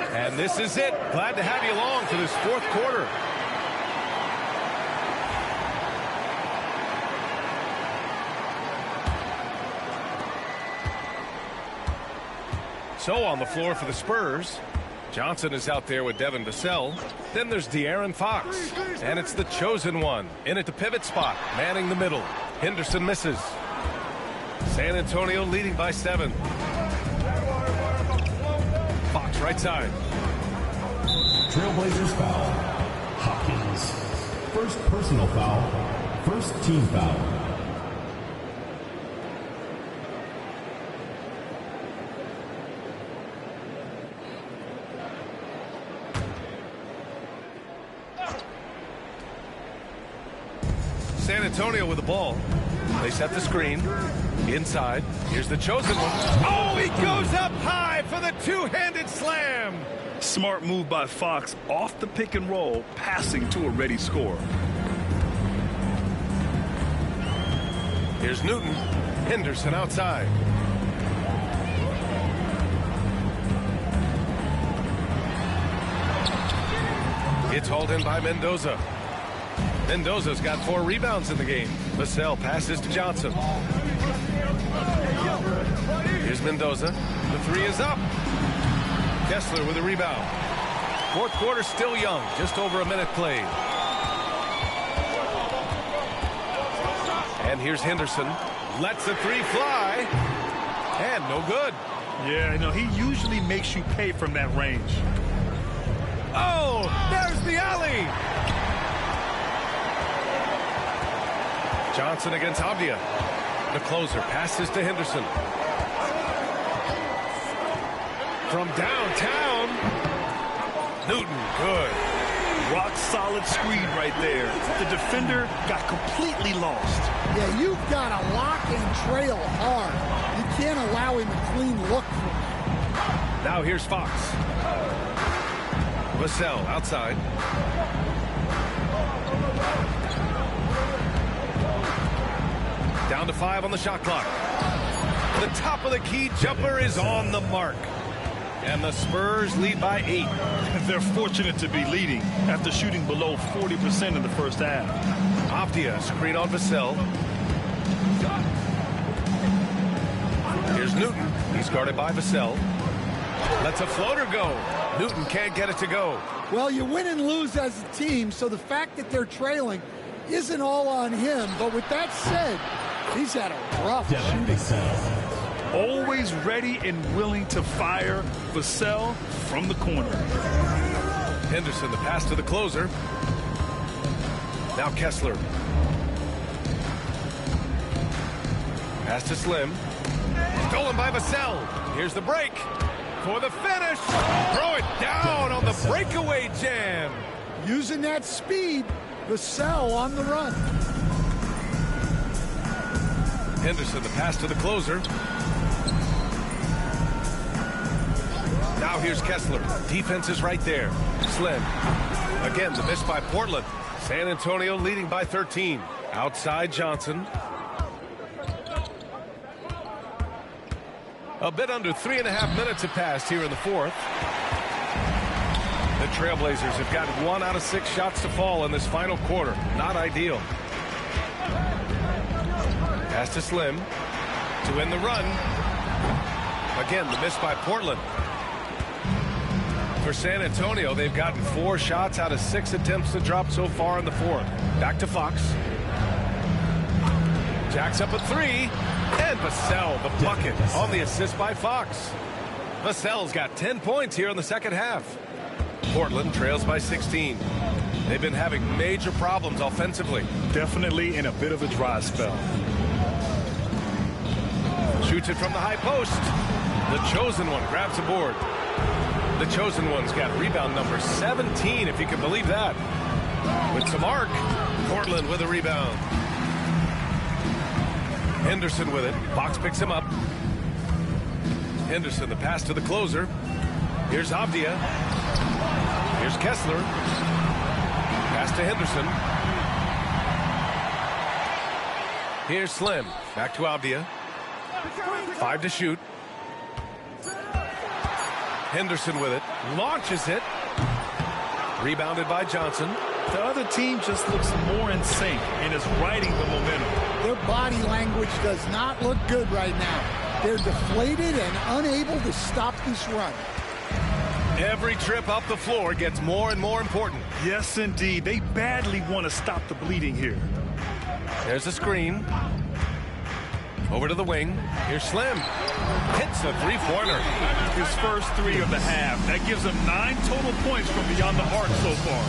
And this is it. Glad to have you along for this fourth quarter. So on the floor for the Spurs, Johnson is out there with Devin Vassell. Then there's De'Aaron Fox. And it's the chosen one in at the pivot spot, manning the middle. Henderson misses. San Antonio leading by 7. Fox right side. Trailblazers foul. Hopkins. First personal foul. First team foul. San Antonio with the ball. They set the screen. Inside. Here's the chosen one. Oh, he goes up high for the two-handed slam. Smart move by Fox off the pick and roll, passing to a ready scorer. Here's Newton. Henderson outside. It's hauled in by Mendoza. Mendoza's got 4 rebounds in the game. Vassell passes to Johnson. Here's Mendoza. The 3 is up. Kessler with a rebound. Fourth quarter still young. Just over a minute played. And here's Henderson. Lets the 3 fly. And no good. Yeah, you know, he usually makes you pay from that range. Oh, there's the alley. Johnson against Avdia. The closer passes to Henderson. From downtown, Newton, good. Rock solid screen right there. The defender got completely lost. Yeah, you've got to lock and trail hard. You can't allow him a clean look. Now here's Fox. Vassell outside. Down to 5 on the shot clock. The top of the key jumper is on the mark. And the Spurs lead by 8. They're fortunate to be leading after shooting below 40% in the first half. Avdia screen on Vassell. Here's Newton. He's guarded by Vassell. Lets a floater go. Newton can't get it to go. Well, you win and lose as a team, so the fact that they're trailing isn't all on him. But with that said, he's had a rough shooting. Always ready and willing to fire. Vassell from the corner. Henderson, the pass to the closer. Now Kessler. Pass to Slim. Stolen by Vassell. Here's the break for the finish. Throw it down on the breakaway jam. Using that speed, Vassell on the run. Henderson, the pass to the closer. Now here's Kessler. Defense is right there. Slim. Again, the miss by Portland. San Antonio leading by 13. Outside Johnson. A bit under 3.5 minutes have passed here in the fourth. The Trailblazers have got 1 out of 6 shots to fall in this final quarter. Not ideal. Pass to Slim to win the run. Again, the miss by Portland. For San Antonio, they've gotten 4 shots out of 6 attempts to drop so far in the fourth. Back to Fox. Jacks up a 3. And Vassell, the bucket, on the assist by Fox. Vassell's got 10 points here in the second half. Portland trails by 16. They've been having major problems offensively. Definitely in a bit of a dry spell. Shoots it from the high post. The chosen one grabs a board. The chosen one's got rebound number 17, if you can believe that. With some arc, Portland with a rebound. Henderson with it. Fox picks him up. Henderson, the pass to the closer. Here's Avdia. Here's Kessler. Pass to Henderson. Here's Slim. Back to Avdia. 5 to shoot. Henderson with it. Launches it. Rebounded by Johnson. The other team just looks more in sync and is riding the momentum. Their body language does not look good right now. They're deflated and unable to stop this run. Every trip up the floor gets more and more important. Yes, indeed. They badly want to stop the bleeding here. There's a screen. Over to the wing. Here's Slim. Hits a 3-pointer. His first 3 of the half. That gives him 9 total points from beyond the arc so far.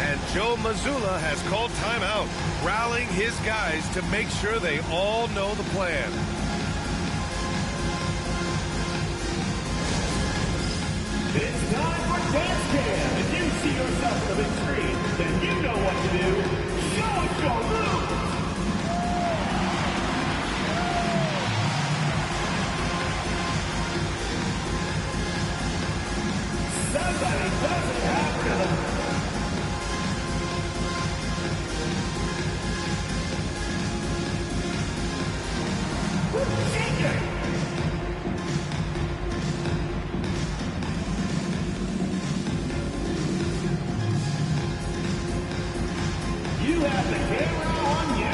And Joe Mazzulla has called timeout, rallying his guys to make sure they all know the plan. It's time for Dance Cam. If you see yourself on the big screen, then you know what to do. Show us your moves. Somebody doesn't have rhythm. You have the camera on you.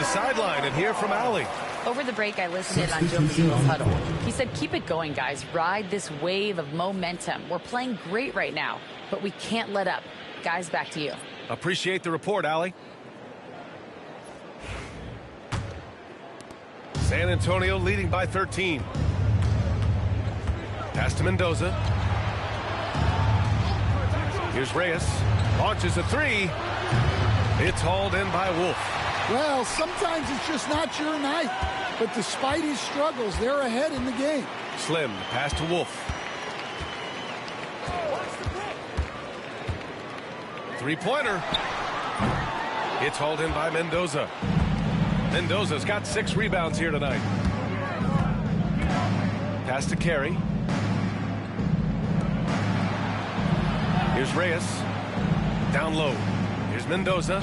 Sideline and hear from Allie. Over the break, I listened in on Joe Mazzulla's huddle. He said, keep it going, guys. Ride this wave of momentum. We're playing great right now, but we can't let up. Guys, back to you. Appreciate the report, Allie. San Antonio leading by 13. Pass to Mendoza. Here's Reyes. Launches a 3. It's hauled in by Wolf. Well, sometimes it's just not your night. But despite his struggles, they're ahead in the game. Slim, pass to Wolf. 3-pointer. It's hauled in by Mendoza. Mendoza's got 6 rebounds here tonight. Pass to Carey. Here's Reyes. Down low. Here's Mendoza.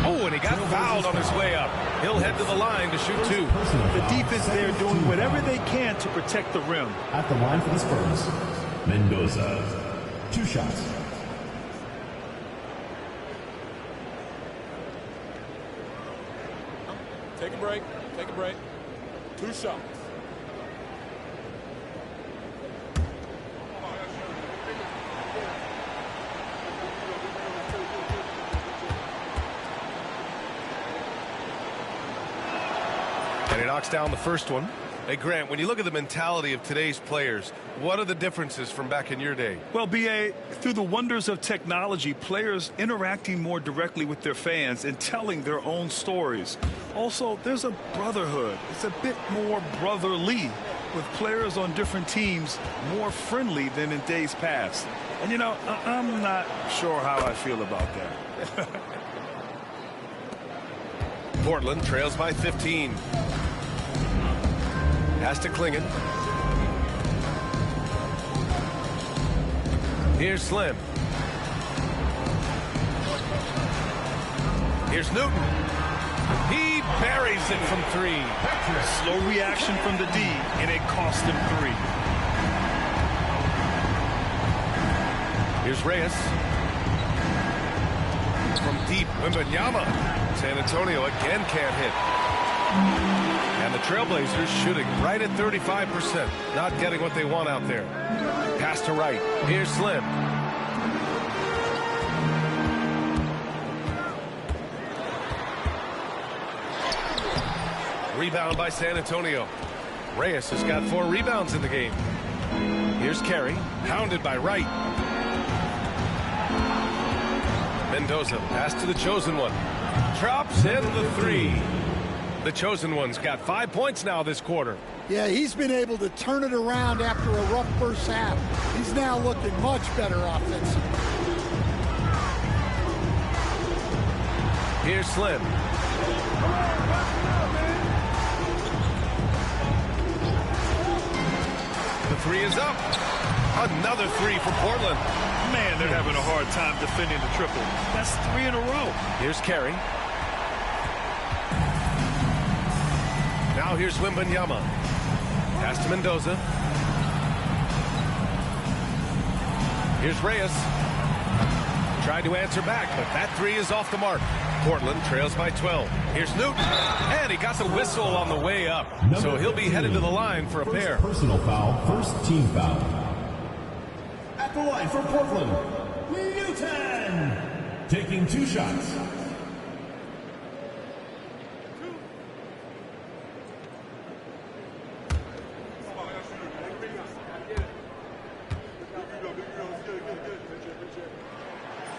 Oh, and he got fouled on his way up. He'll head to the line to shoot 2. The defense there doing whatever they can to protect the rim. At the line for the Spurs, Mendoza. 2 shots. Take a break. Take a break. 2 shots. And he knocks down the first one. Hey, Grant, when you look at the mentality of today's players, what are the differences from back in your day? Well, B.A., through the wonders of technology, players interacting more directly with their fans and telling their own stories. Also, there's a brotherhood. It's a bit more brotherly, with players on different teams more friendly than in days past. And, you know, I'm not sure how I feel about that. Portland trails by 15. Pass to Klingen. Here's Slim. Here's Newton. He buries it from 3. Slow reaction from the D, and it cost him 3. Here's Reyes. From deep, Wembanyama. San Antonio again can't hit. And the Trailblazers shooting right at 35%. Not getting what they want out there. Pass to Wright. Here's Slim. Rebound by San Antonio. Reyes has got 4 rebounds in the game. Here's Carey. Pounded by Wright. Mendoza. Pass to the chosen one. Drops in the 3. The chosen one's got 5 points now this quarter. Yeah, he's been able to turn it around after a rough first half. He's now looking much better offensively. Here's Slim. The 3 is up. Another 3 for Portland. Man, they're having a hard time defending the triple. That's 3 in a row. Here's Carey. Now here's Wembanyama. Pass to Mendoza. Here's Reyes. Tried to answer back, but that 3 is off the mark. Portland trails by 12. Here's Newton. And he got the whistle on the way up. So he'll be headed to the line for a pair. Personal foul, first team foul. At the line for Portland, Newton. Taking 2 shots.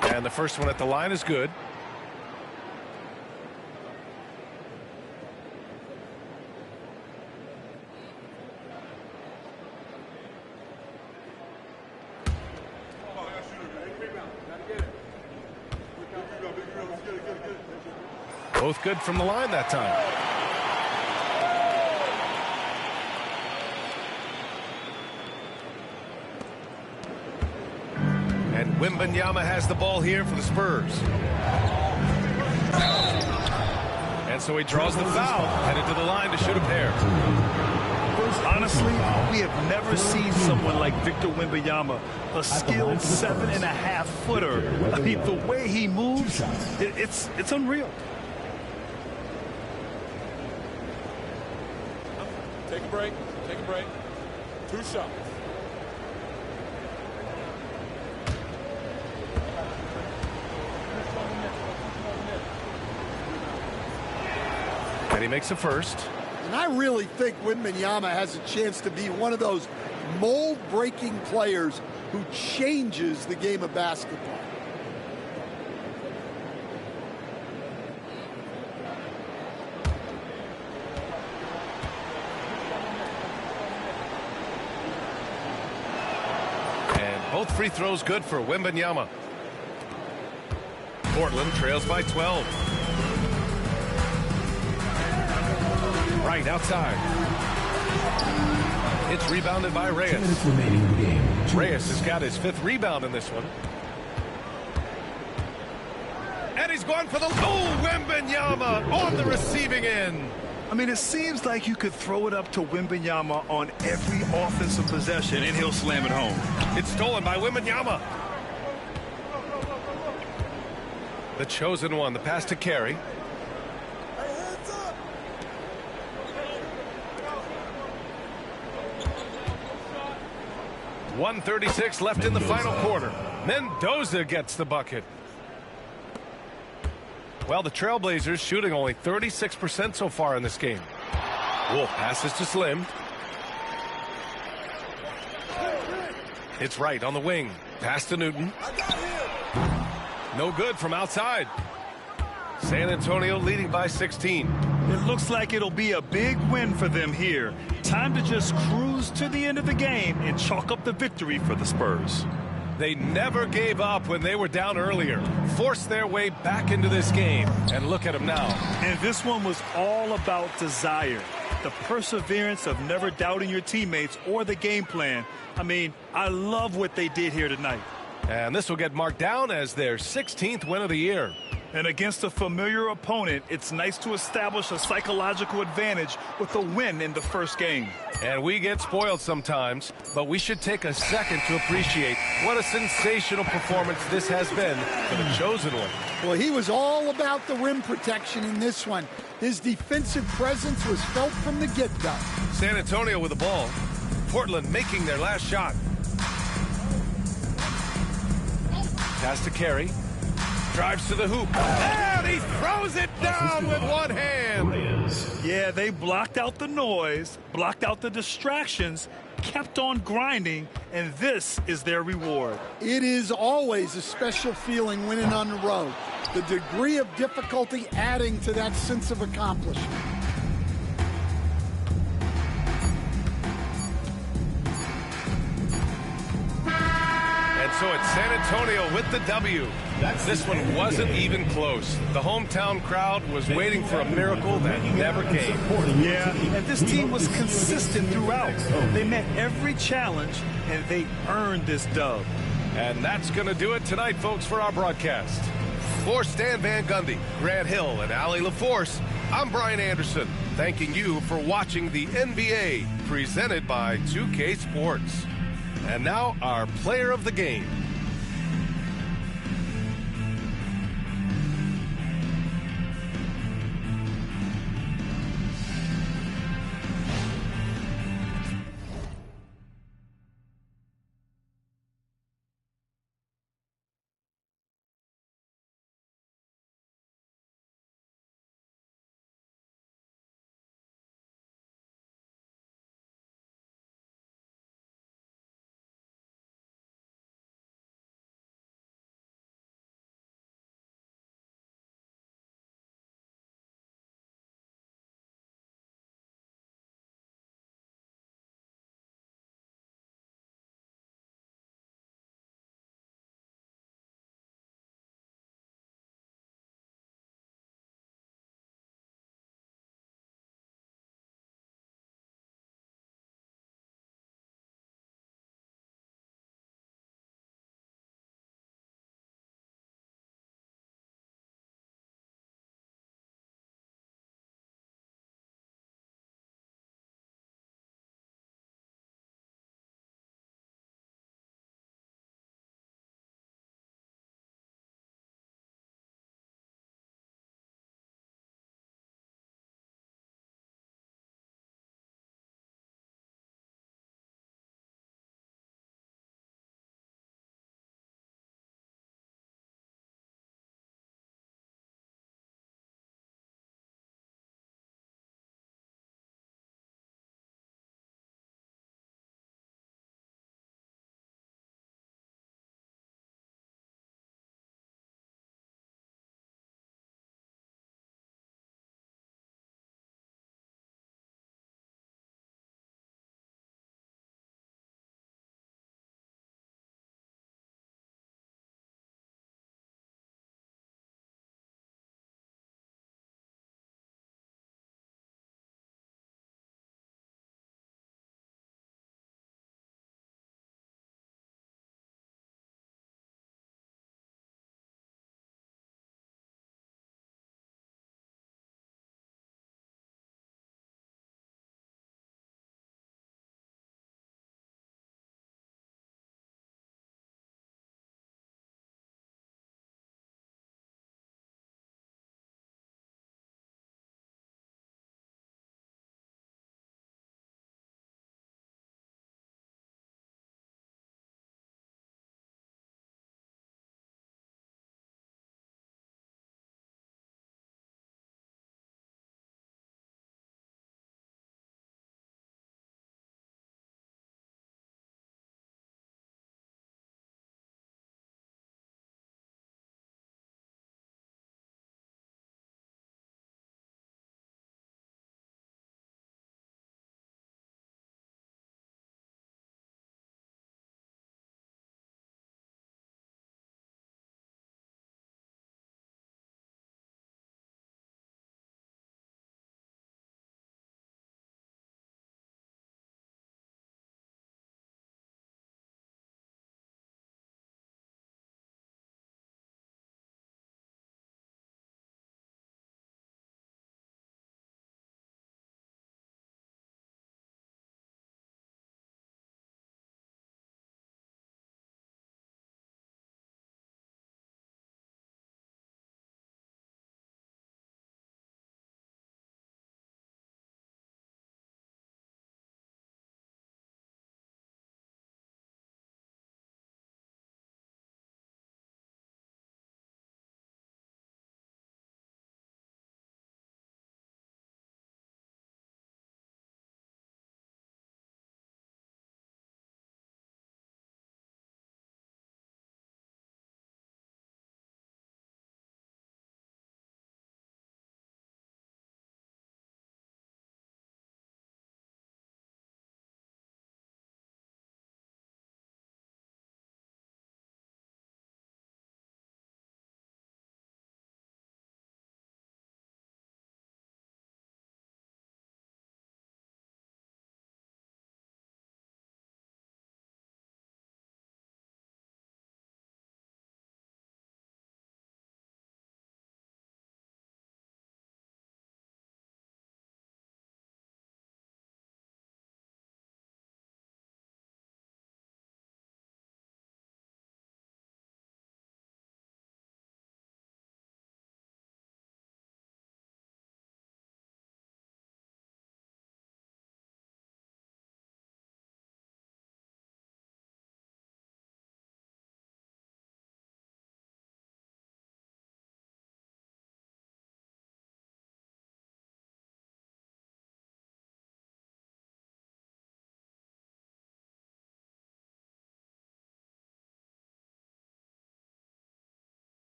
And the first one at the line is good. Both good from the line that time. And Wembanyama has the ball here for the Spurs. And so he draws the foul, headed to the line to shoot a pair. Honestly, we have never seen someone like Victor Wembanyama, a skilled 7.5-footer. I mean, the way he moves, it's unreal. Take a break. Take a break. 2 shots. And he makes a first. And I really think Wembanyama has a chance to be one of those mold-breaking players who changes the game of basketball. And both free throws good for Wembanyama. Portland trails by 12. Right outside. It's rebounded by Reyes. 2 minutes remaining in the game. Reyes has got his 5th rebound in this one. And he's going for the... Oh, Wembanyama on the receiving end. I mean, it seems like you could throw it up to Wembanyama on every offensive possession, and he'll slam it home. It's stolen by Wembanyama. The chosen one, the pass to Carey. 1:36 left in the final quarter. Mendoza gets the bucket. Well, the Trailblazers shooting only 36% so far in this game. Wolf passes to Slim. It's Wright on the wing. Pass to Newton. No good from outside. San Antonio leading by 16. It looks like it'll be a big win for them here. Time to just cruise to the end of the game and chalk up the victory for the Spurs. They never gave up when they were down earlier. Forced their way back into this game. And look at them now. And this one was all about desire. The perseverance of never doubting your teammates or the game plan. I mean, I love what they did here tonight. And this will get marked down as their 16th win of the year. And against a familiar opponent, it's nice to establish a psychological advantage with a win in the first game. And we get spoiled sometimes, but we should take a second to appreciate what a sensational performance this has been for the chosen one. Well, he was all about the rim protection in this one. His defensive presence was felt from the get-go. San Antonio with the ball. Portland making their last shot. Pass to Carey. Drives to the hoop. And he throws it down with one hand. Yeah, they blocked out the noise, blocked out the distractions, kept on grinding, and this is their reward. It is always a special feeling winning on the road. The degree of difficulty adding to that sense of accomplishment. And so it's San Antonio with the W. This one wasn't even close. The hometown crowd was waiting for a miracle that never came. Yeah, and this team was consistent throughout. They met every challenge, and they earned this dub. And that's going to do it tonight, folks, for our broadcast. For Stan Van Gundy, Grant Hill, and Allie LaForce, I'm Brian Anderson, thanking you for watching the NBA, presented by 2K Sports. And now, our player of the game.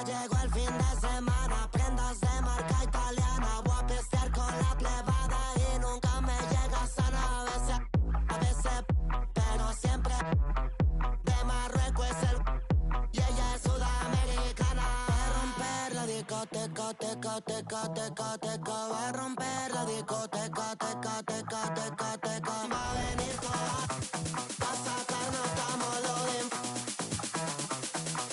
llegó el fin de semana. Prendas de marca italiana. Voy a pistear con la plebada y nunca me llega sana. A veces, pero siempre. De Marruecos es el y ella es sudamericana. Va a romper la discoteca, teca, teca, teca, teca. Va a romper la discoteca, teca, teca, teca, teca. Va a venir toda a sacarnos estamos lo de.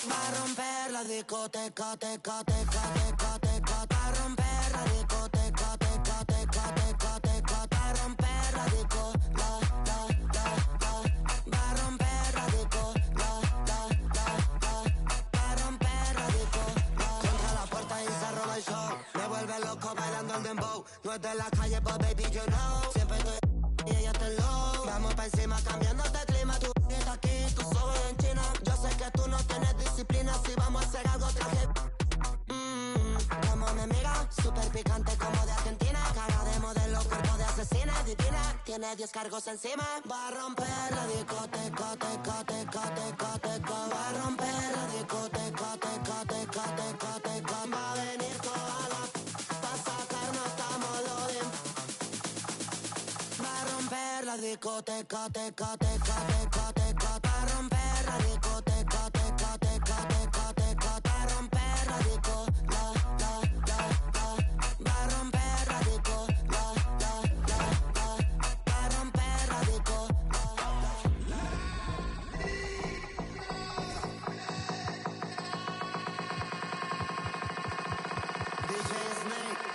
Va a romper la discoteca, teca, teca, teca, teca. Va a romper la discoteca, teca, teca, teca, teca. Va a romper la disco, la. Va a romper la disco, la. Va a romper la disco, la. Contra la puerta y se roba el show. Me vuelve loco bailando el dembow. No es de la calle, but baby, you know. Siempre estoy y ella está low. Vamos pa' encima cambiando de clima. Tú estás aquí, tú ojos en China. Yo sé que tú no tienes disciplina. Si vamos a hacer algo, traje. Como me mira, súper picante como de Argentina. Cara de modelo, cuerpo de asesina, divina. Tiene 10 cargos encima. Va a romper la discoteca, teca, teca, teca, teca. Va a romper la discoteca, teca, teca, teca, teca. Va a venir toda la pa' sacarnos estamos lo de. Va a romper la discoteca, teca, teca, teca, teca. Va a romper la discoteca, teca, teca, teca, teca. Va a romper la disco, la. Va a romper la disco, la. Va a romper la disco, la. DJ Snake.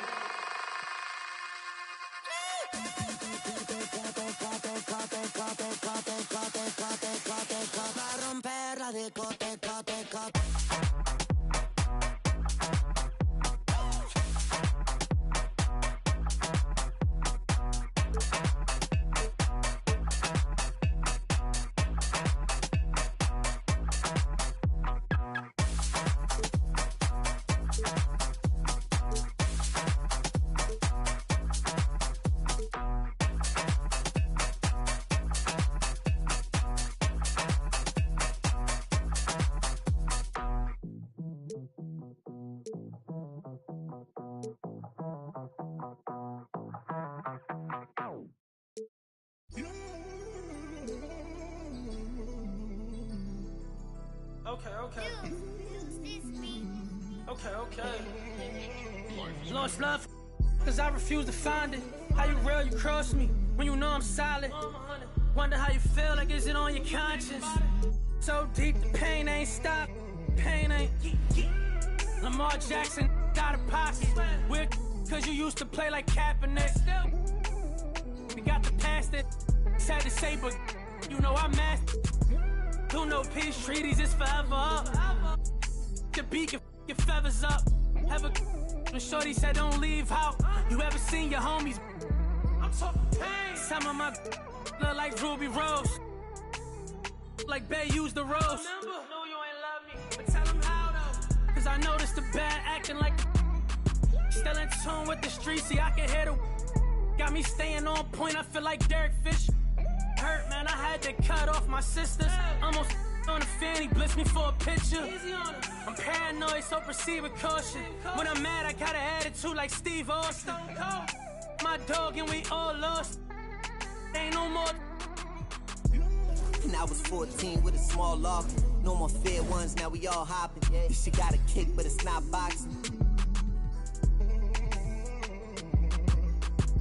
Va a romper la discoteca, teca. Okay. Lost love, cause I refuse to find it. How you real, you cross me, when you know I'm solid. Wonder how you feel, like is it on your conscience? So deep, the pain ain't stopped. Pain ain't. Lamar Jackson, out of pocket. Weird, cause you used to play like Kaepernick. We got the past that sad to say, but you know I'm master. Do no peace treaties, it's forever up. The beat your feathers up. Ever when shorty said don't leave out. You ever seen your homies? I'm talking pain. Some of my look like Ruby Rose. Like Bay used the rose. Remember? No, you ain't love me, but tell them how though. Cause I noticed the bad acting like still in tune with the streets. See, I can hear the got me staying on point. I feel like Derek Fisher. Hurt, man, I had to cut off my sisters. Almost on the fanny, blitz me for a picture. I'm paranoid, so proceed with caution. When I'm mad, I got an attitude like Steve Austin. My dog and we all lost. Ain't no more. And I was 14 with a small lock. No more fair ones, now we all hopping. This shit got a kick, but it's not boxing.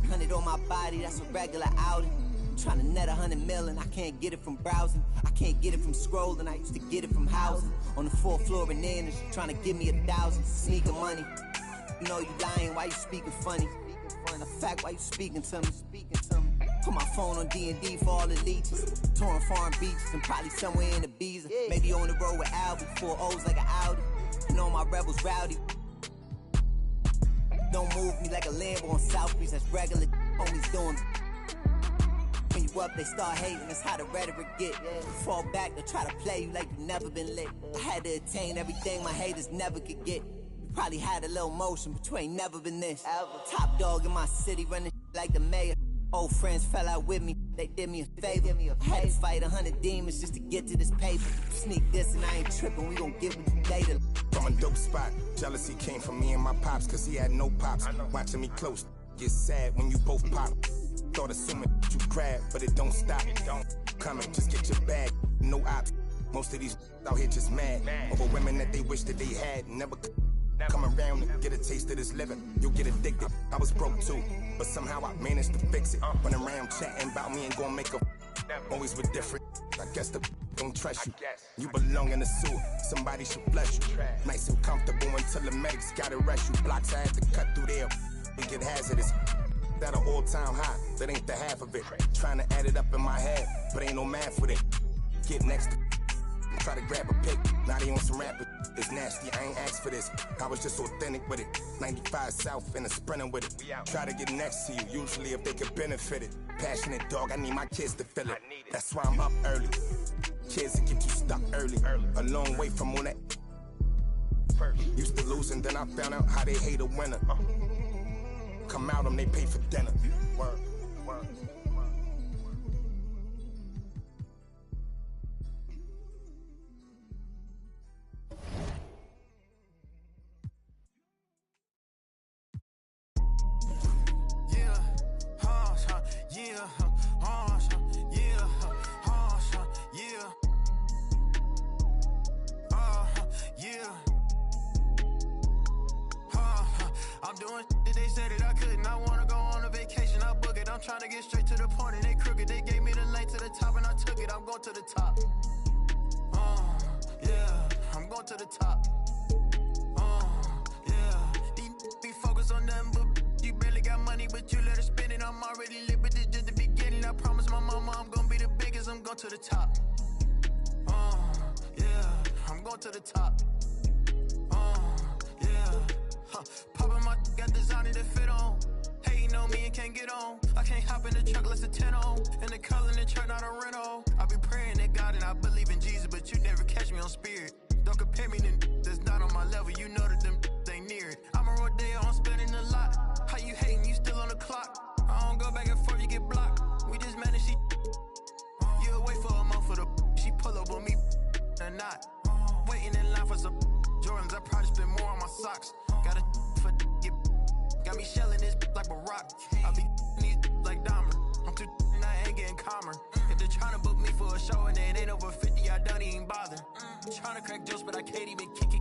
100 on my body, that's a regular outing. Trying to net 100 million, I can't get it from browsing. I can't get it from scrolling, I used to get it from housing. On the 4th floor in Innis, trying to give me 1,000. Sneaking money. You know you lying, why you speaking funny? The fact, why you speaking to me? Put my phone on D&D for all the leeches. Touring foreign beaches and probably somewhere in Ibiza. Maybe on the road with Albie, 4 O's like an Audi. You know my rebels rowdy. Don't move me like a Lambo on South Beach, that's regular. Homies doing. When you up, they start hating, that's how the rhetoric get. Fall back, they try to play you like you never been lit. I had to attain everything my haters never could get. You probably had a little motion, but you ain't never been this. Top dog in my city, running like the mayor. Old friends fell out with me, they did me a favor. I had to fight 100 demons just to get to this paper. Sneak this and I ain't tripping, we gon' get with you later. from a dope spot. Jealousy came from me and my pops, cause he had no pops. Watching me close, get sad when you both pop. Thought assuming you grab, but it don't stop. Coming, just get your bag, no ops. Most of these out here just mad over women that they wish that they had. Never come around and get a taste of this living. You'll get addicted. I was broke too, but somehow I managed to fix it. Running around chatting about me and gonna make a always with different. I guess the don't trust you. You belong in the sewer. Somebody should flush you. Nice and comfortable until the medics gotta rush you. Blocks I had to cut through there. We get hazardous. That an all-time high. That ain't the half of it. Trying to add it up in my head, but ain't no math with it. Get next to try to grab a pic. Now they on some rappers. It's nasty. I ain't asked for this. I was just authentic with it. 95 South and a sprinter with it. Try to get next to you. Usually if they could benefit it. Passionate dog. I need my kids to feel it. That's why I'm up early. Kids that get you stuck early. A long way from all that. Used to lose and then I found out how they hate a winner. Come out them, they pay for dinner. Word. I'm doing shit they said that I couldn't. I wanna go on a vacation, I book it. I'm trying to get straight to the point and they crooked. They gave me the link to the top and I took it. I'm going to the top. Yeah, I'm going to the top. Yeah, these be focused on them, but you barely got money, but you let her spend it. I'm already lit, but this just the beginning. I promise my mama I'm gonna be the biggest. I'm going to the top. Yeah, I'm going to the top. Poppin' my got designer to fit on. Hating on me and can't get on. I can't hop in the truck less than 10 on. And the color in the truck not a rental. I be praying to God and I believe in Jesus, but you never catch me on spirit. Don't compare me to that's not on my level. You know that them ain't near it. I'm a rodeo, I'm spending a lot. How you hating? You still on the clock. I don't go back and forth, you get blocked. We just managed she. You wait for a month for the she pull up on me or not. Waiting in line for some Jordans. I probably spend more on my socks. Got me shelling this like Barack. I be these like Dahmer. I'm too and I ain't getting calmer. If they're trying to book me for a show and it ain't over 50, I don't even bother. Trying to crack jokes, but I can't even kick.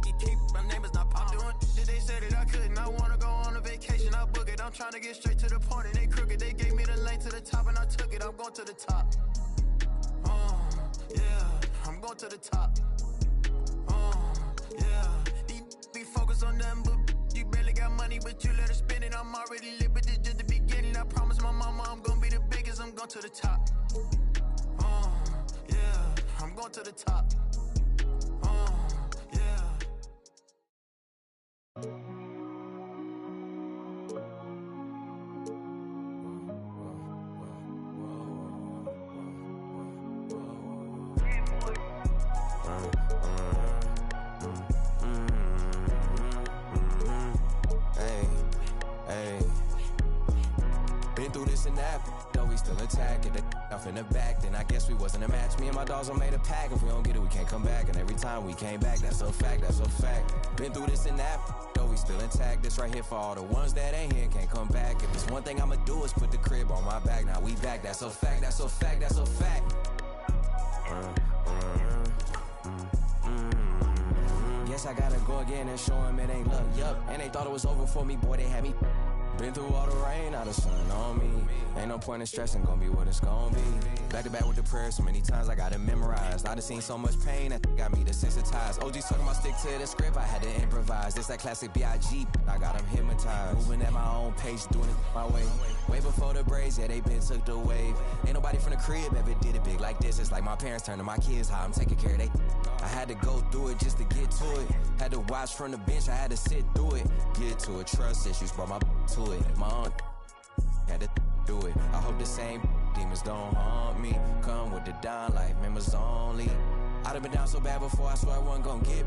My name is not Palmer. I'm doing shit they said that I couldn't. I wanna go on a vacation, I book it. I'm trying to get straight to the point and they crooked. They gave me the link to the top and I took it. I'm going to the top. Yeah, I'm going to the top. Yeah, these be focused on them, but you barely got money, but you let her spend it. I'm already lit, but this just the beginning. I promise my mama I'm gonna be the biggest. I'm going to the top. Yeah, I'm going to the top. Yeah. And that, though we still attack it, off in the back, then I guess we wasn't a match. Me and my dogs are made a pack. If we don't get it, we can't come back. And every time we came back, that's a fact, that's a fact. Been through this and that, though we still intact. This right here for all the ones that ain't here, can't come back. If there's one thing I'ma do is put the crib on my back. Now we back, that's a fact, that's a fact, that's a fact. Guess I gotta go again and show them it ain't luck, yup. And they thought it was over for me, boy, they had me. Been through all the rain, now the sun on me. Ain't no point in stressing, gonna be what it's gonna be. Back to back with the prayers, so many times I got it memorized. I done seen so much pain, that got me desensitized. OG's talking about stick to the script, I had to improvise. This that classic B.I.G., I got them hypnotized. Moving at my own pace, doing it my way. Way before the braids, yeah, they been took the wave. Ain't nobody from the crib ever did it big like this. It's like my parents turned to my kids, how I'm taking care of they. I had to go through it just to get to it. Had to watch from the bench, I had to sit through it. Get to it, trust issues, brought my to it. My aunt had to do it. I hope the same demons don't haunt me. Come with the down life, members only. I'd have been down so bad before, I swear I wasn't gonna get